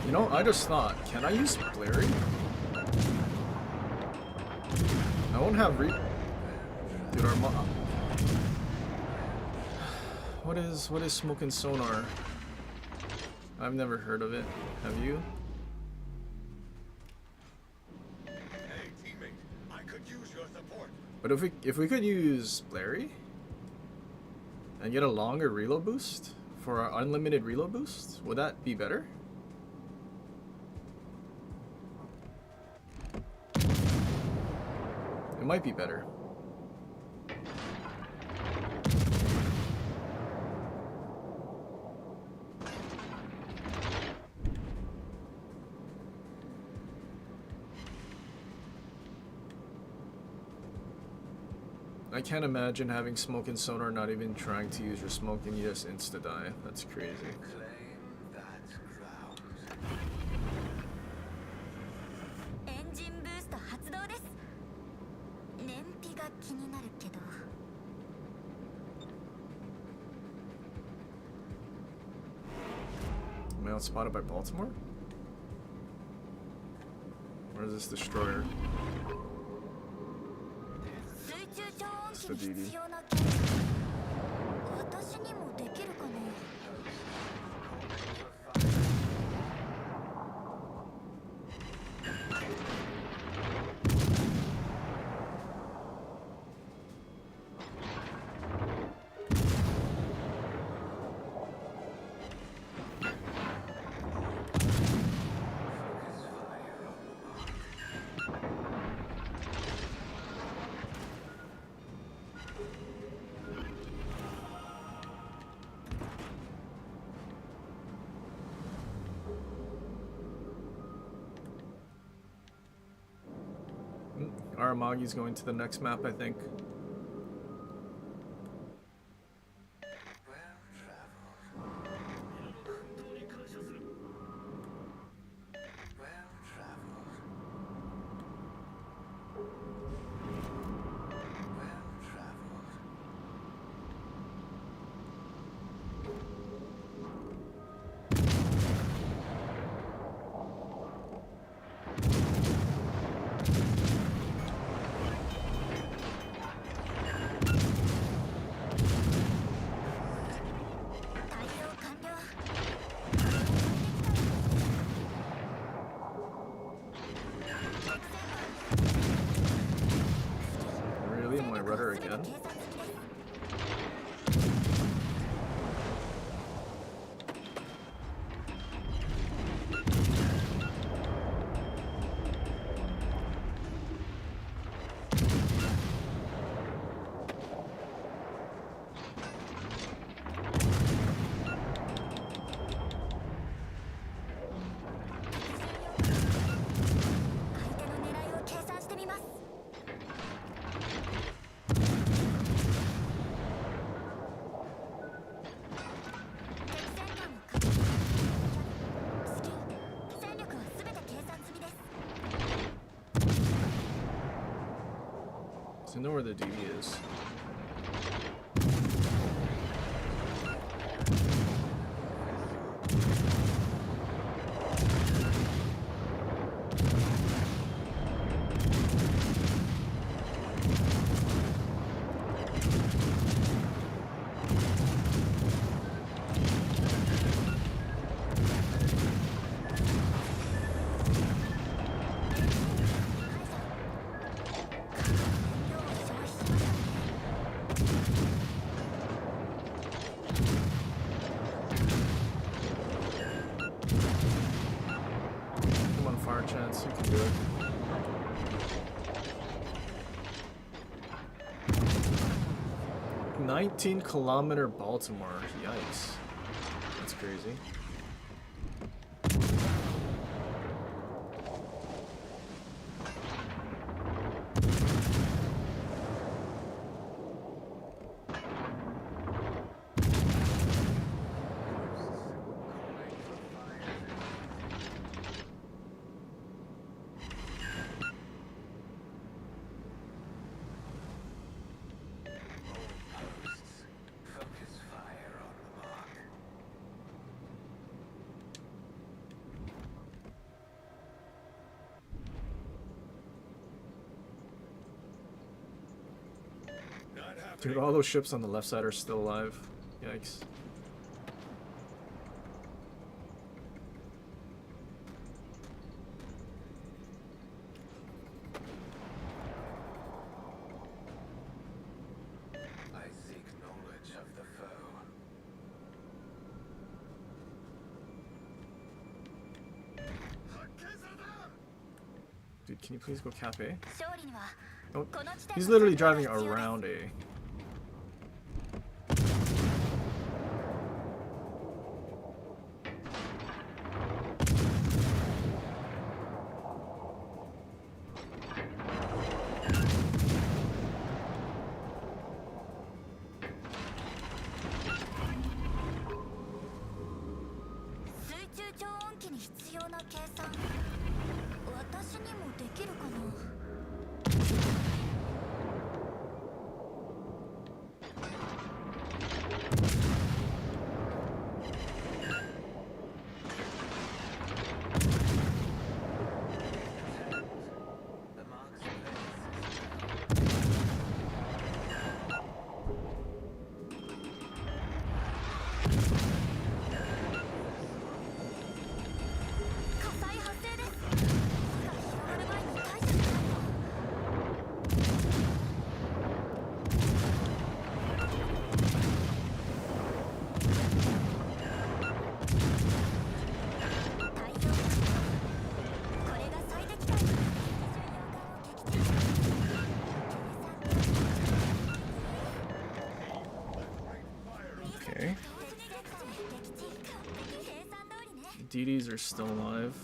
You know, I just thought, can I use Blairy? I won't have Dude, our What is smoke and sonar? I've never heard of it. Have you? Hey, teammate, I could use your support. But if we could use Blairy and get a longer reload boost for our unlimited reload boost, would that be better? It might be better. I can't imagine having smoke and sonar, not even trying to use your smoke, and you just insta die. That's crazy. Claim that ground. エンジンブースト発動です。燃費が気になるけど。 Am I outspotted by Baltimore? Or is this destroyer? 水中超音機 Mr. に DD. 必要な機能。私にもできるかな。 Aramagi's going to the next map, I think. Really? My rudder again? So I know where the DB is. Come on, fire chance, you can do it. $19-kilometer Baltimore. Yikes. That's crazy. Focus fire on the mark. Not happening. Dude, all those ships on the left side are still alive. Yikes. I seek knowledge of the foe. Dude, can you please go Cap A? 勝利には Nope. この地点 He's の literally 参加が driving 必要です around A. The mark's place. Okay. DDs are still alive.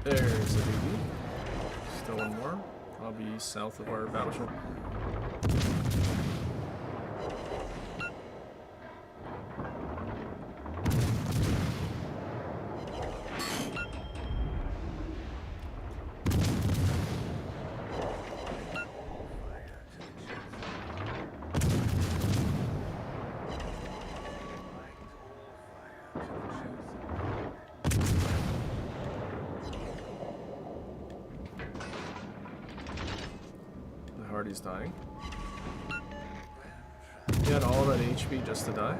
There's a DD. Still one more. Probably south of our battleship. Hardy's dying. He had all that HP just to die.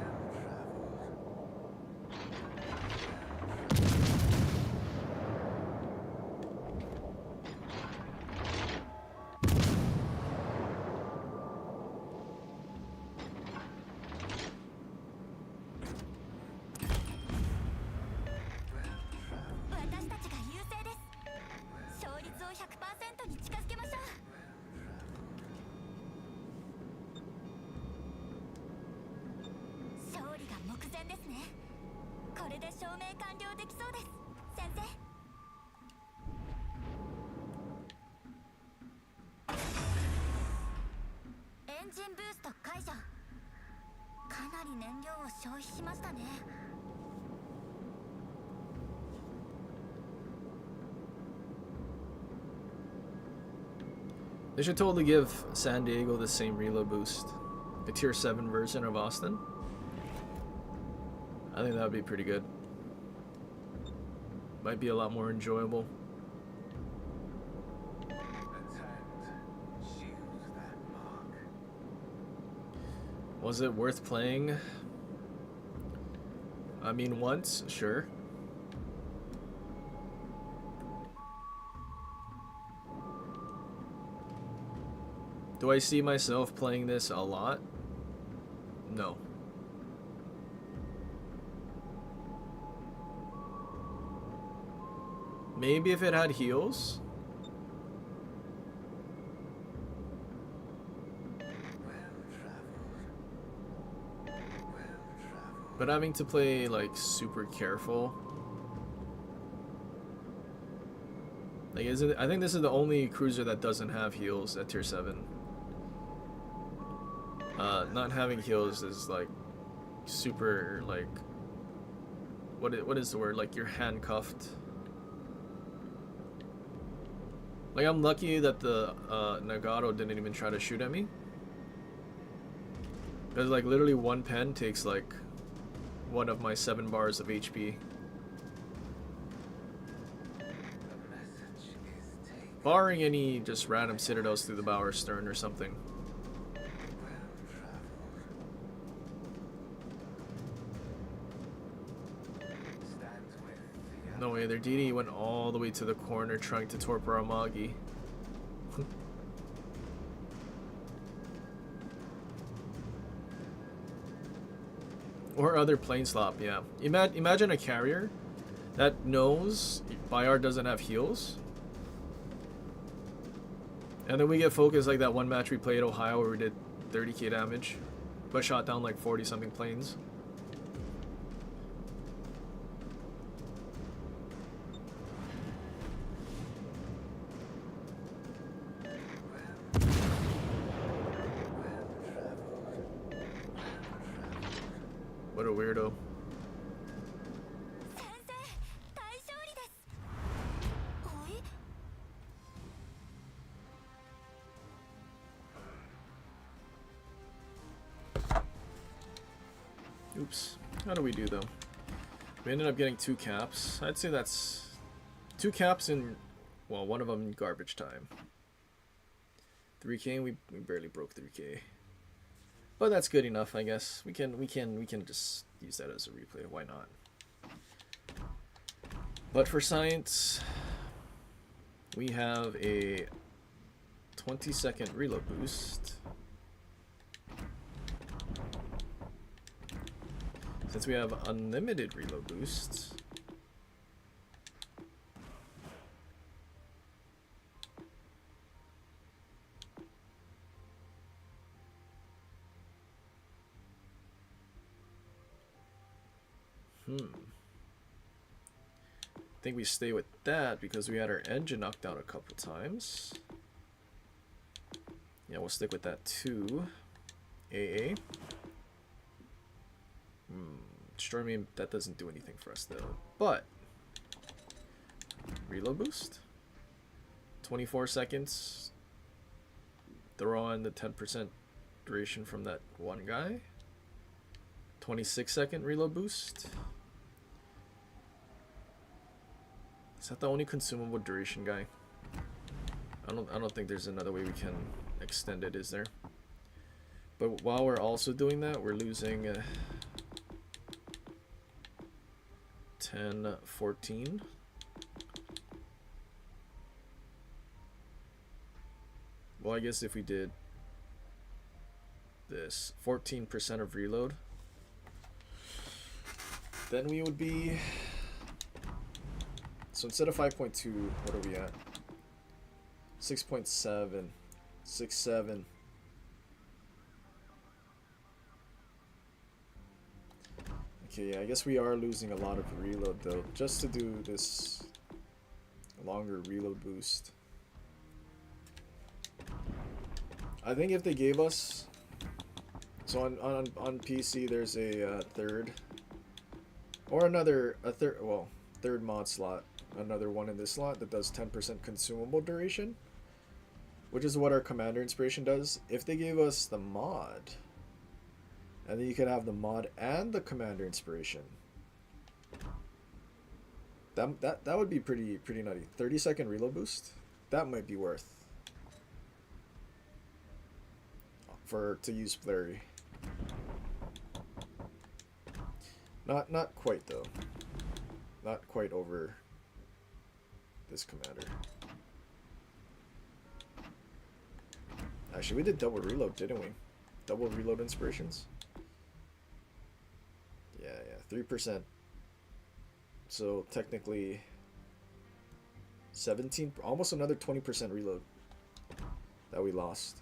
を消費しましたね。 They should totally give San Diego the same reload boost. A tier 7 version of Austin. I think that would be pretty good. Might be a lot more enjoyable. Was it worth playing? I mean, once, sure. Do I see myself playing this a lot? No. Maybe if it had heals. But having to play like super careful. Like, I think this is the only cruiser that doesn't have heals at tier 7. Not having heals is like super, like, what is the word? Like, you're handcuffed. Like, I'm lucky that the Nagato didn't even try to shoot at me. Because like literally one pen takes like one of my 7 bars of HP. Barring any just random citadels through the bow or stern or something. No way, their DD went all the way to the corner trying to torpor Amagi. Or other plane slop, yeah. Imagine a carrier that knows Bayard doesn't have heals. And then we get focused like that one match we played at Ohio where we did 30k damage, but shot down like 40 something planes. What a weirdo. Oops. How do we do though? We ended up getting 2 caps. I'd say that's 2 caps in, well, one of them in garbage time. 3k, we barely broke 3k. But that's good enough, I guess. We can just use that as a replay. Why not? But for science, we have a 20-second reload boost. Since we have unlimited reload boosts, I think we stay with that because we had our engine knocked out a couple times. Yeah, we'll stick with that too. AA. Destroy me, that doesn't do anything for us though. But reload boost. 24 seconds. Throw on the 10% duration from that one guy. 26-second reload boost. Is that the only consumable duration guy? I don't think there's another way we can extend it, is there? But while we're also doing that, we're losing 10, 14. Well, I guess if we did this 14% of reload, then we would be, so instead of 5.2, what are we at? 6.7, 6.7. Okay, yeah, I guess we are losing a lot of reload though, just to do this longer reload boost. I think if they gave us So on PC, there's a third, or third mod slot, another one in this slot that does 10% consumable duration, which is what our commander inspiration does. If they gave us the mod, and then you could have the mod and the commander inspiration, that would be pretty nutty. 30-second reload boost, that might be worth to use Flurry. Not quite though. Not quite over this commander. Actually, we did double reload, didn't we? Double reload inspirations. Yeah, 3%. So technically 17, almost another 20% reload that we lost.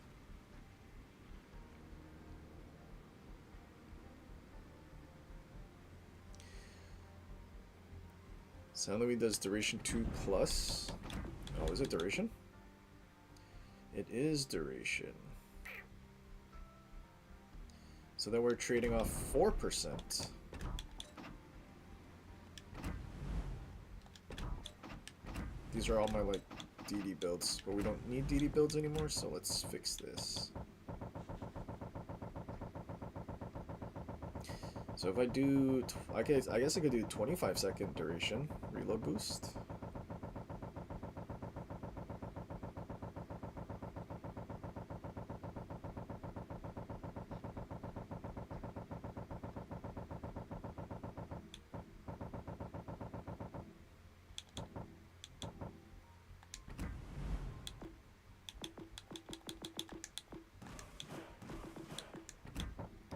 Sound Louis does duration 2 plus. Oh, is it duration? It is duration. So then we're trading off 4%. These are all my like DD builds, but we don't need DD builds anymore, so let's fix this. So if I do, I guess I could do 25-second duration reload boost.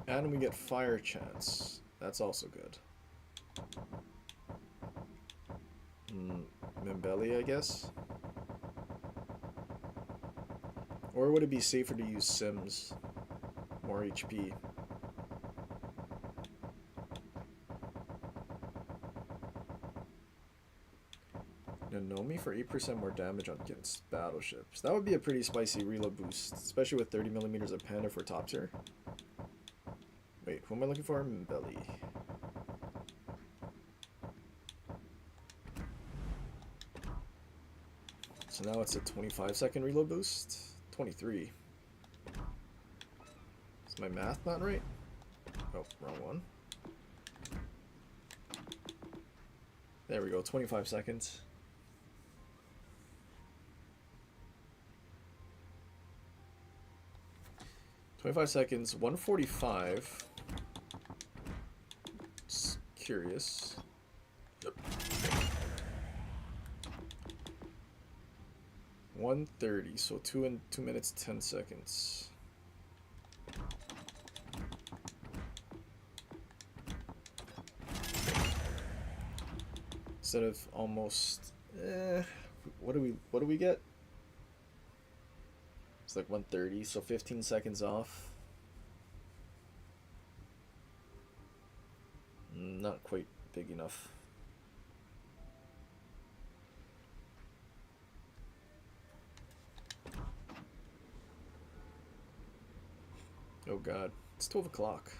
And we get fire chance. That's also good. Mimbelli, I guess. Or would it be safer to use Sims? More HP. Nonomi for 8% more damage against battleships. That would be a pretty spicy reload boost, especially with 30mm of Panda for top tier. Wait, who am I looking for? Belly. So now it's a 25-second reload boost. 23. Is my math not right? Oh, wrong one. There we go, 25 seconds. $25 seconds, 145. Just curious. Yep. 130, so 2 minutes 10 seconds. Instead of almost what do we get? It's like 130, so 15 seconds off. Not quite big enough. Oh god, it's 12 o'clock.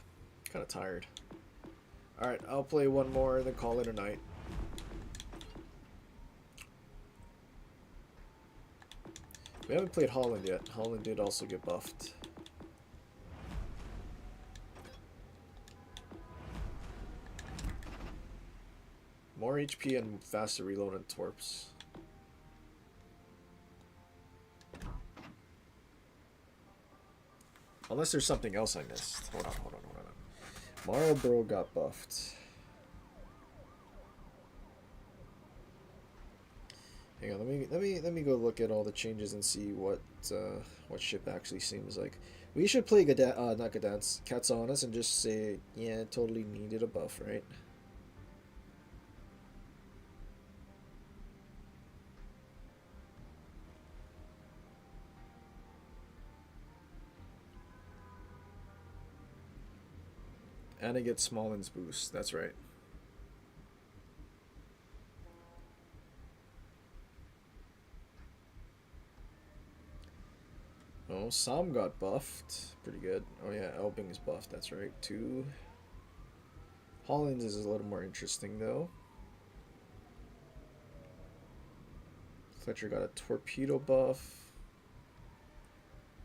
Kind of tired. Alright, I'll play one more and then call it a night. We haven't played Holland yet. Holland did also get buffed. More HP and faster reload on Torps. Unless there's something else I missed. Hold on. Marlboro got buffed. Hang on, let me go look at all the changes and see what ship actually seems like. We should play not Gdansk, Katsanas and just say, yeah, totally needed a buff, right? And I get Smolin's boost, that's right. Oh, Sam got buffed. Pretty good. Oh yeah, Elbing's buffed, that's right. 2. Holland's is a little more interesting though. Fletcher got a torpedo buff.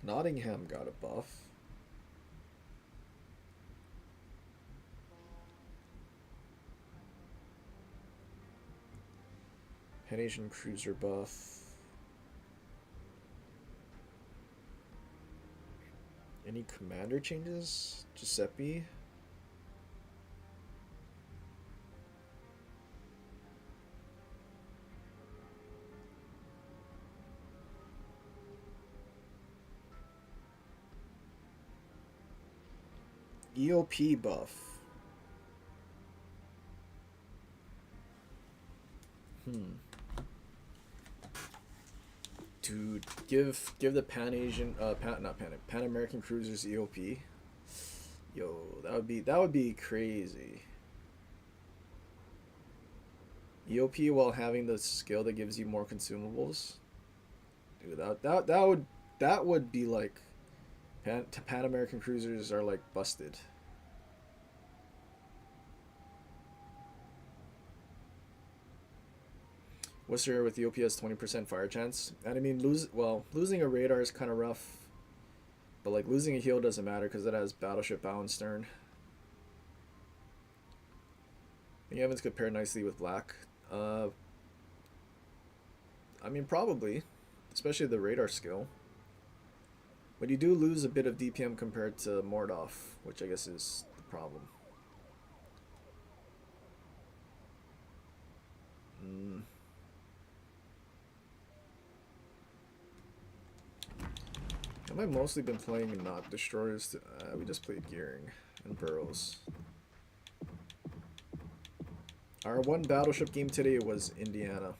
Nottingham got a buff. Pan-Asian cruiser buff. Any commander changes? Giuseppe? EOP buff. Dude, give the Pan Asian Pan American cruisers EOP. Yo, that would be crazy. EOP while having the skill that gives you more consumables. Dude, that would be like Pan American cruisers are like busted. Worcester with EOP has 20% fire chance. And I mean, losing a radar is kind of rough. But like losing a heal doesn't matter because it has battleship bow and stern. I think Evans could pair nicely with black. I mean, probably. Especially the radar skill. But you do lose a bit of DPM compared to Mordov, which I guess is the problem. I've mostly been playing not destroyers. We just played Gearing and Burrows. Our one battleship game today was Indiana.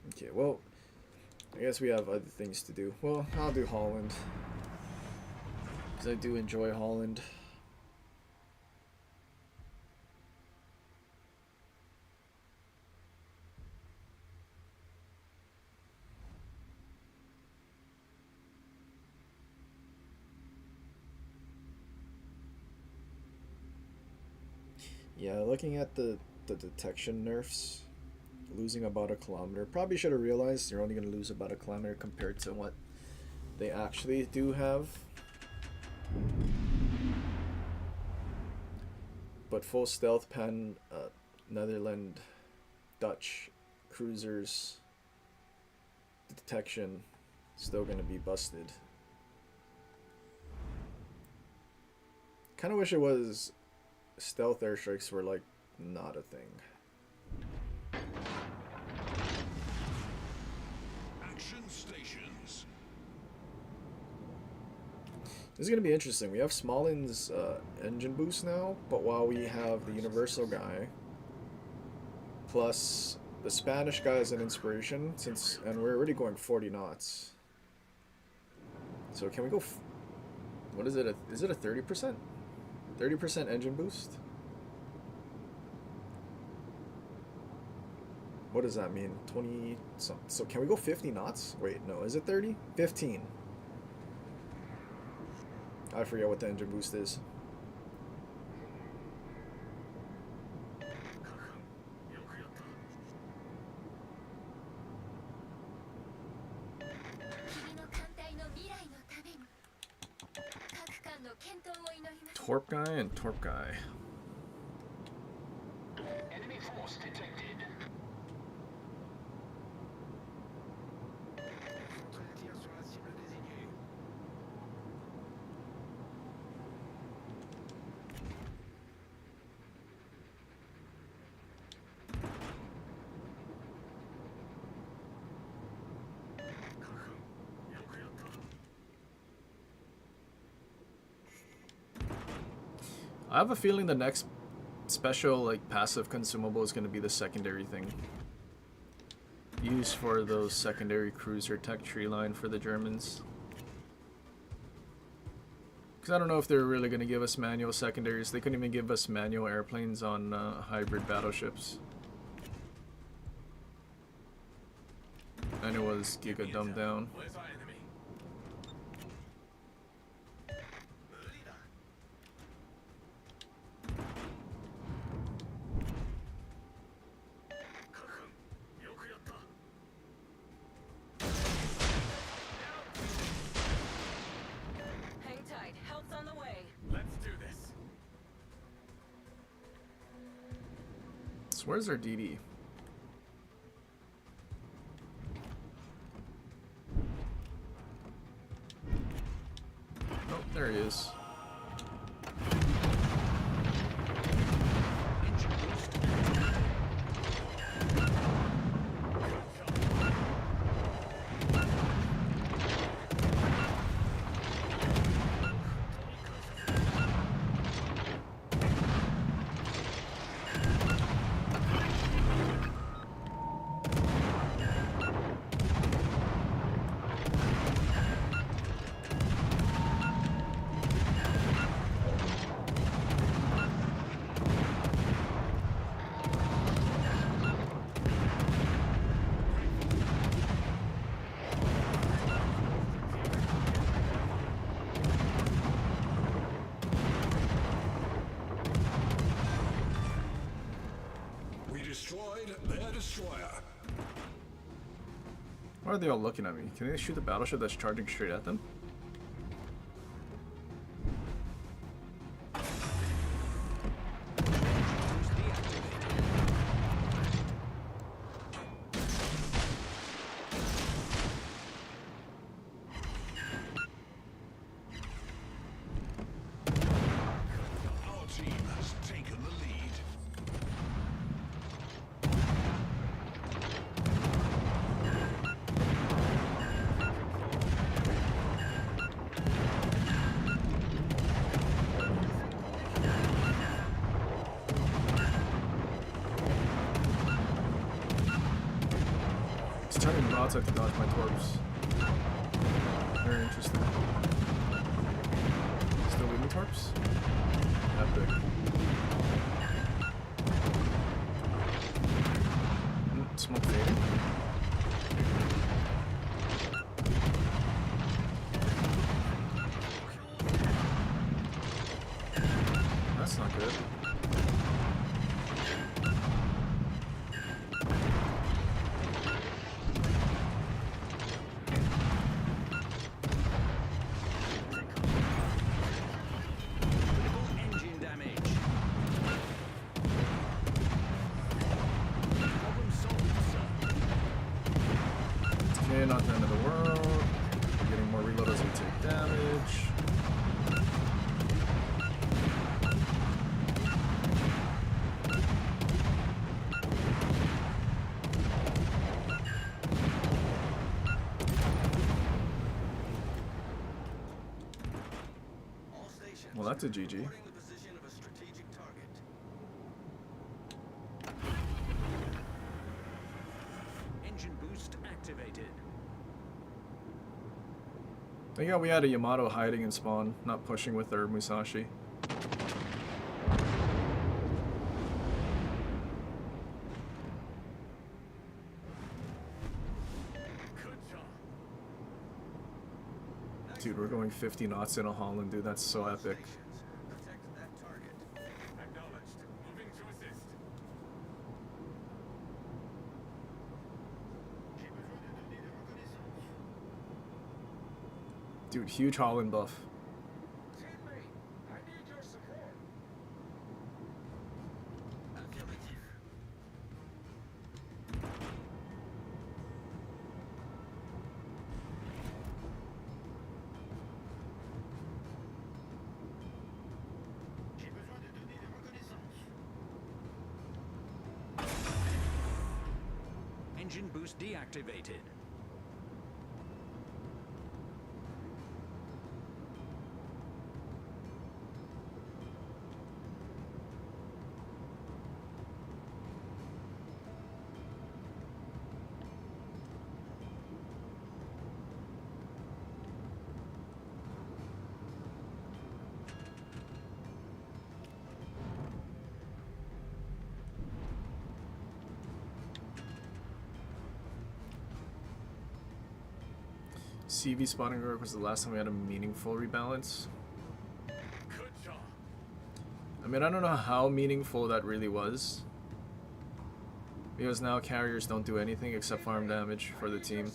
Okay, well, I guess we have other things to do. Well, I'll do Holland. Because I do enjoy Holland. Yeah, looking at the detection nerfs, losing about a kilometer. Probably should have realized you're only going to lose about a kilometer compared to what they actually do have. But full stealth Netherlands, Dutch cruisers, the detection still going to be busted. Kind of wish it was stealth airstrikes were like not a thing. Action stations. This is going to be interesting. We have Smollin's engine boost now, but while we have the universal guy, plus the Spanish guy is an inspiration, and we're already going 40 knots. So can we go, what is it, is it a 30%? 30% engine boost? What does that mean? 20 so can we go 50 knots? Wait, no, is it 30? 15. I forget what the engine boost is. Torp guy and Torp guy. Enemy force detected. Tire sur la cible désignée. I have a feeling the next special like passive consumable is going to be the secondary thing. Used for those secondary cruiser tech tree line for the Germans. Because I don't know if they're really going to give us manual secondaries. They couldn't even give us manual airplanes on hybrid battleships. And it was Giga dumbed down. Where's our enemy? Hang tight. Help's on the way. Let's do this. So where's our DD? Oh, there he is. We destroyed their destroyer. Why are they all looking at me? Can they shoot the battleship that's charging straight at them? Our team has taken the lead. It's turning broadside to dodge my torps. Very interesting. Still leaving torps? Epic. Smoke fading. That's not good. Engine damage. Problem solved, sir. Okay, not the end of the world. We're getting more reload as we take damage. All stations. Well, that's a GG. Reporting the position of a strategic target. Engine boost activated. Yeah, we had a Yamato hiding in spawn, not pushing with their Musashi. Good job. Dude, we're going 50 knots in a Holland, dude. That's so epic. Stations. Protect that target. Acknowledged. Moving to assist. Dude, huge Holland buff. Teammate, I need your support. Affirmative. J'ai besoin de données de reconnaissance. Engine boost deactivated. CV spotting work was the last time we had a meaningful rebalance. Good job. I mean, I don't know how meaningful that really was. Because now carriers don't do anything except farm damage for the team.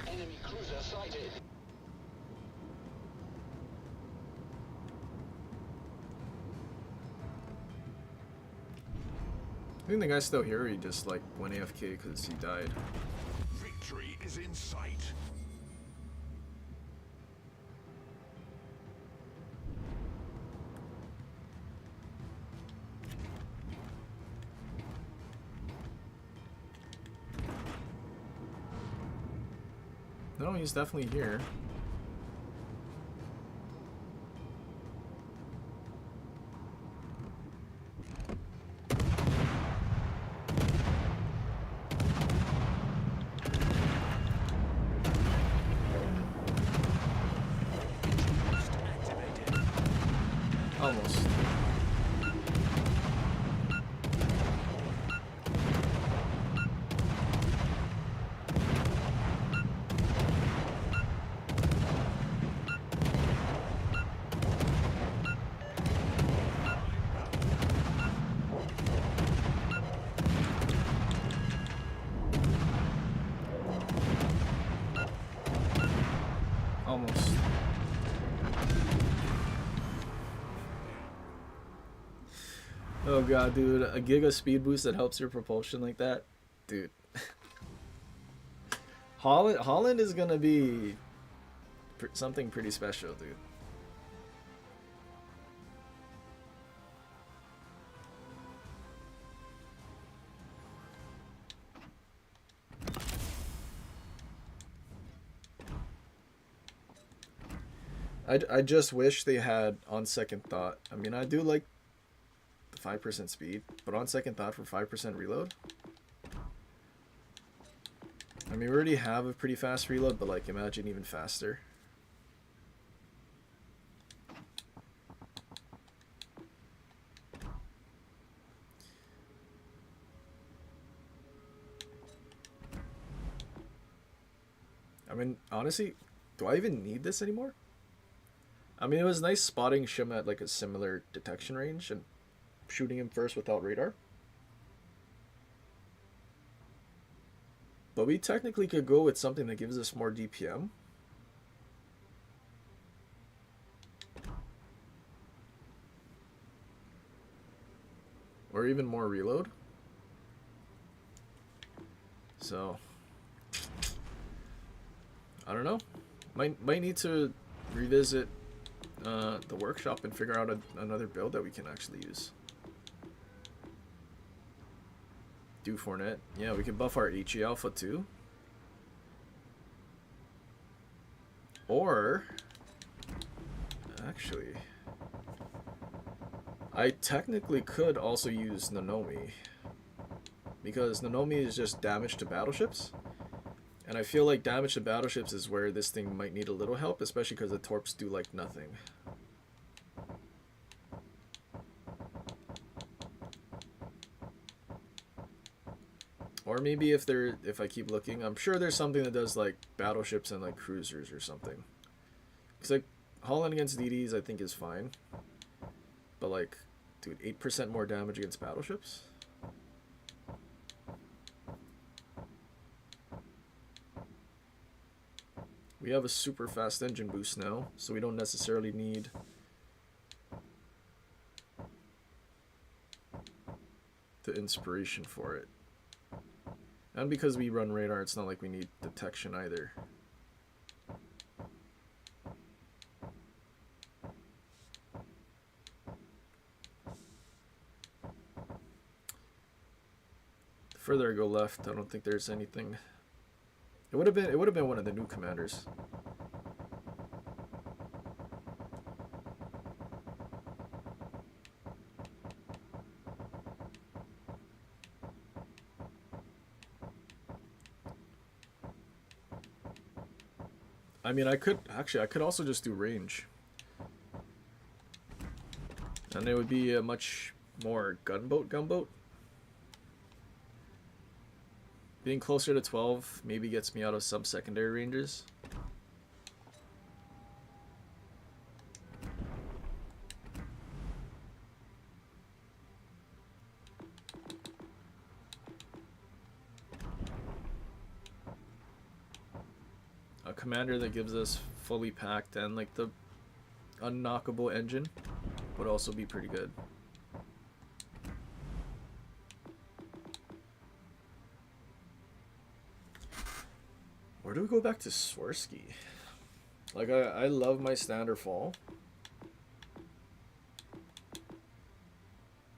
Enemy cruiser sighted. I think the guy's still here, or he just like went AFK because he died. Victory is in sight. No, he's definitely here. Almost. Almost. Oh god, dude, a giga speed boost that helps your propulsion like that, dude. Holland is gonna be something pretty special, dude. I just wish they had, on second thought. I mean, I do like the 5% speed, but on second thought for 5% reload. I mean, we already have a pretty fast reload, but like, imagine even faster. I mean, honestly, do I even need this anymore? I mean, it was nice spotting Shim at like a similar detection range and shooting him first without radar. But we technically could go with something that gives us more DPM. Or even more reload. So I don't know. Might need to revisit the workshop and figure out another build that we can actually use. Do Fournette. Yeah, we can buff our HE Alpha too. Or actually, I technically could also use Nanomi, because Nanomi is just damage to battleships. And I feel like damage to battleships is where this thing might need a little help, especially because the torps do like nothing. Or maybe if I keep looking, I'm sure there's something that does like battleships and like cruisers or something. Because like Holland against DDs I think is fine. But like, dude, 8% more damage against battleships? We have a super fast engine boost now, so we don't necessarily need the inspiration for it. And because we run radar, it's not like we need detection either. The further I go left, I don't think there's anything. It would have been one of the new commanders. I mean, I could also just do range. And it would be a much more gunboat. Being closer to 12 maybe gets me out of some secondary ranges. A commander that gives us fully packed and like the unknockable engine would also be pretty good. Where do we go back to Swirsky? Like I love my standard fall,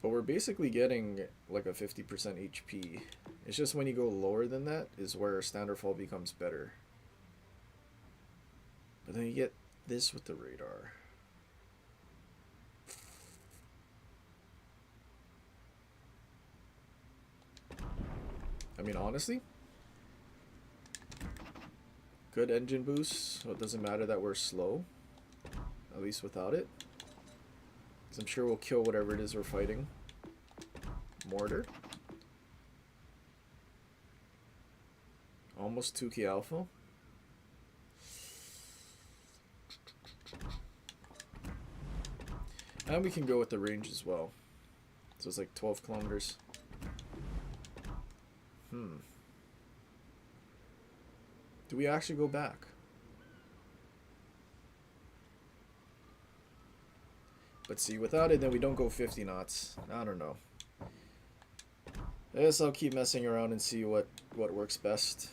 but we're basically getting like a 50% HP. It's just when you go lower than that is where standard fall becomes better. But then you get this with the radar. I mean, honestly, good engine boost, so it doesn't matter that we're slow, at least without it. Because I'm sure we'll kill whatever it is we're fighting. Mortar. Almost 2k alpha. And we can go with the range as well. So it's like 12 kilometers. Do we actually go back? But see, without it, then we don't go 50 knots. I don't know. I guess I'll keep messing around and see what works best.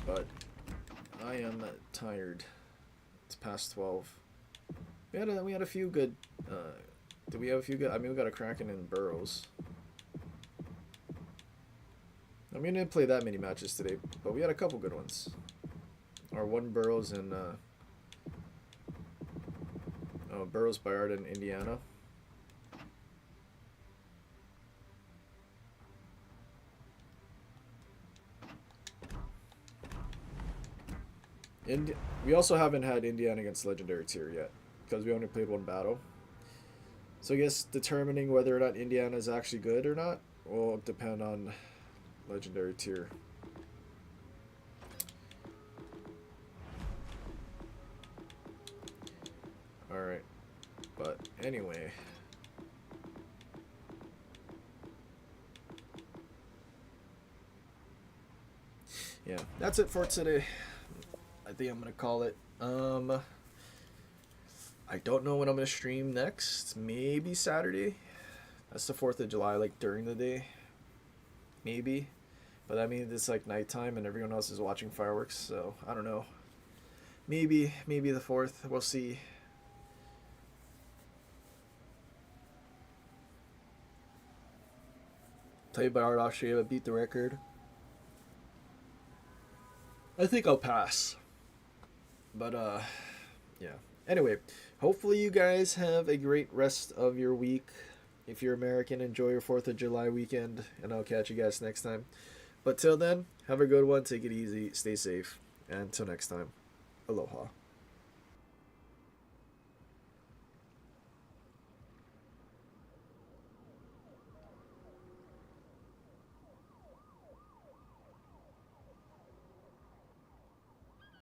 But I am tired. It's past 12. We had a few good. Did we have a few good? I mean, we got a Kraken and Burrows. I mean, I didn't play that many matches today, but we had a couple good ones. Or one Burrows and Burrows Bayard in Indiana. We also haven't had Indiana against Legendary Tier yet, because we only played one battle. So I guess determining whether or not Indiana is actually good or not will depend on Legendary Tier. Alright. But anyway. Yeah, that's it for today. I think I'm gonna call it. I don't know when I'm gonna stream next. Maybe Saturday. That's the 4th of July, like during the day. Maybe. But I mean, it's like nighttime and everyone else is watching fireworks, so I don't know. Maybe the 4th. We'll see. Played by Art Austria, beat the record. I think I'll pass. But yeah. Anyway, hopefully you guys have a great rest of your week. If you're American, enjoy your 4th of July weekend, and I'll catch you guys next time. But till then, have a good one, take it easy, stay safe, and until next time, aloha.